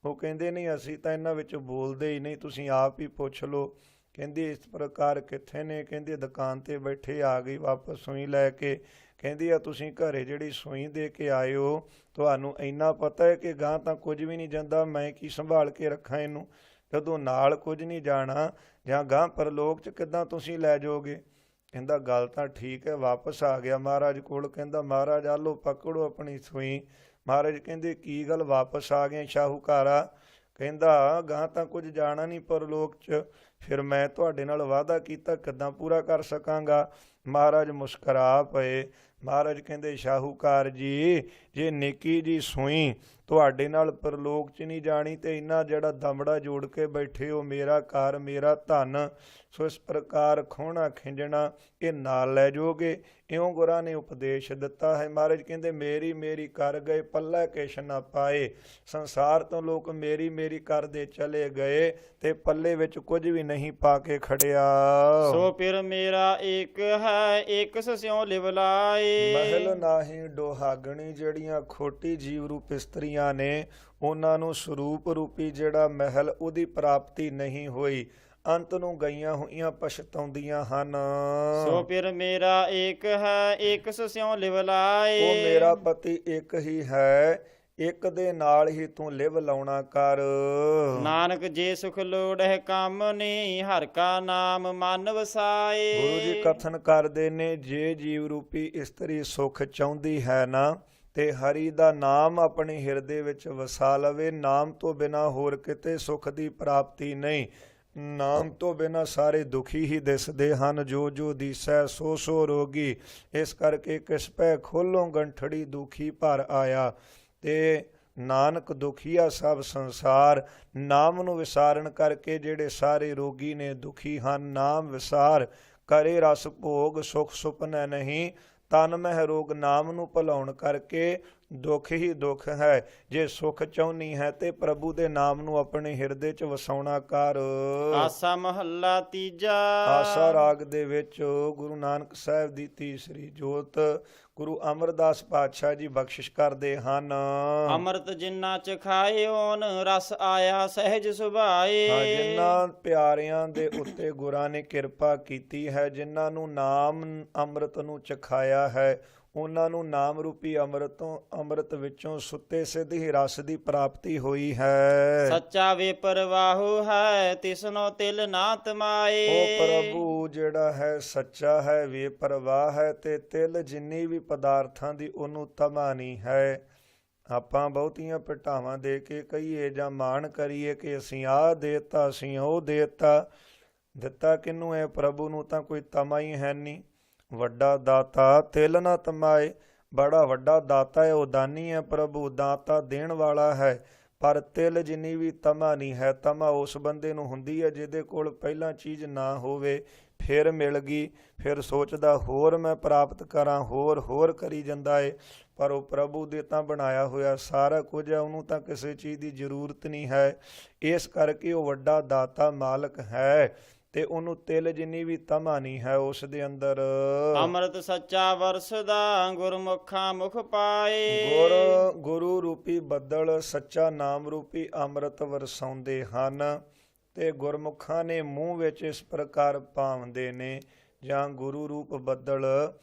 ਉਹ ਕਹਿੰਦੇ ਨਹੀਂ ਅਸੀਂ ਤਾਂ ਇਹਨਾਂ ਵਿੱਚ ਬੋਲਦੇ ਹੀ ਨਹੀਂ, ਤੁਸੀਂ ਆਪ ਹੀ ਪੁੱਛ ਲਓ। ਕਹਿੰਦੀ ਇਸ ਪ੍ਰਕਾਰ ਕਿੱਥੇ ਨੇ, ਕਹਿੰਦੀ ਦੁਕਾਨ ਤੇ ਬੈਠੇ, ਆ ਗਈ ਵਾਪਸ ਸੂਈ ਲੈ ਕੇ। ਕਹਿੰਦੀ ਆ ਤੁਸੀਂ ਘਰੇ ਜਿਹੜੀ ਸੂਈ ਦੇ ਕੇ ਆਏ ਹੋ ਤੁਹਾਨੂੰ ਇੰਨਾ ਪਤਾ ਹੈ ਕਿ ਗਾਂ ਤਾਂ ਕੁਝ ਵੀ ਨਹੀਂ ਜਾਂਦਾ, ਮੈਂ ਕੀ ਸੰਭਾਲ ਕੇ ਰੱਖਾਂ ਇਹਨੂੰ, ਜਦੋਂ ਨਾਲ ਕੁਝ ਨਹੀਂ ਜਾਣਾ ਜਾਂ ਗਾਂ ਪਰਲੋਕ 'ਚ ਕਿੱਦਾਂ ਤੁਸੀਂ ਲੈ ਜਾਓਗੇ। ਕਹਿੰਦਾ ਗੱਲ ਤਾਂ ਠੀਕ ਹੈ। ਵਾਪਸ ਆ ਗਿਆ ਮਹਾਰਾਜ ਕੋਲ, ਕਹਿੰਦਾ ਮਹਾਰਾਜ ਆਲੋ ਪਕੜੋ ਆਪਣੀ ਸੂਈ। ਮਹਾਰਾਜ ਕਹਿੰਦੇ ਕੀ ਗੱਲ ਵਾਪਸ ਆ ਗਏ ਸ਼ਾਹੂਕਾਰਾ, ਕਹਿੰਦਾ ਗਾਂ ਤਾਂ ਕੁਝ ਜਾਣਾ ਨਹੀਂ ਪਰਲੋਕ 'ਚ, ਫਿਰ ਮੈਂ ਤੁਹਾਡੇ ਨਾਲ ਵਾਅਦਾ ਕੀਤਾ ਕਿੱਦਾਂ ਪੂਰਾ ਕਰ ਸਕਾਂਗਾ। ਮਹਾਰਾਜ ਮੁਸਕਰਾ ਪਏ। ਮਹਾਰਾਜ ਕਹਿੰਦੇ ਸ਼ਾਹੂਕਾਰ ਜੀ, ਜੇ ਨੇਕੀ ਜੀ ਸੂਈ ਤੁਹਾਡੇ ਨਾਲ ਪਰਲੋਕ 'ਚ ਨਹੀਂ ਜਾਣੀ ਤੇ ਇੰਨਾ ਜਿਹੜਾ ਦਮੜਾ ਜੋੜ ਕੇ ਬੈਠੇ ਹੋ, ਮੇਰਾ ਘਰ ਮੇਰਾ ਧਨ, ਸੋ ਇਸ ਪ੍ਰਕਾਰ ਖੋਹਣਾ ਖਿੰਜਣਾ ਇਹ ਨਾਲ ਲੈ ਜਾਓਗੇ। ਇਉਂ ਗੁਰਾਂ ਨੇ ਉਪਦੇਸ਼ ਦਿੱਤਾ ਹੈ। ਮਹਾਰਾਜ ਕਹਿੰਦੇ ਮੇਰੀ ਮੇਰੀ ਕਰ ਗਏ ਪੱਲੇ ਕਿਛ ਨਾ ਪਾਏ। ਸੰਸਾਰ ਤੋਂ ਲੋਕ ਮੇਰੀ ਮੇਰੀ ਕਰਦੇ ਚਲੇ ਗਏ ਤੇ ਪੱਲੇ ਵਿੱਚ ਕੁਝ ਵੀ ਨਹੀਂ ਪਾ ਕੇ ਖੜਿਆ। ਸੋ ਫਿਰ ਮੇਰਾ ਏਕ ਹੈ ਏਕ ਸਿਉ ਲਿਵ ਲਾਏ। ਮਹਿਲ ਨਾਹੀਂ ਡੋਹਾਗਣੀ, ਜਿਹੜੀਆਂ ਖੋਟੀ ਜੀਵ ਰੂਪ ਇਸਤਰੀਆਂ ਨੇ ਉਹਨਾਂ ਨੂੰ ਸਰੂਪ ਰੂਪੀ ਜਿਹੜਾ ਮਹਿਲ ਉਹਦੀ ਪ੍ਰਾਪਤੀ ਨਹੀਂ ਹੋਈ, ਅੰਤ ਨੂੰ ਗਈਆਂ ਹੋਈਆਂ ਪਛਤਾਉਂਦੀਆਂ ਹਨ। ਸੋ ਫਿਰ ਮੇਰਾ ਏਕ ਹੈ ਏਕ ਸਿਉ ਲਿਵ ਲਾਏ। ਉਹ ਮੇਰਾ ਪਤੀ ਇੱਕ ਹੀ ਹੈ, ਇੱਕ ਦੇ ਨਾਲ ਹੀ ਤੂੰ ਲਿਵ ਲਾਉਣਾ ਕਰ। ਨਾਨਕ ਜੇ ਸੁਖ ਲੋੜਹਿ ਕੰਮ ਨੀ, ਹਰਿ ਕਾ ਨਾਮ ਮਨ ਵਸਾਏ। ਗੁਰੂ ਜੀ ਕਥਨ ਕਰਦੇ ਨੇ, ਜੇ ਜੀਵ ਰੂਪੀ ਇਸਤਰੀ ਸੁਖ ਚਾਹੁੰਦੀ ਹੈ ਨਾ ਤੇ ਹਰੀ ਦਾ ਨਾਮ ਆਪਣੇ ਹਿਰਦੇ ਵਿੱਚ ਵਸਾ ਲਵੇ। ਨਾਮ ਤੋਂ ਬਿਨਾਂ ਹੋਰ ਕਿਤੇ ਸੁਖ ਦੀ ਪ੍ਰਾਪਤੀ ਨਹੀਂ। ਨਾਮ ਤੋਂ ਬਿਨਾਂ ਸਾਰੇ ਦੁਖੀ ਹੀ ਦਿਸਦੇ ਹਨ। ਜੋ ਜੋ ਦੀਸੈ ਸੋ ਸੋ ਰੋਗੀ। ਇਸ ਕਰਕੇ ਕਿਸ ਪੈ ਖੋਲੋਂ ਗੰਠੜੀ ਦੁਖੀ ਭਰ ਆਇਆ। ਤੇ ਨਾਨਕ ਦੁਖੀਆ ਸਭ ਸੰਸਾਰ। ਨਾਮ ਨੂੰ ਵਿਸਾਰਨ ਕਰਕੇ ਜਿਹੜੇ ਸਾਰੇ ਰੋਗੀ ਨੇ ਦੁਖੀ ਹਨ। ਨਾਮ ਵਿਸਾਰ ਕਰੇ ਰਸ ਭੋਗ, ਸੁਖ ਸੁਪਨੈ ਨਹੀਂ। ਤਨ ਮਹਿ ਰੋਗ ਨਾਮ ਨੂੰ ਭੁਲਾਉਣ ਕਰਕੇ ਦੁੱਖ ਹੀ ਦੁੱਖ ਹੈ। ਜੇ ਸੁਖ ਚਾਹੁੰਦੀ ਹੈ ਤੇ ਪ੍ਰਭੂ ਦੇ ਨਾਮ ਨੂੰ ਆਪਣੇ ਹਿਰਦੇ 'ਚ ਵਸਾਉਣਾ ਕਰ। ਆਸਾ ਮਹੱਲਾ ਤੀਜਾ। ਆਸਾ ਰਾਗ ਦੇ ਵਿੱਚ ਗੁਰੂ ਨਾਨਕ ਸਾਹਿਬ ਦੀ ਤੀਸਰੀ ਜੋਤ ਗੁਰੂ ਅਮਰਦਾਸ ਪਾਤਸ਼ਾਹ ਜੀ ਬਖਸ਼ਿਸ਼ ਕਰਦੇ ਹਨ। ਅੰਮ੍ਰਿਤ ਜਿਨ੍ਹਾਂ ਚ ਖਾਏ ਓਨ ਰਸ ਆਇਆ ਸਹਿਜ ਸੁਭਾਏ। ਜਿਨ੍ਹਾਂ ਪਿਆਰਿਆਂ ਦੇ ਉੱਤੇ ਗੁਰਾਂ ਨੇ ਕਿਰਪਾ ਕੀਤੀ ਹੈ, ਜਿਨ੍ਹਾਂ ਨੂੰ ਨਾਮ ਅੰਮ੍ਰਿਤ ਨੂੰ ਚਖਾਇਆ ਹੈ, ਉਹਨਾਂ ਨੂੰ ਨਾਮ ਰੂਪੀ ਅੰਮ੍ਰਿਤ ਵਿੱਚੋਂ ਸੁੱਤੇ ਸਿੱਧ ਹੀ ਰਸ ਦੀ ਪ੍ਰਾਪਤੀ ਹੋਈ ਹੈ। ਸੱਚਾ ਵੇ ਪਰਵਾਹੂ ਹੈ ਤਿਸਨੋ ਤਿਲ ਨਾ ਤਮਾਏ। ਉਹ ਪ੍ਰਭੂ ਜਿਹੜਾ ਹੈ ਸੱਚਾ ਹੈ, ਵੇ ਪਰਵਾਹ ਹੈ ਤੇ ਤਿਲ ਜਿੰਨੀ ਵੀ ਪਦਾਰਥਾਂ ਦੀ ਉਹਨੂੰ ਤਮਾ ਨਹੀਂ ਹੈ। ਆਪਾਂ ਬਹੁਤੀਆਂ ਭਟਾਵਾਂ ਦੇ ਕੇ ਕਹੀਏ ਜਾਂ ਮਾਣ ਕਰੀਏ ਕਿ ਅਸੀਂ ਆਹ ਦੇਤਾ ਅਸੀਂ ਉਹ ਦਿੱਤਾ ਕਿਹਨੂੰ ਹੈ? ਪ੍ਰਭੂ ਨੂੰ ਤਾਂ ਕੋਈ ਤਮਾ ਹੀ ਹੈ ਨਹੀਂ। ਵੱਡਾ ਦਾਤਾ ਤਿਲ ਨਾ ਤਮਾਏ। ਬੜਾ ਵੱਡਾ ਦਾਤਾ ਹੈ, ਉਹ ਦਾਨੀ ਹੈ ਪ੍ਰਭੂ, ਦਾਤਾ ਦੇਣ ਵਾਲਾ ਹੈ। ਪਰ ਤਿਲ ਜਿੰਨੀ ਵੀ ਤਮਾ ਨਹੀਂ ਹੈ। ਤਮਾ ਉਸ ਬੰਦੇ ਨੂੰ ਹੁੰਦੀ ਹੈ ਜਿਹਦੇ ਕੋਲ ਪਹਿਲਾਂ ਚੀਜ਼ ਨਾ ਹੋਵੇ, ਫਿਰ ਮਿਲ ਗਈ, ਫਿਰ ਸੋਚਦਾ ਹੋਰ ਮੈਂ ਪ੍ਰਾਪਤ ਕਰਾਂ, ਹੋਰ ਕਰੀ ਜਾਂਦਾ ਏ। ਪਰ ਉਹ ਪ੍ਰਭੂ ਦੇ ਤਾਂ ਬਣਾਇਆ ਹੋਇਆ ਸਾਰਾ ਕੁਝ ਹੈ, ਉਹਨੂੰ ਤਾਂ ਕਿਸੇ ਚੀਜ਼ ਦੀ ਜ਼ਰੂਰਤ ਨਹੀਂ ਹੈ। ਇਸ ਕਰਕੇ ਉਹ ਵੱਡਾ ਦਾਤਾ ਮਾਲਕ ਹੈ ਤੇ ਉਹਨੂੰ ਤਿਲ ਜਿੰਨੀ ਵੀ ਤਮਾ ਨਹੀਂ ਹੈ ਉਸ ਦੇ ਅੰਦਰ। ਅੰਮ੍ਰਿਤ ਸੱਚਾ ਵਰਸਦਾ ਗੁਰਮੁਖਾਂ ਮੁਖ ਪਾਏ। ਗੁਰੂ ਰੂਪੀ ਬੱਦਲ ਸੱਚਾ ਨਾਮ ਰੂਪੀ ਅੰਮ੍ਰਿਤ ਵਰਸਾਉਂਦੇ ਹਨ ਤੇ ਗੁਰਮੁਖਾਂ ਨੇ ਮੂੰਹ ਵਿੱਚ ਇਸ ਪ੍ਰਕਾਰ ਭਾਵਦੇ ਨੇ। ਜਾਂ ਗੁਰੂ ਰੂਪ ਬੱਦਲ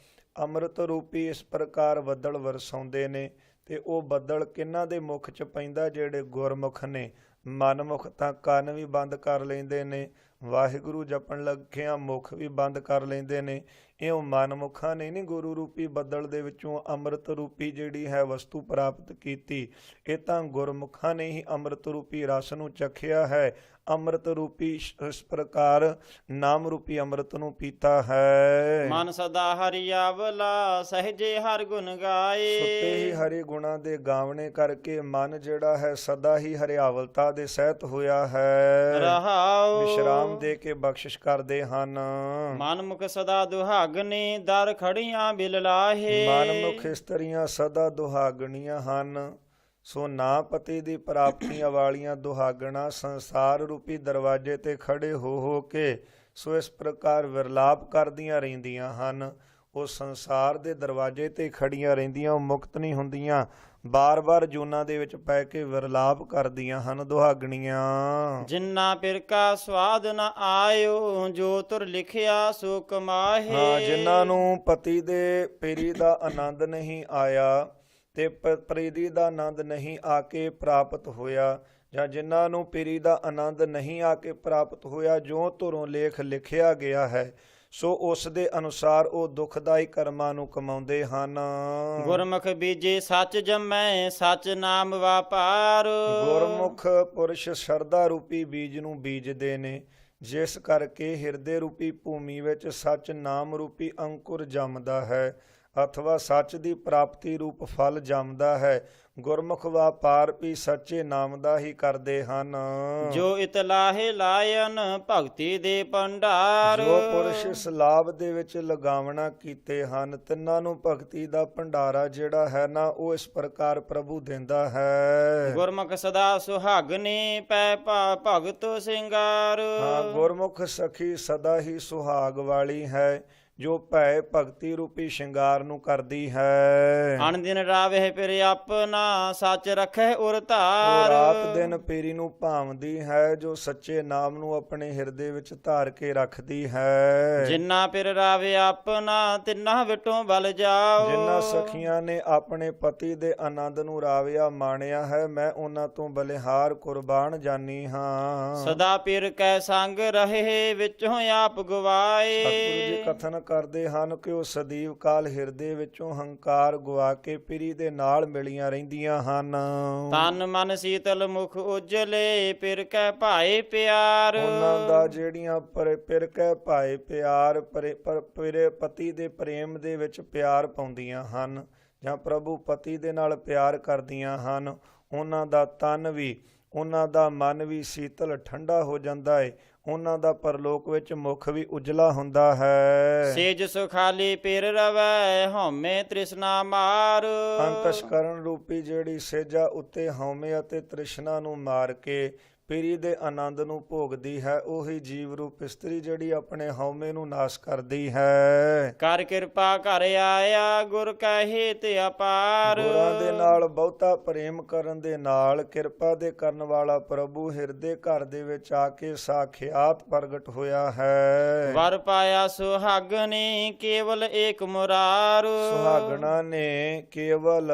ਅੰਮ੍ਰਿਤ ਰੂਪੀ ਇਸ ਪ੍ਰਕਾਰ ਬੱਦਲ ਵਰਸਾਉਂਦੇ ਨੇ ਤੇ ਉਹ ਬੱਦਲ ਕਿਹਨਾਂ ਦੇ ਮੁਖ 'ਚ ਪੈਂਦਾ? ਜਿਹੜੇ ਗੁਰਮੁਖ ਨੇ। ਮਨਮੁਖ ਤਾਂ ਕੰਨ ਵੀ ਬੰਦ ਕਰ ਲੈਂਦੇ ਨੇ, ਵਾਹਿਗੁਰੂ ਜਪਣ ਲੱਗਿਆਂ ਮੁਖ ਵੀ ਬੰਦ ਕਰ ਲੈਂਦੇ ਨੇ। ਇਉਂ ਮਨਮੁਖਾਂ ਨੇ ਨਹੀਂ ਗੁਰੂ ਰੂਪੀ ਬੱਦਲ ਦੇ ਵਿੱਚੋਂ ਅੰਮ੍ਰਿਤ ਰੂਪੀ ਜਿਹੜੀ ਹੈ ਵਸਤੂ ਪ੍ਰਾਪਤ ਕੀਤੀ। ਇਹ ਤਾਂ ਗੁਰਮੁਖਾਂ ਨੇ ਹੀ ਅੰਮ੍ਰਿਤ ਰੂਪੀ ਰਸ ਨੂੰ ਚਖਿਆ ਹੈ। ਅੰਮ੍ਰਿਤ ਰੂਪੀ ਇਸ ਪ੍ਰਕਾਰ ਨਾਮ ਰੂਪੀ ਅੰਮ੍ਰਿਤ ਨੂੰ ਪੀਤਾ ਹੈ। ਮਨ ਸਦਾ ਹਰਿ ਆਵਲਾ ਸਹਜੇ ਹਰਿ ਗੁਣ ਗਾਏ। ਸੁੱਤੇ ਹੀ ਹਰੀ ਗੁਣਾਂ ਦੇ ਗਾਵਣੇ ਕਰਕੇ ਮਨ ਜਿਹੜਾ ਹੈ ਸਦਾ ਹੀ ਹਰਿਆਵਲਤਾ ਦੇ ਸਹਿਤ ਹੋਇਆ ਹੈ। ਰਹਾਉ ਵਿਸ਼ਰਾਮ ਦੇ ਕੇ ਬਖਸ਼ਿਸ਼ ਕਰਦੇ ਹਨ। ਮਨ ਮੁਖ ਸਦਾ ਦੁਹਾਗਨੇ ਦਰ ਖੜੀਆਂ ਬਿਲ ਲਾਹੇ। ਮਨਮੁਖ ਇਸਤਰੀਆਂ ਸਦਾ ਦੁਹਾਗਣੀਆਂ ਹਨ। ਸੋ ਨਾ ਪਤੀ ਦੀ ਪ੍ਰਾਪਤੀਆਂ ਵਾਲੀਆਂ ਦੁਹਾਗਣਾ ਸੰਸਾਰ ਰੂਪੀ ਦਰਵਾਜ਼ੇ ਤੇ ਖੜੇ ਹੋ ਕੇ ਸੋ ਇਸ ਪ੍ਰਕਾਰ ਵਿਰਲਾਪ ਕਰਦੀਆਂ ਰਹਿੰਦੀਆਂ ਹਨ। ਉਹ ਸੰਸਾਰ ਦੇ ਦਰਵਾਜ਼ੇ ਤੇ ਖੜੀਆਂ ਰਹਿੰਦੀਆਂ, ਉਹ ਮੁਕਤ ਨਹੀਂ ਹੁੰਦੀਆਂ। ਬਾਰ-ਬਾਰ ਜੂਨਾਂ ਦੇ ਵਿੱਚ ਪੈ ਕੇ ਵਿਰਲਾਪ ਕਰਦੀਆਂ ਹਨ ਦੁਹਾਗਣੀਆਂ। ਜਿੰਨਾ ਪਿਰ ਕਾ ਸਵਾਦ ਨ ਆਇਓ ਜੋ ਤੁਰ ਲਿਖਿਆ ਸੋ ਕਮਾਹੇ। ਜਿਨ੍ਹਾਂ ਨੂੰ ਪਤੀ ਦੇ ਪੀਰੀ ਦਾ ਆਨੰਦ ਨਹੀਂ ਆਇਆ ਤੇ ਪ੍ਰੀਤੀ ਦਾ ਆਨੰਦ ਨਹੀਂ ਆ ਕੇ ਪ੍ਰਾਪਤ ਹੋਇਆ, ਜਾਂ ਜਿਨ੍ਹਾਂ ਨੂੰ ਪੀਰੀ ਦਾ ਆਨੰਦ ਨਹੀਂ ਆ ਕੇ ਪ੍ਰਾਪਤ ਹੋਇਆ, ਜੋ ਧੁਰੋਂ ਲੇਖ ਲਿਖਿਆ ਗਿਆ ਹੈ ਸੋ ਉਸ ਦੇ ਅਨੁਸਾਰ ਉਹ ਦੁਖਦਾਈ ਕਰਮਾਂ ਨੂੰ ਕਮਾਉਂਦੇ ਹਨ। ਗੁਰਮੁਖ ਬੀਜੇ ਸੱਚ ਜੰਮੈ ਸੱਚ ਨਾਮ ਵਾਪਾਰ। ਗੁਰਮੁਖ ਪੁਰਸ਼ ਸ਼ਰਧਾ ਰੂਪੀ ਬੀਜ ਨੂੰ ਬੀਜਦੇ ਨੇ। ਜਿਸ ਕਰਕੇ ਹਿਰਦੇ ਰੂਪੀ ਭੂਮੀ ਵਿੱਚ ਸੱਚ ਨਾਮ ਰੂਪੀ ਅੰਕੁਰ ਜੰਮਦਾ ਹੈ ਅਥਵਾ ਸੱਚ ਦੀ ਪ੍ਰਾਪਤੀ ਰੂਪ ਫਲ ਜੰਮਦਾ ਹੈ। ਗੁਰਮੁਖ ਵਪਾਰ ਵੀ ਸੱਚੇ ਨਾਮ ਦਾ ਹੀ ਕਰਦੇ ਹਨ। ਜੋ ਇਤਲਾਹੇ ਲਾਇਨ ਭਗਤੀ ਦੇ ਭੰਡਾਰ, ਜੋ ਪੁਰਸ਼ ਇਸ ਲਾਭ ਦੇ ਵਿੱਚ ਲਗਾਵਣਾ ਕੀਤੇ ਹਨ ਤਿੰਨਾਂ ਨੂੰ ਭਗਤੀ ਦਾ ਭੰਡਾਰਾ ਜਿਹੜਾ ਹੈ ਨਾ ਉਹ ਇਸ ਪ੍ਰਕਾਰ ਪ੍ਰਭੂ ਦਿੰਦਾ ਹੈ। ਗੁਰਮੁਖ ਸਦਾ ਸੁਹਾਗਨੇ ਪੈ ਭਗਤ ਸਿੰਗਾਰ, ਹਾਂ, ਗੁਰਮੁਖ ਸਖੀ ਸਦਾ ਹੀ ਸੁਹਾਗ ਵਾਲੀ ਹੈ ਜੋ ਭੈ ਭਗਤੀ ਰੂਪੀ ਸ਼ਿੰਗਾਰ ਨੂੰ ਕਰਦੀ ਹੈ। ਅਣ ਦਿਨ ਰਾਵੇ ਫਿਰ ਆਪਣਾ ਸੱਚ ਰੱਖੇ ਉਰ ਉਹ ਧਾਰ, ਰਾਤ ਦਿਨ ਪੀਰੀ ਨੂੰ ਭਾਵਦੀ ਹੈ ਜੋ ਸੱਚੇ ਨਾਮ ਨੂੰ ਆਪਣੇ ਹਿਰਦੇ ਵਿੱਚ ਧਾਰ ਕੇ ਰੱਖਦੀ ਹੈ। ਜਿੰਨਾ ਫਿਰ ਰਾਵੇ ਆਪਣਾ ਤਿੰਨਾ ਵਿਟੋਂ ਬਲ ਜਾਓ, ਜਿਨ੍ਹਾਂ ਸਖੀਆਂ ਨੇ ਆਪਣੇ ਪਤੀ ਦੇ ਆਨੰਦ ਨੂੰ ਰਾਵਿਆ ਮਾਣਿਆ ਹੈ ਮੈਂ ਉਹਨਾਂ ਤੋਂ ਬਲਿਹਾਰ ਕੁਰਬਾਨ ਜਾਨੀ ਹਾਂ। ਸਦਾ ਪੀਰ ਕੈ ਸੰਗ ਰਹੇ ਵਿੱਚੋਂ ਆਪ ਗਵਾਏ, ਸਤਿਗੁਰੂ ਜੀ ਕਥਨ ਕਰਦੇ ਹਨ ਕਿ ਉਹ ਸਦੀਵ ਕਾਲ ਹਿਰਦੇ ਵਿੱਚੋਂ ਹੰਕਾਰ ਗਵਾ ਕੇ ਪਿਰੀ ਦੇ ਨਾਲ ਮਿਲੀਆਂ ਰਹਿੰਦੀਆਂ ਹਨ। ਤਨ ਮਨ ਸੀਤਲ ਮੁਖ ਉਜਲੇ ਪਿਰ ਕੈ ਭਾਏ ਪਿਆਰ, ਉਹਨਾਂ ਦਾ ਜਿਹੜੀਆਂ ਪਿਰ ਕੈ ਭਾਏ ਪਿਆਰ ਪਿਰੇ ਪਤੀ ਦੇ ਪ੍ਰੇਮ ਦੇ ਵਿੱਚ ਪਿਆਰ ਪਾਉਂਦੀਆਂ ਹਨ ਜਾਂ ਪ੍ਰਭੂ ਪਤੀ ਦੇ ਨਾਲ ਪਿਆਰ ਕਰਦੀਆਂ ਹਨ ਉਹਨਾਂ ਦਾ ਤਨ ਵੀ ਉਹਨਾਂ ਦਾ ਮਨ ਵੀ ਸੀਤਲ ਠੰਡਾ ਹੋ ਜਾਂਦਾ ਹੈ। ਉਹਨਾਂ ਦਾ ਪਰਲੋਕ ਵਿੱਚ ਮੁਖ ਵੀ ਉਜਲਾ ਹੁੰਦਾ ਹੈ। ਸੇਜ ਸੁਖਾਲੀ ਪਿਰ ਰਵੈ ਹਉਮੈ ਤ੍ਰਿਸ਼ਨਾ ਮਾਰ, ਅੰਤਸ਼ਕਰਨ ਰੂਪੀ ਜਿਹੜੀ ਸੇਜਾ ਉੱਤੇ ਹਉਮੈ ਅਤੇ ਤ੍ਰਿਸ਼ਨਾ ਨੂੰ ਮਾਰ ਕੇ ਪੀਰੀ ਦੇ ਆਨੰਦ ਨੂੰ ਭੋਗਦੀ ਹੈ ਉਹੀ ਜੀਵ ਰੂਪ ਇਸਤਰੀ ਜਿਹੜੀ ਆਪਣੇ ਹਉਮੈ ਨੂੰ ਨਾਸ਼ ਕਰਦੀ ਹੈ। ਕਰ ਕਿਰਪਾ ਘਰ ਆਇਆ ਗੁਰ ਕਹੇ ਤੇ ਅਪਾਰ, ਗੁਰਾਂ ਦੇ ਨਾਲ ਬਹੁਤਾ ਪ੍ਰੇਮ ਕਰਨ ਦੇ ਨਾਲ ਕਿਰਪਾ ਦੇ ਕਰਨ ਵਾਲਾ ਪ੍ਰਭੂ ਹਿਰਦੇ ਘਰ ਦੇ ਵਿੱਚ ਆ ਕੇ ਸਾਖਿਆਤ ਪ੍ਰਗਟ ਹੋਇਆ ਹੈ। ਵਰ ਪਾਇਆ ਸੁਹਾਗਨੇ ਕੇਵਲ ਏਕ ਮੁਰਾਰ, ਸੁਹਾਗਣਾ ਨੇ ਕੇਵਲ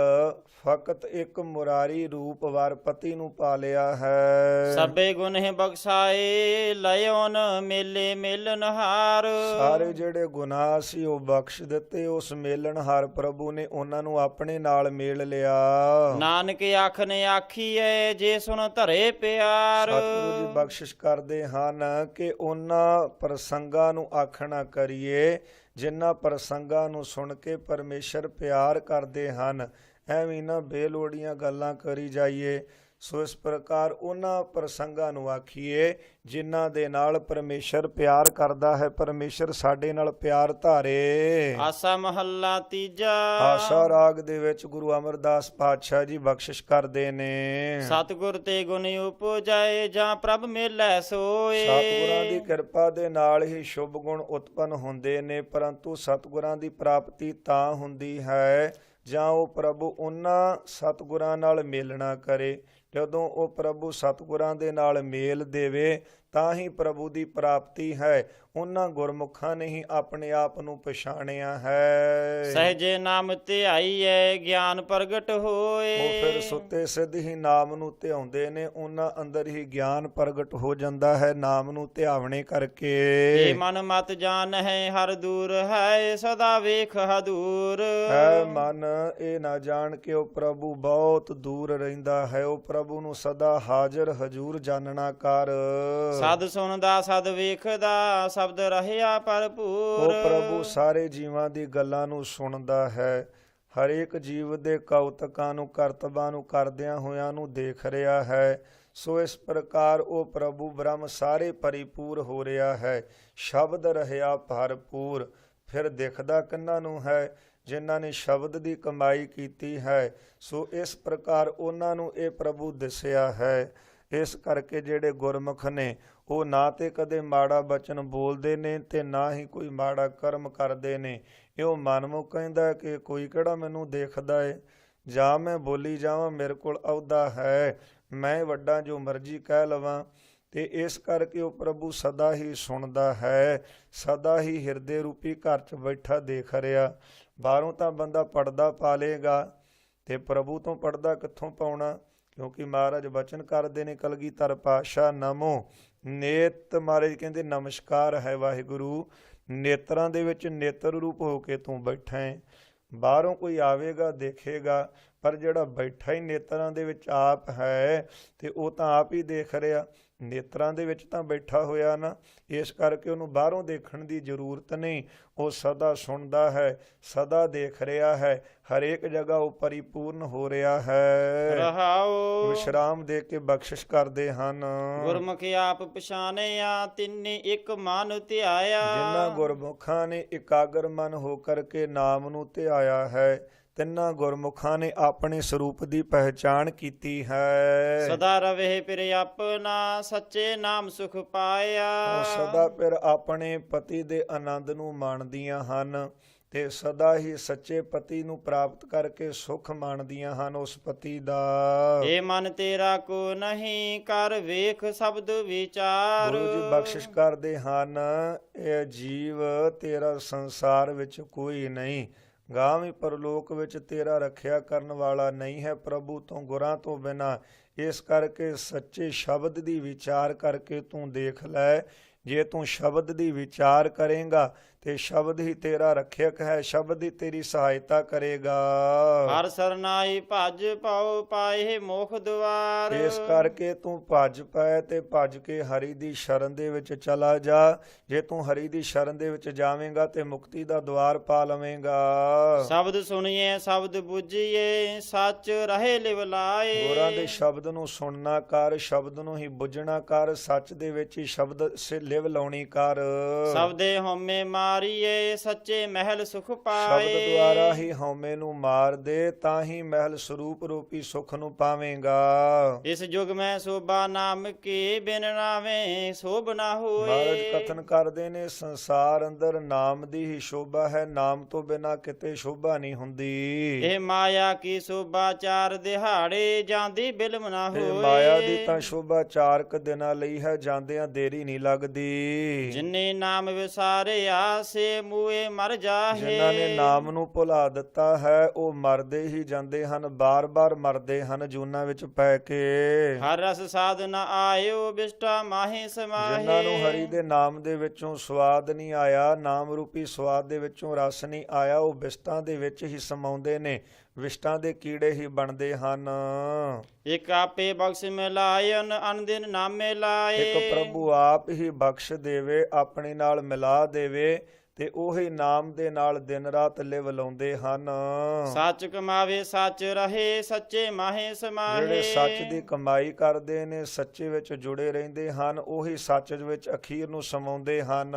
ਫਕਤ ਇੱਕ ਮੁਰਾਰੀ ਰੂਪ ਵਰ ਪਤੀ ਨੂੰ ਪਾਲਿਆ ਹੈ। ਸਭੇ ਗੁਨਹਿ ਬਖਸ਼ਾਏ ਲਇਓਨ ਮੇਲੇ ਮੇਲਨਹਾਰ, ਸਾਰੇ ਜਿਹੜੇ ਗੁਨਾਹ ਸੀ ਉਹ ਬਖਸ਼ ਦਿੱਤੇ ਉਸ ਮੇਲਣਹਾਰ ਪ੍ਰਭੂ ਨੇ ਉਹਨਾਂ ਨੂੰ ਆਪਣੇ ਨਾਲ ਮੇਲ ਲਿਆ। ਨਾਨਕ ਆਖਨੇ ਆਖੀਐ ਜੇ ਸੁਨ ਧਰੇ ਪਿਆਰ, ਸਤਿਗੁਰੂ ਜੀ ਬਖਸ਼ਿਸ਼ ਕਰਦੇ ਹਨ ਕਿ ਉਹਨਾਂ ਪ੍ਰਸੰਗਾਂ ਨੂੰ ਆਖਣਾ ਕਰੀਏ ਜਿਨ੍ਹਾਂ ਪ੍ਰਸੰਗਾਂ ਨੂੰ ਸੁਣ ਕੇ ਪਰਮੇਸ਼ਰ ਪਿਆਰ ਕਰਦੇ ਹਨ। ਐਵੇਂ ਨਾ ਬੇਲੋੜੀਆਂ ਗੱਲਾਂ ਕਰੀ ਜਾਈਏ। ਸੋ ਇਸ ਪ੍ਰਕਾਰ ਉਹਨਾਂ ਪ੍ਰਸੰਗਾਂ ਨੂੰ ਆਖੀਏ ਜਿਨ੍ਹਾਂ ਦੇ ਨਾਲ ਪਰਮੇਸ਼ਰ ਪਿਆਰ ਕਰਦਾ ਹੈ ਪਰਮੇਸ਼ਰ ਸਾਡੇ ਨਾਲ ਪਿਆਰ ਧਾਰੇ। ਆਸਾ ਮਹੱਲਾ ਤੀਜਾ। ਆਸਾ ਰਾਗ ਦੇ ਵਿੱਚ ਗੁਰੂ ਅਮਰਦਾਸ ਪਾਤਸ਼ਾਹ ਜੀ ਬਖਸ਼ਿਸ਼ ਕਰਦੇ ਨੇ। ਸਤਿਗੁਰ ਤੇ ਗੁਣ ਉਪਜਾਏ ਜਾਂ ਪ੍ਰਭ ਮੇਲੈ ਸੋਏ, ਸਤਿਗੁਰਾਂ ਦੀ ਕਿਰਪਾ ਦੇ ਨਾਲ ਹੀ ਸ਼ੁਭ ਗੁਣ ਉਤਪੰਨ ਹੁੰਦੇ ਨੇ ਪਰੰਤੂ ਸਤਿਗੁਰਾਂ ਦੀ ਪ੍ਰਾਪਤੀ ਤਾਂ ਹੁੰਦੀ ਹੈ ਜਾਂ ਉਹ ਪ੍ਰਭੂ ਉਹਨਾਂ ਸਤਿਗੁਰਾਂ ਨਾਲ ਮੇਲਣਾ ਕਰੇ। ਜਦੋਂ ਉਹ ਪ੍ਰਭੂ ਸਤਿਗੁਰਾਂ ਦੇ ਨਾਲ ਮੇਲ ਦੇਵੇ ਤਾਂ ਹੀ ਪ੍ਰਭੂ ਦੀ ਪ੍ਰਾਪਤੀ ਹੈ। ਉਹਨਾਂ ਗੁਰਮੁਖਾਂ ਨੇ ਹੀ ਆਪਣੇ ਆਪ ਨੂੰ ਪਛਾਣਿਆ ਹੈ। ਸਹਜੇ ਨਾਮ ਧਿਆਈਐ ਗਿਆਨ ਪ੍ਰਗਟ ਹੋਏ, ਉਹ ਫਿਰ ਸੁੱਤੇ ਸਿੱਧ ਹੀ ਨਾਮ ਨੂੰ ਧਿਆਉਂਦੇ ਨੇ ਉਹਨਾਂ ਅੰਦਰ ਹੀ ਗਿਆਨ ਪ੍ਰਗਟ ਹੋ ਜਾਂਦਾ ਹੈ ਨਾਮ ਨੂੰ ਧਿਆਵਣੇ ਕਰਕੇ। ਇਹ ਮਨ ਮਤ ਜਾਣ ਹੈ ਹਰ ਦੂਰ ਹੈ ਸਦਾ ਵੇਖ ਹਦੂਰ, ਹੈ ਮਨ ਇਹ ਨਾ ਜਾਣ ਕੇ ਉਹ ਪ੍ਰਭੂ ਬਹੁਤ ਦੂਰ ਰਹਿੰਦਾ ਹੈ ਉਹ ਪ੍ਰਭੂ ਨੂੰ ਸਦਾ ਹਾਜ਼ਰ ਹਜੂਰ ਜਾਣਨਾ ਕਰ। ਸਦ ਸੁਣਦਾ ਸਦ ਵੇਖਦਾ ਸ਼ਬਦ ਰਹਿਆ ਭਰਪੂਰ, ਉਹ ਪ੍ਰਭੂ ਸਾਰੇ ਜੀਵਾਂ ਦੀ ਗੱਲਾਂ ਨੂੰ ਸੁਣਦਾ ਹੈ ਹਰੇਕ ਜੀਵ ਦੇ ਕੌਤਕਾਂ ਨੂੰ ਕਰਤਬਾਂ ਨੂੰ ਕਰਦਿਆਂ ਹੋਇਆਂ ਨੂੰ ਦੇਖ ਰਿਹਾ ਹੈ। ਸੋ ਇਸ ਪ੍ਰਕਾਰ ਉਹ ਪ੍ਰਭੂ ਬ੍ਰਹਮ ਸਾਰੇ ਪਰਿਪੂਰ ਹੋ ਰਿਹਾ ਹੈ ਸ਼ਬਦ ਰਹਿਆ ਭਰਪੂਰ। ਫਿਰ ਦਿਖਦਾ ਕਿਹਨਾਂ ਨੂੰ ਹੈ ਜਿਨ੍ਹਾਂ ਨੇ ਸ਼ਬਦ ਦੀ ਕਮਾਈ ਕੀਤੀ ਹੈ। ਸੋ ਇਸ ਪ੍ਰਕਾਰ ਉਹਨਾਂ ਨੂੰ ਇਹ ਪ੍ਰਭੂ ਦਿਸਿਆ ਹੈ। ਇਸ ਕਰਕੇ ਜਿਹੜੇ ਗੁਰਮੁਖ ਨੇ ਉਹ ਨਾ ਤੇ ਕਦੇ ਮਾੜਾ ਬਚਨ ਬੋਲਦੇ ਨੇ ਤੇ ਨਾ ਹੀ ਕੋਈ ਮਾੜਾ ਕਰਮ ਕਰਦੇ ਨੇ। ਇਹ ਮਨਮੁਖ ਕਹਿੰਦਾ ਕਿ ਕੋਈ ਕਿਹੜਾ ਮੈਨੂੰ ਦੇਖਦਾ ਏ ਜਾਂ ਮੈਂ ਬੋਲੀ ਜਾਵਾਂ ਮੇਰੇ ਕੋਲ ਅਹੁਦਾ ਹੈ ਮੈਂ ਵੱਡਾ ਜੋ ਮਰਜ਼ੀ ਕਹਿ ਲਵਾਂ। ਤੇ ਇਸ ਕਰਕੇ ਉਹ ਪ੍ਰਭੂ ਸਦਾ ਹੀ ਸੁਣਦਾ ਹੈ ਸਦਾ ਹੀ ਹਿਰਦੇ ਰੂਪੀ ਘਰ 'ਚ ਬੈਠਾ ਦੇਖ ਰਿਹਾ। ਬਾਹਰੋਂ ਤਾਂ ਬੰਦਾ ਪੜਦਾ ਪਾ ਲੇਗਾ ਤੇ ਪ੍ਰਭੂ ਤੋਂ ਪੜਦਾ ਕਿੱਥੋਂ ਪਾਉਣਾ ਕਿਉਂਕਿ ਮਹਾਰਾਜ ਬਚਨ ਕਰਦੇ ਨੇ ਕਲਗੀਧਰ ਪਾਤਸ਼ਾਹ ਨਮੋ ਨੇਤ ਮਹਾਰਾਜ ਕਹਿੰਦੇ ਨਮਸਕਾਰ ਹੈ ਵਾਹਿਗੁਰੂ ਨੇਤਰਾਂ ਦੇ ਵਿੱਚ ਨੇਤਰ ਰੂਪ ਹੋ ਕੇ ਤੂੰ ਬੈਠਾ ਹੈ। ਬਾਹਰੋਂ ਕੋਈ ਆਵੇਗਾ ਦੇਖੇਗਾ ਪਰ ਜਿਹੜਾ ਬੈਠਾ ਹੀ ਨੇਤਰਾਂ ਦੇ ਵਿੱਚ ਆਪ ਹੈ ਤੇ ਉਹ ਤਾਂ ਆਪ ਹੀ ਦੇਖ ਰਿਹਾ। ਨੇਤਰਾਂ ਦੇ ਵਿੱਚ ਤਾਂ ਬੈਠਾ ਹੋਇਆ ਨਾ, ਇਸ ਕਰਕੇ ਉਹਨੂੰ ਬਾਹਰੋਂ ਦੇਖਣ ਦੀ ਜ਼ਰੂਰਤ ਨਹੀਂ। ਉਹ ਸਦਾ ਸੁਣਦਾ ਹੈ, ਸਦਾ ਦੇਖ ਰਿਹਾ ਹੈ, ਹਰੇਕ ਜਗ੍ਹਾ ਉਹ ਪਰਿਪੂਰਨ ਹੋ ਰਿਹਾ ਹੈ। ਰਹਾਉ ਵਿਸ਼ਰਾਮ ਦੇ ਕੇ ਬਖਸ਼ਿਸ਼ ਕਰਦੇ ਹਨ। ਗੁਰਮੁਖ ਆਪ ਪਛਾਣਿਆ ਤਿੰਨੇ ਇੱਕ ਮਨ ਧਿਆਇਆ। ਜਿਨ੍ਹਾਂ ਗੁਰਮੁਖਾਂ ਨੇ ਇਕਾਗਰ ਮਨ ਹੋ ਕਰਕੇ ਨਾਮ ਨੂੰ ਧਿਆਇਆ ਹੈ, ਤਿੰਨਾਂ ਗੁਰਮੁਖਾਂ ਨੇ ਆਪਣੇ ਸਰੂਪ ਦੀ ਪਹਿਚਾਣ ਕੀਤੀ ਹੈ। ਸਦਾ ਰਵੇ ਫਿਰ ਆਪਣਾ ਸੱਚੇ ਨਾਮ ਸੁਖ ਪਾਇਆ। ਉਹ ਸਦਾ ਫਿਰ ਆਪਣੇ ਪਤੀ ਦੇ ਆਨੰਦ ਨੂੰ ਮਾਣਦੀਆਂ ਹਨ ਤੇ ਸਦਾ ਹੀ ਸੱਚੇ ਪਤੀ ਨੂੰ ਪ੍ਰਾਪਤ ਕਰਕੇ ਸੁਖ ਮਾਣਦੀਆਂ ਹਨ ਉਸ ਪਤੀ ਦਾ। ਏ ਮਨ ਤੇਰਾ ਕੋ ਨਹੀਂ, ਕਰ ਵੇਖ ਸ਼ਬਦ ਵਿਚਾਰ। ਗੁਰੂ ਜੀ ਬਖਸ਼ਿਸ਼ ਕਰਦੇ ਹਨ, ਇਹ ਜੀਵ ਤੇਰਾ ਸੰਸਾਰ ਵਿੱਚ ਕੋਈ ਨਹੀਂ, ਗਾਵੀਂ ਪਰਲੋਕ ਵਿੱਚ ਤੇਰਾ ਰੱਖਿਆ ਕਰਨ ਵਾਲਾ ਨਹੀਂ ਹੈ ਪ੍ਰਭੂ ਤੋਂ ਗੁਰਾਂ ਤੋਂ ਬਿਨਾਂ। ਇਸ ਕਰਕੇ ਸੱਚੇ ਸ਼ਬਦ ਦੀ ਵਿਚਾਰ ਕਰਕੇ ਤੂੰ ਦੇਖ ਲੈ। ਜੇ ਤੂੰ ਸ਼ਬਦ ਦੀ ਵਿਚਾਰ ਕਰੇਗਾ ਤੇ ਸ਼ਬਦ ਹੀ ਤੇਰਾ ਰੱਖਿਅਕ ਹੈ, ਸ਼ਬਦ ਹੀ ਤੇਰੀ ਸਹਾਇਤਾ ਕਰੇਗਾ। ਹਰ ਸਰਨਾਈ ਭਜ ਪਾਉ ਪਾਏ ਮੋਖ ਦੁਆਰ। ਇਸ ਕਰਕੇ ਤੂੰ ਭੱਜ ਪੈ ਤੇ ਭੱਜ ਕੇ ਹਰੀ ਦੀ ਸ਼ਰਨ ਦੇ ਵਿੱਚ ਚਲਾ ਜਾ। ਜੇ ਤੂੰ ਹਰੀ ਦੀ ਸ਼ਰਨ ਦੇ ਵਿੱਚ ਜਾਵੇਂਗਾ ਤੇ ਮੁਕਤੀ ਦਾ ਦੁਆਰ ਪਾ ਲਵੇਂਗਾ। ਸ਼ਬਦ ਸੁਣੀਏ ਸ਼ਬਦ ਬੁੱਝੀਏ, ਸੱਚ ਰਹੇ ਲਿਵ ਲਾਏ। ਗੁਰਾਂ ਦੇ ਸ਼ਬਦ ਨੂੰ ਸੁਣਨਾ ਕਰ, ਸ਼ਬਦ ਨੂੰ ਹੀ ਬੁੱਝਣਾ ਕਰ, ਸੱਚ ਦੇ ਵਿੱਚ ਹੀ ਸ਼ਬਦ ਸੇ ਲਿਵ ਲਾਉਣੀ ਕਰ। ਸਬਦੇ ਹਉਮੈ ਮਾਰੀਏ, ਸੱਚੇ ਮਹਿਲ ਸੁਖ ਪਾਏ। ਸ਼ਬਦ ਦੁਆਰਾ ਹੀ ਹਉਮੈ ਨੂੰ ਮਾਰ ਦੇ, ਤਾਂ ਹੀ ਮਹਿਲ ਸਰੂਪ ਰੂਪੀ ਸੁਖ ਨੂੰ ਪਾਵੇਂਗਾ। ਇਸ ਯੁਗ ਮੈਂ ਸੋਭਾ ਨਾਮ ਕੀ, ਬਿਨ ਨਾਵੇਂ ਸੋਭ ਨਾ ਹੋਏ। ਮਹਾਰਾਜ ਕਥਨ ਕਰਦੇ ਨੇ, ਸੰਸਾਰ ਅੰਦਰ ਨਾਮ ਦੀ ਹੀ ਸ਼ੋਭਾ ਹੈ, ਨਾਮ ਤੋਂ ਬਿਨਾਂ ਕਿਤੇ ਸ਼ੋਭਾ ਨਹੀਂ ਹੁੰਦੀ। ਇਹ ਮਾਇਆ ਕੀ ਸੋਭਾ ਚਾਰ ਦਿਹਾੜੇ, ਜਾਂਦੀ ਬਿਲਮ ਨਾ ਇਹ ਹੋਏ। ਮਾਇਆ ਦੀ ਤਾਂ ਸ਼ੋਭਾ 4 ਕੁ ਦਿਨਾਂ ਲਈ ਹੈ, ਜਾਂਦਿਆਂ ਦੇਰੀ ਨਹੀਂ ਲੱਗਦੀ। ਜਿਨੇ ਨਾਮ ਵਿਸਾਰਿਆ ਸੇ ਮੂਏ ਮਰ ਜਾਹੇ। ਜਿਨ੍ਹਾਂ ਨੇ ਨਾਮ ਨੂੰ ਭੁਲਾ ਦਿੱਤਾ ਹੈ ਉਹ ਮਰਦੇ ਹੀ ਜਾਂਦੇ ਹਨ, ਬਾਰ-ਬਾਰ ਮਰਦੇ ਹਨ ਜੂਨਾਂ ਵਿੱਚ ਪੈ ਕੇ। ਹਰ ਰਸ ਸਾਧ ਨ ਆਇਓ, ਬਿਸ਼ਟਾ ਮਾਹੇ ਸਮਾਹੇ। ਜਿਨ੍ਹਾਂ ਨੂੰ ਹਰੀ ਦੇ ਨਾਮ ਦੇ ਵਿੱਚੋਂ ਸਵਾਦ ਨਹੀਂ ਆਇਆ, ਨਾਮ ਰੂਪੀ ਸਵਾਦ ਦੇ ਵਿੱਚੋਂ ਰਸ ਨਹੀਂ ਆਇਆ, ਉਹ ਬਿਸ਼ਟਾਂ ਦੇ ਵਿੱਚ ਹੀ ਸਮਾਉਂਦੇ ਨੇ, ਵਿਸ਼ਟਾਂ ਦੇ ਕੀੜੇ ਹੀ ਬਣਦੇ ਹਨ। ਇਕ ਆਪੇ ਬਖਸ਼ ਮਿਲਾਇਨ, ਅਨਦਿਨ ਨਾਮੇ ਲਾਏ। ਇੱਕ ਪ੍ਰਭੂ ਆਪ ਹੀ ਬਖਸ਼ ਦੇਵੇ, ਆਪਣੇ ਨਾਲ ਮਿਲਾ ਦੇਵੇ ਤੇ ਉਹੀ ਨਾਮ ਦੇ ਨਾਲ ਦਿਨ ਰਾਤ ਲਿਵ ਲਾਉਂਦੇ ਹਨ। ਸੱਚ ਕਮਾਵੇ ਸੱਚ ਰਹੇ, ਸੱਚੇ ਮਾਹੇ ਸਮਾਹੇ। ਜਿਹੜੇ ਸੱਚ ਦੀ ਕਮਾਈ ਕਰਦੇ ਨੇ, ਸੱਚੇ ਵਿੱਚ ਜੁੜੇ ਰਹਿੰਦੇ ਹਨ, ਉਹੀ ਸੱਚ ਵਿੱਚ ਅਖੀਰ ਨੂੰ ਸਮਾਉਂਦੇ ਹਨ।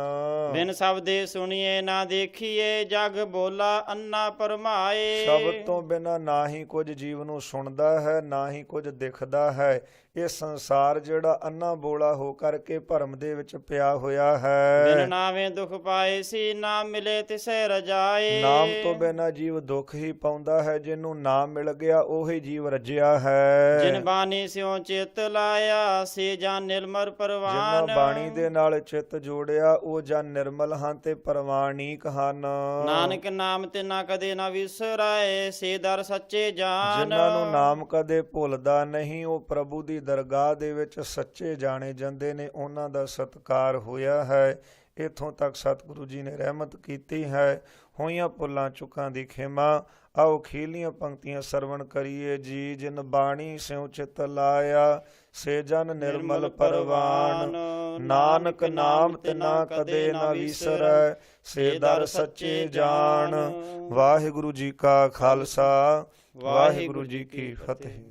ਬਿਨ ਸ਼ਬਦੇ ਸੁਣੀਏ ਨਾ ਦੇਖੀਏ, ਜਗ ਬੋਲਾ ਅੰਨਾ ਪਰਮਾਏ। ਸ਼ਬਦ ਤੋਂ ਬਿਨਾਂ ਨਾ ਹੀ ਕੁਝ ਜੀਵ ਨੂੰ ਸੁਣਦਾ ਹੈ, ਨਾ ਹੀ ਕੁਝ ਦਿਖਦਾ ਹੈ। ਇਹ ਸੰਸਾਰ ਜਿਹੜਾ ਅੰਨਾ ਬੋਲਾ ਹੋ ਕਰਕੇ ਭਰਮ ਦੇ ਵਿੱਚ ਪਿਆ ਹੋਇਆ ਹੈ। ਬਿਨ ਨਾਵੇਂ ਦੁਖ ਪਾਏ ਸੀ, ਨਾਮ ਮਿਲੇ ਤਿਸੈ ਰਜਾਏ। ਨਾਮ ਤੋਂ ਬਿਨਾਂ ਜੀਵ ਦੁੱਖ ਹੀ ਪਾਉਂਦਾ ਹੈ, ਜਿਹਨੂੰ ਨਾਮ ਮਿਲ ਗਿਆ ਉਹੀ ਜੀਵ ਰੱਜਿਆ ਹੈ। ਜਿਨ ਬਾਣੀ ਸਿਉ ਚਿਤ ਲਾਇਆ, ਸੇ ਜਨ ਨਿਰਮਲ ਪਰਵਾਨ। ਜਿਨ੍ਹਾਂ ਬਾਣੀ ਦੇ ਨਾਲ ਚਿੱਤ ਜੋੜਿਆ ਉਹ ਜਨ ਨਿਰਮਲ ਹਨ ਤੇ ਪਰਵਾਨੀਕ ਹਨ। ਨਾਨਕ ਨਾਮ ਤੇ ਨਾ ਕਦੇ ਨਾ ਵਿਸਰਾਏ, ਸੇ ਦਰ ਸੱਚੇ ਜਾਨ। ਜਿਨ੍ਹਾਂ ਨੂੰ ਨਾਮ ਕਦੇ ਭੁੱਲਦਾ ਨਹੀਂ, ਉਹ ਪ੍ਰਭੂ ਦੀ ਦਰਗਾਹ ਦੇ ਵਿੱਚ ਸੱਚੇ ਜਾਣੇ ਜਾਂਦੇ ਨੇ, ਉਹਨਾਂ ਦਾ ਸਤਿਕਾਰ ਹੋਇਆ ਹੈ। ਇੱਥੋਂ ਤੱਕ ਸਤਿਗੁਰੂ ਜੀ ਨੇ ਰਹਿਮਤ ਕੀਤੀ ਹੈ। ਹੋਈਆਂ ਭੁੱਲਾਂ ਚੁੱਕਾਂ ਦੀ ਖਿਮਾ। ਆਓ ਖੀਲੀਆਂ ਪੰਕਤੀਆਂ ਸਰਵਣ ਕਰੀਏ ਜੀ। ਜਿਨ ਬਾਣੀ ਸਿਉ ਚਿਤ ਲਾਇਆ, ਸੇ ਜਨ ਨਿਰਮਲ ਪਰਵਾਨ। ਨਾਨਕ ਨਾਮ ਤਿਨਾ ਕਦੇ ਨਾ ਵਿਸਰੈ, ਸੇ ਦਰ ਸੱਚੇ ਜਾਣ। ਵਾਹਿਗੁਰੂ ਜੀ ਕਾ ਖਾਲਸਾ, ਵਾਹਿਗੁਰੂ ਜੀ ਕੀ ਫਤਿਹ।